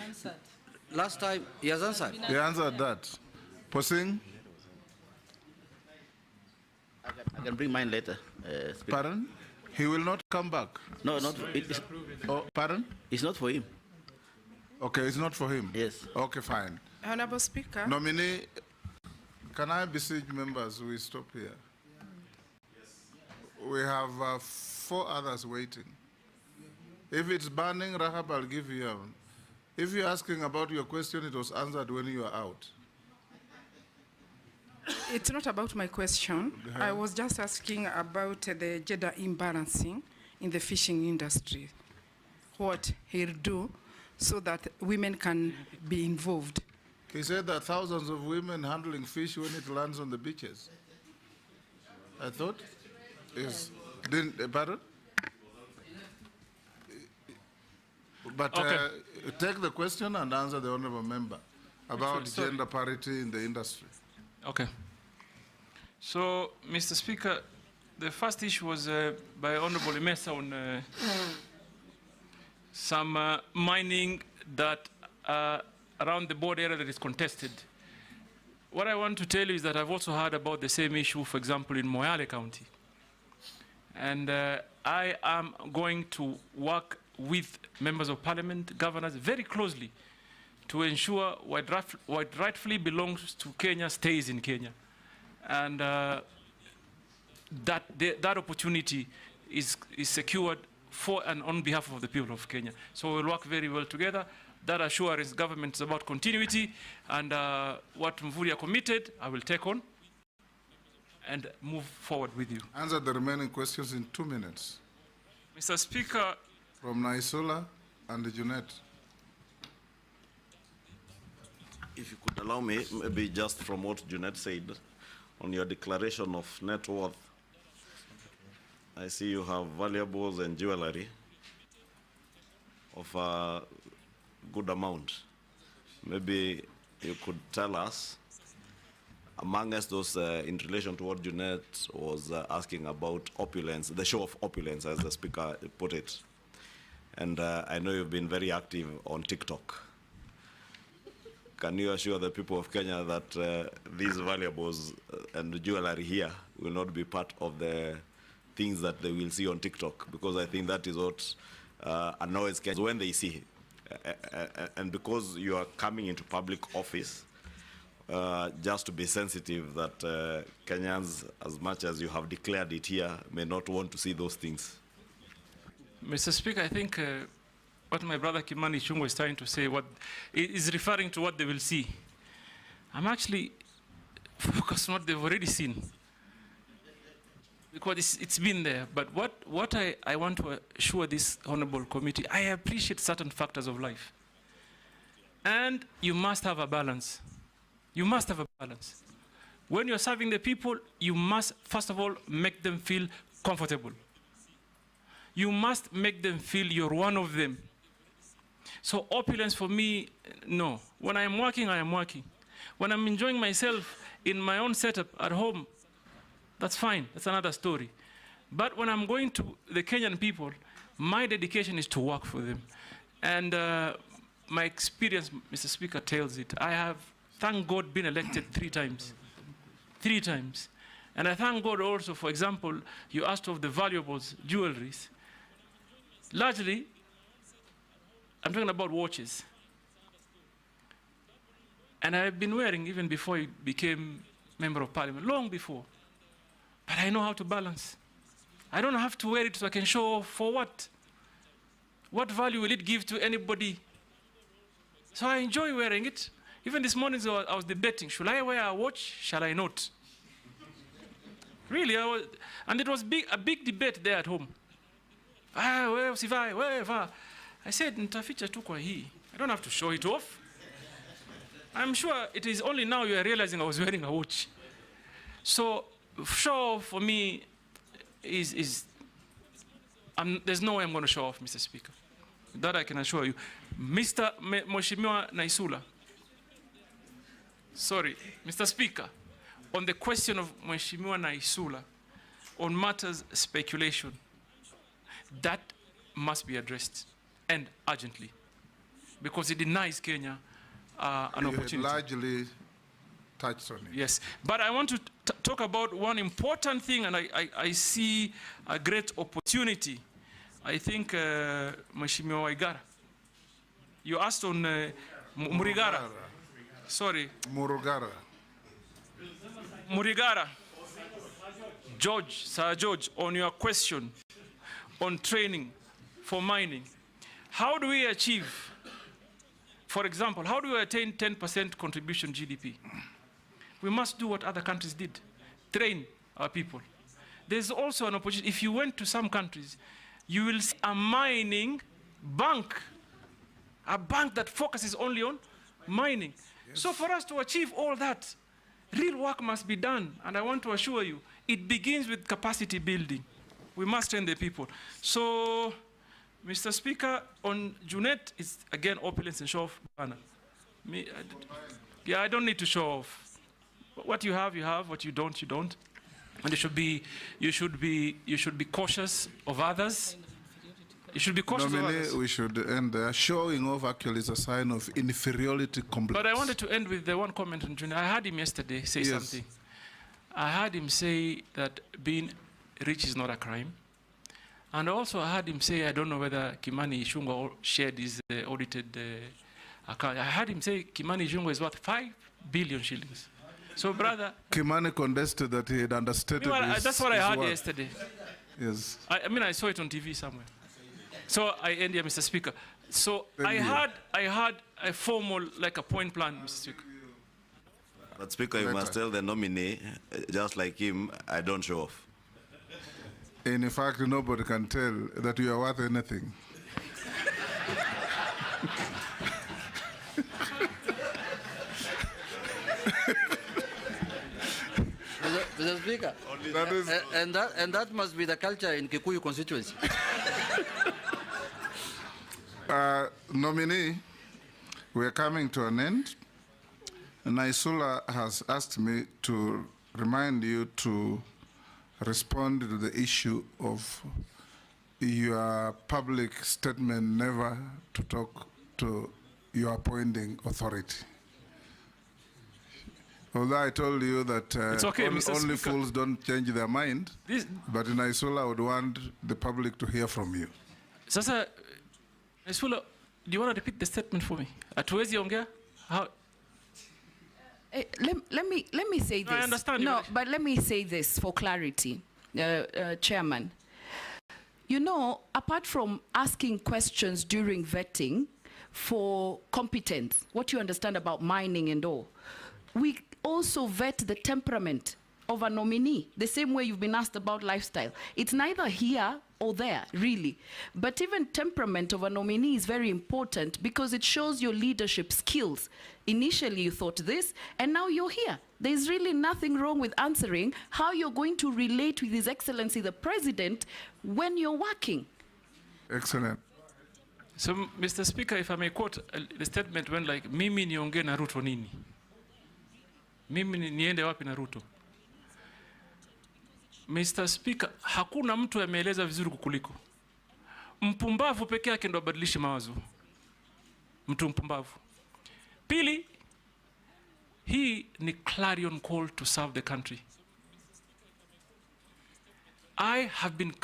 Last time, he has answered. He answered that. Posing? I can bring mine later. Pardon? He will not come back? No, not. Pardon? It's not for him. Okay, it's not for him? Yes. Okay, fine. Honorable Speaker. Nominee, can I beseech members we stop here? Yes. We have 4 others waiting. If it's burning, Rahab, I'll give you. If you're asking about your question, it was answered when you are out. It's not about my question. I was just asking about the gender imbalancing in the fishing industry. What he'll do so that women can be involved. He said that thousands of women handling fish when it lands on the beaches. I thought? Yes. Pardon? But take the question and answer the honorable member about gender parity in the industry. Okay. So, Mr. Speaker, the first issue was by Honorable Imesa on some mining that around the border area that is contested. What I want to tell you is that I've also heard about the same issue, for example, in Moyale County. And I am going to work with members of parliament, governors, very closely to ensure what rightfully belongs to Kenya stays in Kenya. And that opportunity is secured for and on behalf of the people of Kenya. So we'll work very well together. That assurance government is about continuity, and what Mvurya committed, I will take on and move forward with you. Answer the remaining questions in 2 minutes. Mr. Speaker. From Naisula and Junet. If you could allow me, maybe just from what Junet said, on your declaration of net worth, I see you have valuables and jewelry of a good amount. Maybe you could tell us, amongst those in relation to what Junet was asking about opulence, the show of opulence, as the speaker put it. And I know you've been very active on TikTok. Can you assure the people of Kenya that these valuables and jewelry here will not be part of the things that they will see on TikTok? Because I think that is what annoys Kenyans when they see it. And because you are coming into public office, just to be sensitive that Kenyans, as much as you have declared it here, may not want to see those things. Mr. Speaker, I think what my brother Kimani Ichung'wah is trying to say is referring to what they will see. I'm actually focused on what they've already seen, because it's been there. But what I want to assure this honorable committee, I appreciate certain factors of life. And you must have a balance. You must have a balance. When you're serving the people, you must, first of all, make them feel comfortable. You must make them feel you're one of them. So opulence for me, no. When I am working, I am working. When I'm enjoying myself in my own setup at home, that's fine. That's another story. But when I'm going to the Kenyan people, my dedication is to work for them. And my experience, Mr. Speaker, tells it. I have, thank God, been elected 3 times. 3 times. And I thank God also, for example, you asked of the valuables, jewelries. Largely, I'm talking about watches. And I've been wearing even before I became member of parliament, long before. But I know how to balance. I don't have to wear it so I can show off for what? What value will it give to anybody? So I enjoy wearing it. Even this morning I was debating, should I wear a watch? Shall I not? Really, and it was a big debate there at home. I said, nitaficha tu kwa hii. I don't have to show it off. I'm sure it is only now you are realizing I was wearing a watch. So show off for me there's no way I'm going to show off, Mr. Speaker. That I can assure you. Mr. Mheshimiwa Naisula. Sorry, Mr. Speaker, on the question of Mheshimiwa Naisula, on matters speculation, that must be addressed, and urgently, because it denies Kenya an opportunity. You largely touched on it. Yes, but I want to talk about one important thing, and I see a great opportunity. I think Mheshimiwa Waigara, you asked on Murigara. Sorry. Murugara. Murigara. George, Sir George, on your question on training for mining, how do we achieve, for example, how do we attain 10% contribution GDP? We must do what other countries did, train our people. There's also an opportunity. If you went to some countries, you will see a mining bank, a bank that focuses only on mining. Yes. So for us to achieve all that, real work must be done. And I want to assure you, it begins with capacity building. We must train the people. So, Mr. Speaker, on Junet, it's again opulence and show off banner. I don't need to show off. What you have, you have. What you don't, you don't. and you should be cautious of others. You should be cautious of others. We should end there. Showing off actually is a sign of inferiority complex. But I wanted to end with the one comment on Junior. I heard him yesterday say something. I heard him say that being rich is not a crime. And also I heard him say, I don't know whether Kimani Ichung'wah shared his audited account. I heard him say Kimani Ichung'wah is worth 5 billion shillings. So, brother... Kimani contested that he had understated that's what I heard yesterday. Yes. I mean, I saw it on TV somewhere. So I end here, Mr. Speaker. So I had a formal, like a point plan, Mr. Speaker. But Speaker, you must tell the nominee, just like him, I don't show off. In fact, nobody can tell that you are worth anything. Mr. Speaker, and that must be the culture in Kikuyu constituency. Nominee, we are coming to an end. Naisula has asked me to remind you to respond to the issue of your public statement never to talk to your appointing authority. Although I told you that it's okay, only fools don't change their mind, but in Naisula I would want the public to hear from you. Sasa, Naisula, do you want to repeat the statement for me? Hatuwezi ongea? How? Let me say this. I understand. No, but let me say this for clarity, Chairman. You know, apart from asking questions during vetting for competence, what you understand about mining and all, we also vet the temperament of a nominee, the same way you've been asked about lifestyle. It's neither here or there, really. But even temperament of a nominee is very important because it shows your leadership skills. Initially you thought this, and now you're here. There's really nothing wrong with answering how you're going to relate with His Excellency the President when you're working. Excellent. So, Mr. Speaker, if I may quote, the statement went like, mimi nionge na Ruto nini? Mimi niende wapi na Ruto? Mr. Speaker, hakuna mtu ameeleza vizuri kukuliko. Mpumbavu peke yake ndo abadilishe mawazo. Mtu mpumbavu. Pili, hii ni clarion call to serve the country. I have been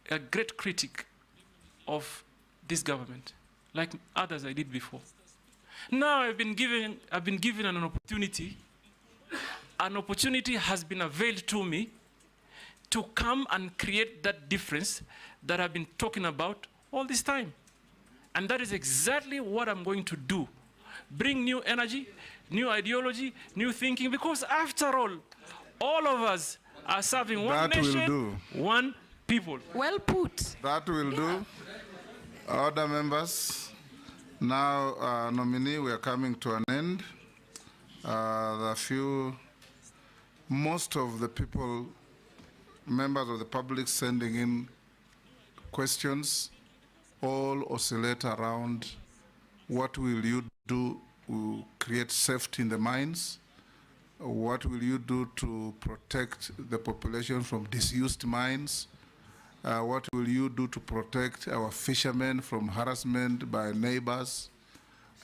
a great critic of this government, like others I did before. Now I've been given an opportunity. An opportunity has been availed to me to come and create that difference that I've been talking about all this time. And that is exactly what I'm going to do. Bring new energy, new ideology, new thinking, because after all of us are serving one nation, one people. Well put. That will do. Other members, now nominee, we are coming to an end. Most of the people, members of the public sending in questions, all oscillate around what will you do to create safety in the mines? What will you do to protect the population from disused mines? What will you do to protect our fishermen from harassment by neighbors?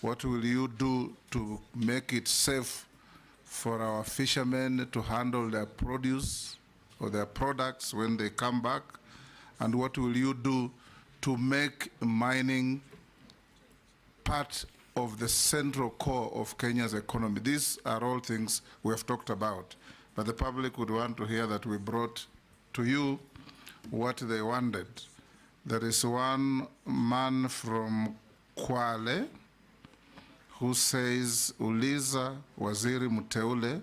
What will you do to make it safe for our fishermen to handle their produce or their products when they come back? And what will you do to make mining part of the central core of Kenya's economy? These are all things we have talked about, but the public would want to hear that we brought to you what they wanted. There is one man from Kwale who says, uliza waziri mteule,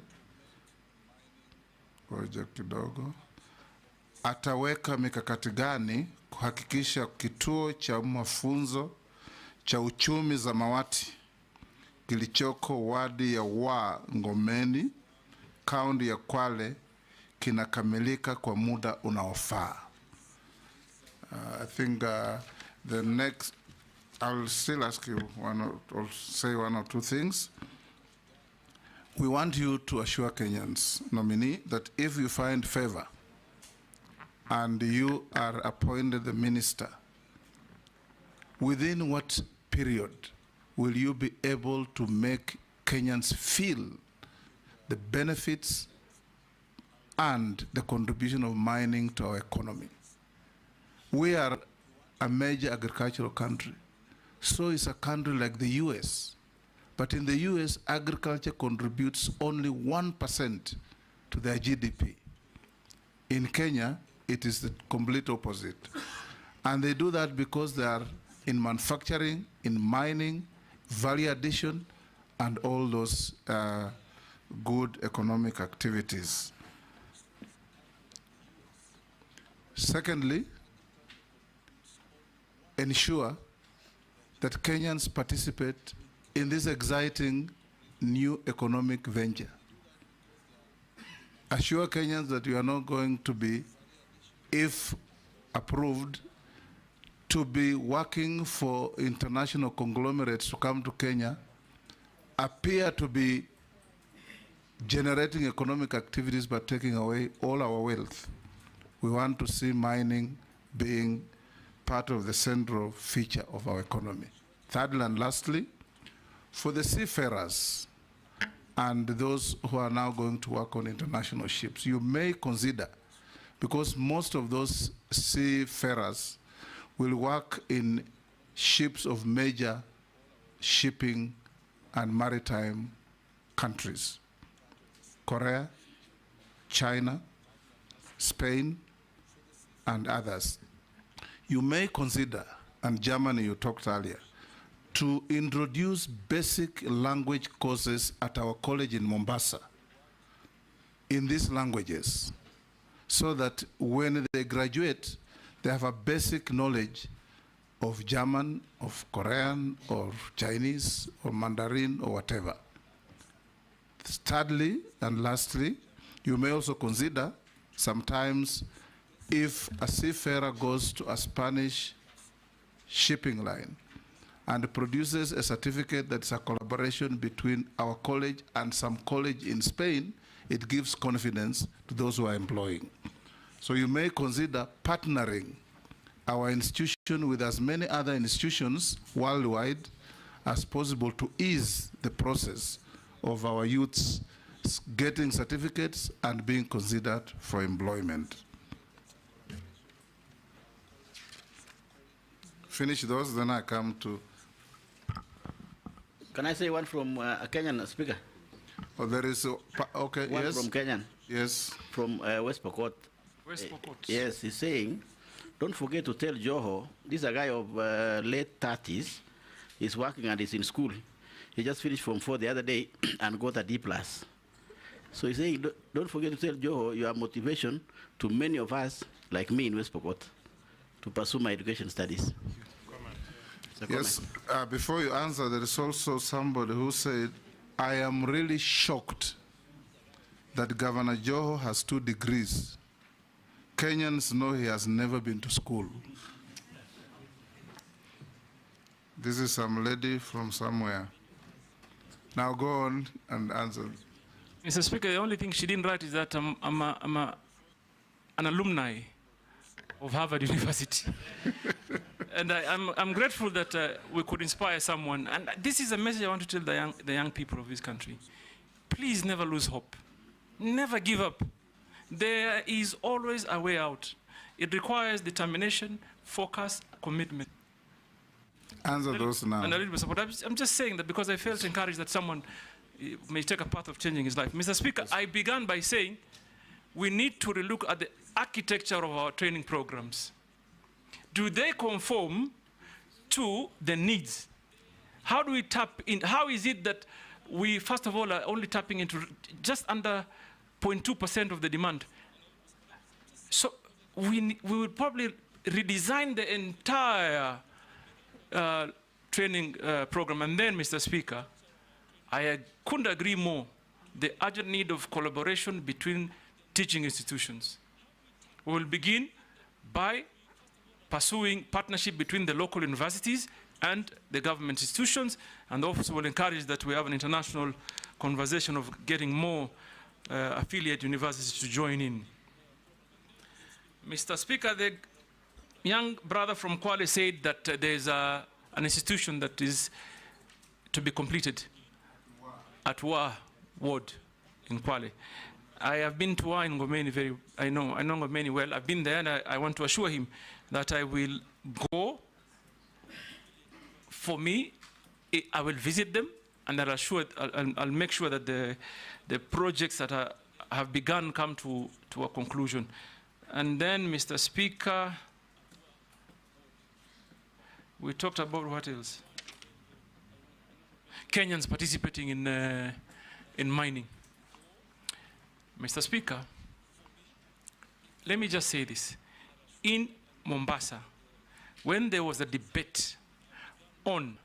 ngoja kidogo, ataweka mikakati gani kuhakikisha kituo cha mafunzo cha uchumi zamawati kilichoko wadi ya Ngomeni, kaunti ya Kwale, kinakamilika kwa muda unaofaa. I think the next, I'll still ask you say one or two things. we want you to assure Kenyans, nominee, that if you find favor and you are appointed the minister, within what period will you be able to make Kenyans feel the benefits and the contribution of mining to our economy? We are a major agricultural country. So is a country like the US. But in the US, agriculture contributes only 1% to their GDP. In Kenya, it is the complete opposite. And they do that because they are in manufacturing, in mining, value addition, and all those good economic activities. Secondly, ensure that Kenyans participate in this exciting new economic venture. Assure Kenyans that you are not going to be, if approved, to be working for international conglomerates to come to Kenya, appear to be generating economic activities but taking away all our wealth. We want to see mining being part of the central feature of our economy. Thirdly and lastly, for the seafarers and those who are now going to work on international ships, you may consider, because most of those seafarers will work in ships of major shipping and maritime countries: Korea, China, Spain, and others. You may consider, and Germany you talked earlier, to introduce basic language courses at our college in Mombasa in these languages, so that when they graduate, they have a basic knowledge of German, of Korean, or Chinese, or Mandarin, or whatever. Thirdly and lastly, you may also consider sometimes if a seafarer goes to a Spanish shipping line and produces a certificate that's a collaboration between our college and some college in Spain, it gives confidence to those who are employing. So you may consider partnering our institution with as many other institutions worldwide as possible to ease the process of our youths getting certificates and being considered for employment. Finish those, then I come to... Can I say one from a Kenyan speaker? Oh, there is, okay, one yes. from Kenyan. Yes. From West Pokot. West Pokot. Yes, he's saying, don't forget to tell Joho, this is a guy of late 30s, he's working and he's in school. He just finished Form 4 the other day and got a D+. So he's saying, don't forget to tell Joho your motivation to many of us, like me in West Pokot, to pursue my education studies. Yes, before you answer, there is also somebody who said, I am really shocked that Governor Joho has 2 degrees. Kenyans know he has never been to school. This is some lady from somewhere. Now go on and answer. Mr. Speaker, the only thing she didn't write is that I'm an alumni of Harvard University. And I'm grateful that we could inspire someone. And this is a message I want to tell the young people of this country. Please never lose hope. Never give up. There is always a way out. It requires determination, focus, commitment. Answer those now. And a little bit of support. I'm just saying that because I felt encouraged that someone may take a path of changing his life. Mr. Speaker, I began by saying we need to relook at the architecture of our training programs. Do they conform to the needs? How do we tap in? How is it that we, first of all, are only tapping into just under 0.2% of the demand? So we would probably redesign the entire training program. And then, Mr. Speaker, I couldn't agree more. The urgent need of collaboration between teaching institutions. We will begin by pursuing partnership between the local universities and the government institutions, and also will encourage that we have an international conversation of getting more affiliate universities to join in. Mr. Speaker, the young brother from Kwale said that there's an institution that is to be completed at Wa Ward in Kwale. I have been to Wa in Ngomeni I know Ngomeni well. I've been there, and I want to assure him that I will go. For me, I will visit them, and I'll make sure that the projects that have begun come to a conclusion. And then, Mr. Speaker, we talked about what else? Kenyans participating in mining. Mr. Speaker, let me just say this. In Mombasa, when there was a debate on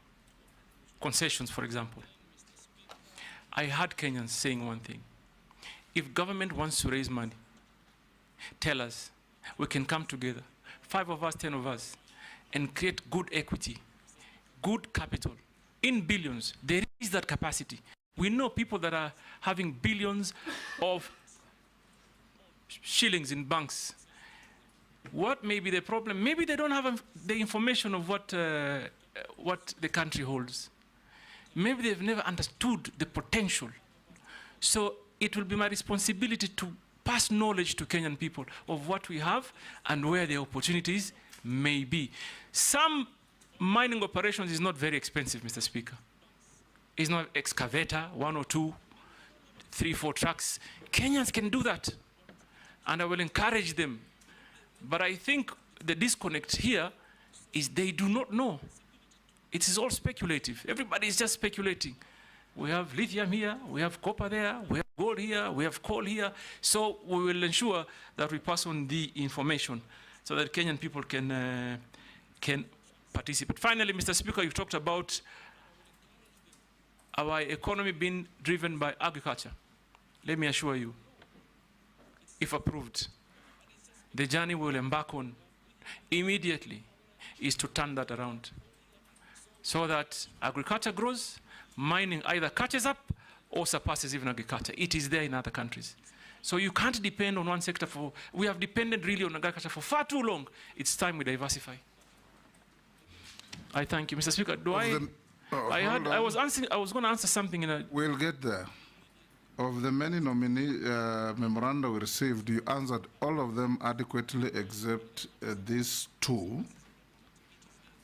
concessions, for example, I heard Kenyans saying one thing. If government wants to raise money, tell us. We can come together, 5 of us, 10 of us, and create good equity, good capital, in billions. There is that capacity. We know people that are having billions of shillings in banks. What may be the problem? Maybe they don't have the information of what the country holds. Maybe they've never understood the potential. So it will be my responsibility to pass knowledge to Kenyan people of what we have and where the opportunities may be. Some mining operations is not very expensive, Mr. Speaker. It's not excavator, 1 or 2, 3, 4 trucks. Kenyans can do that, and I will encourage them. But I think the disconnect here is they do not know. It is all speculative. Everybody is just speculating. We have lithium here, we have copper there, we have gold here, we have coal here. So we will ensure that we pass on the information so that Kenyan people can participate. Finally, Mr. Speaker, you talked about our economy being driven by agriculture. Let me assure you, if approved, the journey we will embark on immediately is to turn that around so that agriculture grows, mining either catches up or surpasses even agriculture. It is there in other countries. So you can't depend on one sector we have depended really on agriculture for far too long. It's time we diversify. I thank you. Mr. Speaker, I was going to answer something in a... We'll get there. Of the many nominee memoranda we received, you answered all of them adequately except these 2.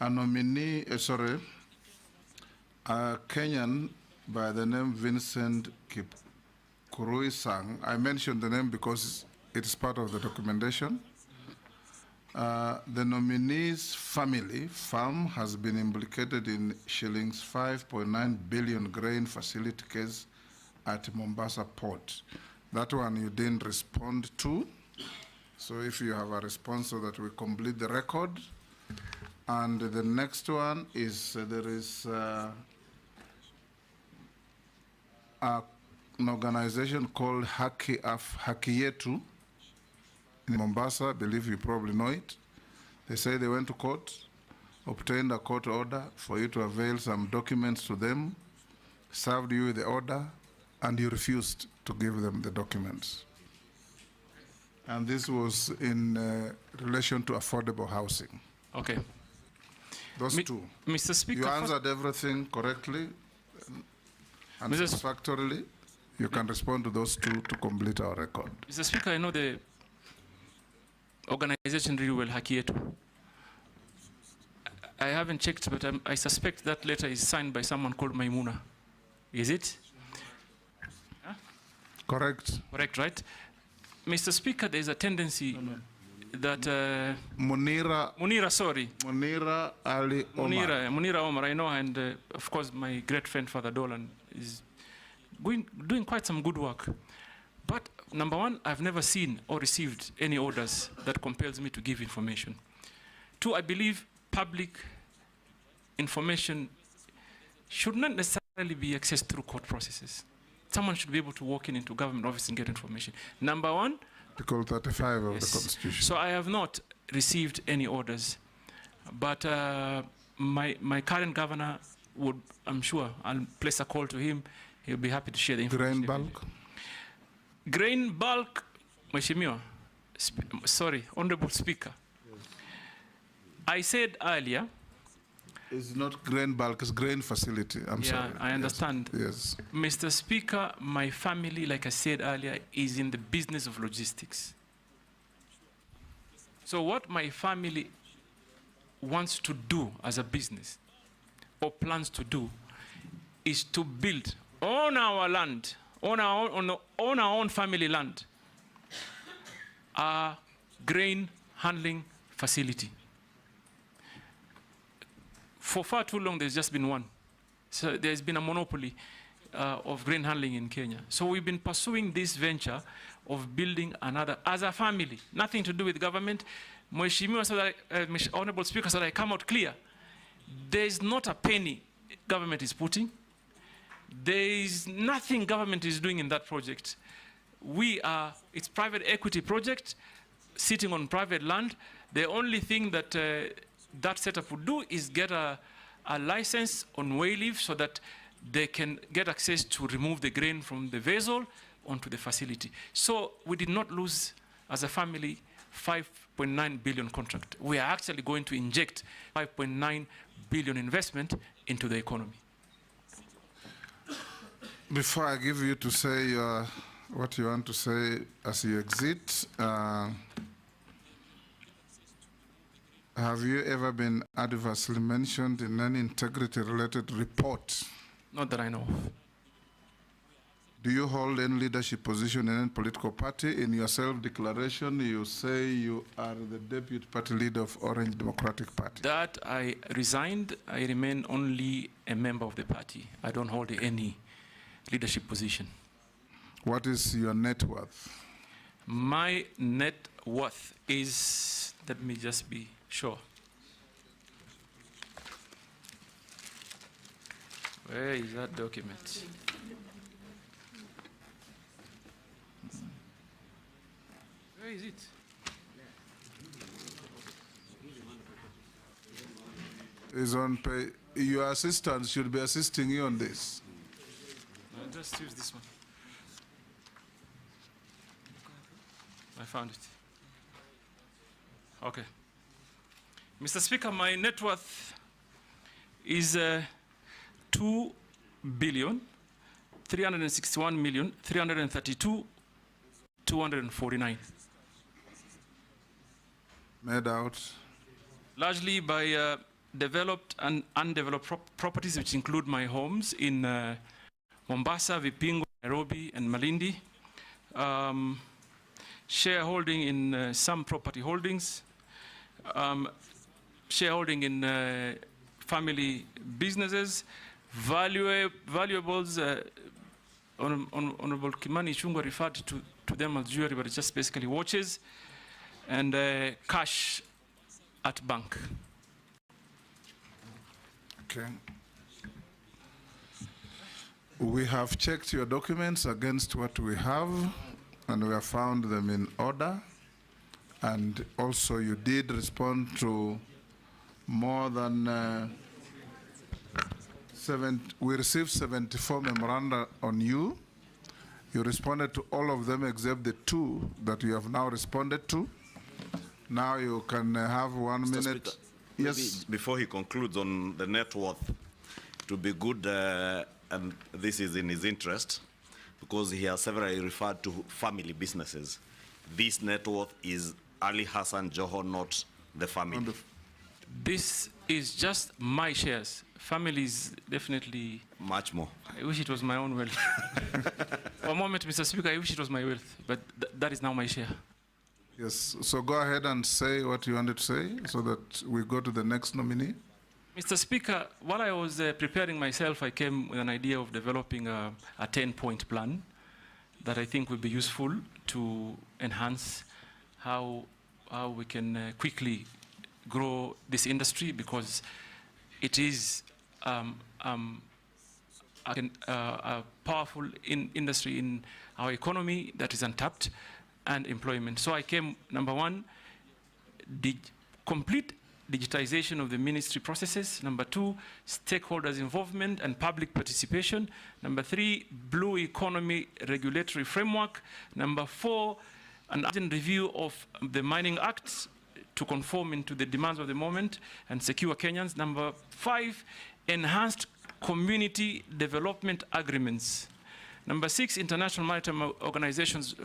A nominee, a Kenyan by the name Vincent Kipkurui-Sang. I mentioned the name because it is part of the documentation. The nominee's farm has been implicated in shillings 5.9 billion grain facility case at Mombasa Port. That one you didn't respond to. So if you have a response so that we complete the record. And the next one is there is an organization called Haki Yetu in Mombasa. I believe you probably know it. They say they went to court, obtained a court order for you to avail some documents to them, served you with the order, and you refused to give them the documents. And this was in relation to affordable housing. Okay. Those 2. Mr. Speaker, you answered everything correctly and satisfactorily. You can respond to those 2 to complete our record. Mr. Speaker, I know the organization really well, Haki Yetu. I haven't checked, but I suspect that letter is signed by someone called Maimuna. Is it? Huh? Correct. Correct, right? Mr. Speaker, there's a tendency that... Munira Ali Omar. Munira Omar, I know, and of course my great friend Father Dolan is doing quite some good work. But number 1, I've never seen or received any orders that compels me to give information. 2, I believe public information should not necessarily be accessed through court processes. Someone should be able to walk into government office and get information. Number 1, Article 35 of the Constitution. So I have not received any orders, but my current governor would, I'm sure, I'll place a call to him. He'll be happy to share the information. Grain bulk? Grain bulk, Mheshimiwa, sorry, Honorable Speaker. I said earlier. It's not grain bulk, it's grain facility. I'm sorry. Yeah, I understand. Yes. Mr. Speaker, my family, like I said earlier, is in the business of logistics. So what my family wants to do as a business or plans to do is to build on our land, on our own family land, a grain handling facility. For far too long, there's just been one. So there's been a monopoly of grain handling in Kenya. So we've been pursuing this venture of building another, as a family, nothing to do with government. Mheshimiwa, so that, Honorable Speaker, so that I come out clear, there's not a penny government is putting. There is nothing government is doing in that project. It's private equity project, sitting on private land. The only thing that that setup would do is get a license on way leave so that they can get access to remove the grain from the vessel onto the facility. So we did not lose, as a family, 5.9 billion contract. We are actually going to inject 5.9 billion investment into the economy. Before I give you to say what you want to say as you exit, have you ever been adversely mentioned in any integrity-related report? Not that I know of. Do you hold any leadership position in any political party? In your self-declaration, you say you are the deputy party leader of Orange Democratic Party. That I resigned. I remain only a member of the party. I don't hold any leadership position. What is your net worth? My net worth is, let me just be sure. Where is that document? Where is it? Is on pay. Your assistant should be assisting you on this. I'll just use this one. I found it. Okay. Mr. Speaker, my net worth is 2,361,332,249. Made out? Largely by developed and undeveloped properties, which include my homes in Mombasa, Vipingo, Nairobi, and Malindi. Shareholding in some property holdings. Shareholding in family businesses. Valuables, Honorable Kimani Ichung'wah referred to them as jewelry, but it's just basically watches, and cash at bank. Okay. We have checked your documents against what we have, and we have found them in order. And also you did respond to more than we received 74 memoranda on you. You responded to all of them except the 2 that you have now responded to. Now you can have 1 Mr. minute. Speaker, yes. Before he concludes on the net worth, to be good, and this is in his interest, because he has severally referred to family businesses. This net worth is Ali Hassan Joho, not the family. This is just my shares. Family is definitely much more. I wish it was my own wealth. For a moment, Mr. Speaker, I wish it was my wealth, but that is now my share. Yes, so go ahead and say what you wanted to say so that we go to the next nominee. Mr. Speaker, while I was preparing myself, I came with an idea of developing a 10-point plan that I think would be useful to enhance how we can quickly grow this industry, because it is a powerful industry in our economy that is untapped, and employment. So I came, number 1, the complete digitization of the ministry processes. Number 2, stakeholders' involvement and public participation. Number 3, blue economy regulatory framework. Number 4, an urgent review of the Mining Act to conform into the demands of the moment and secure Kenyans. Number 5, enhanced community development agreements. Number 6, international maritime organizations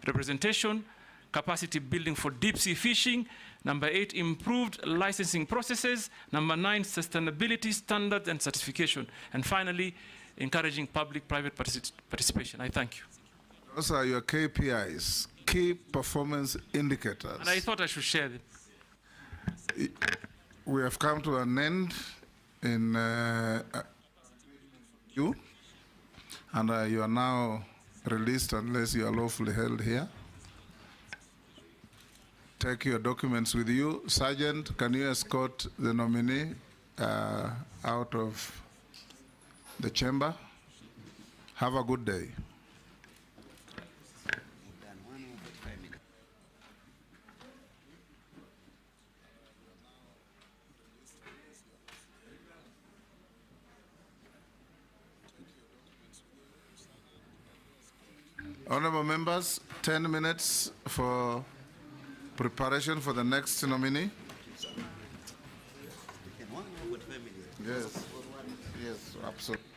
representation, capacity building for deep sea fishing. Number 8, improved licensing processes. Number 9, sustainability standards and certification. And finally, encouraging public-private participation. I thank you. Those are your KPIs, key performance indicators. And I thought I should share them. We have come to an end in you, and you are now released unless you are lawfully held here. Take your documents with you. Sergeant, can you escort the nominee out of the chamber? Have a good day. Honorable members, 10 minutes for preparation for the next nominee. Yes, yes, absolutely.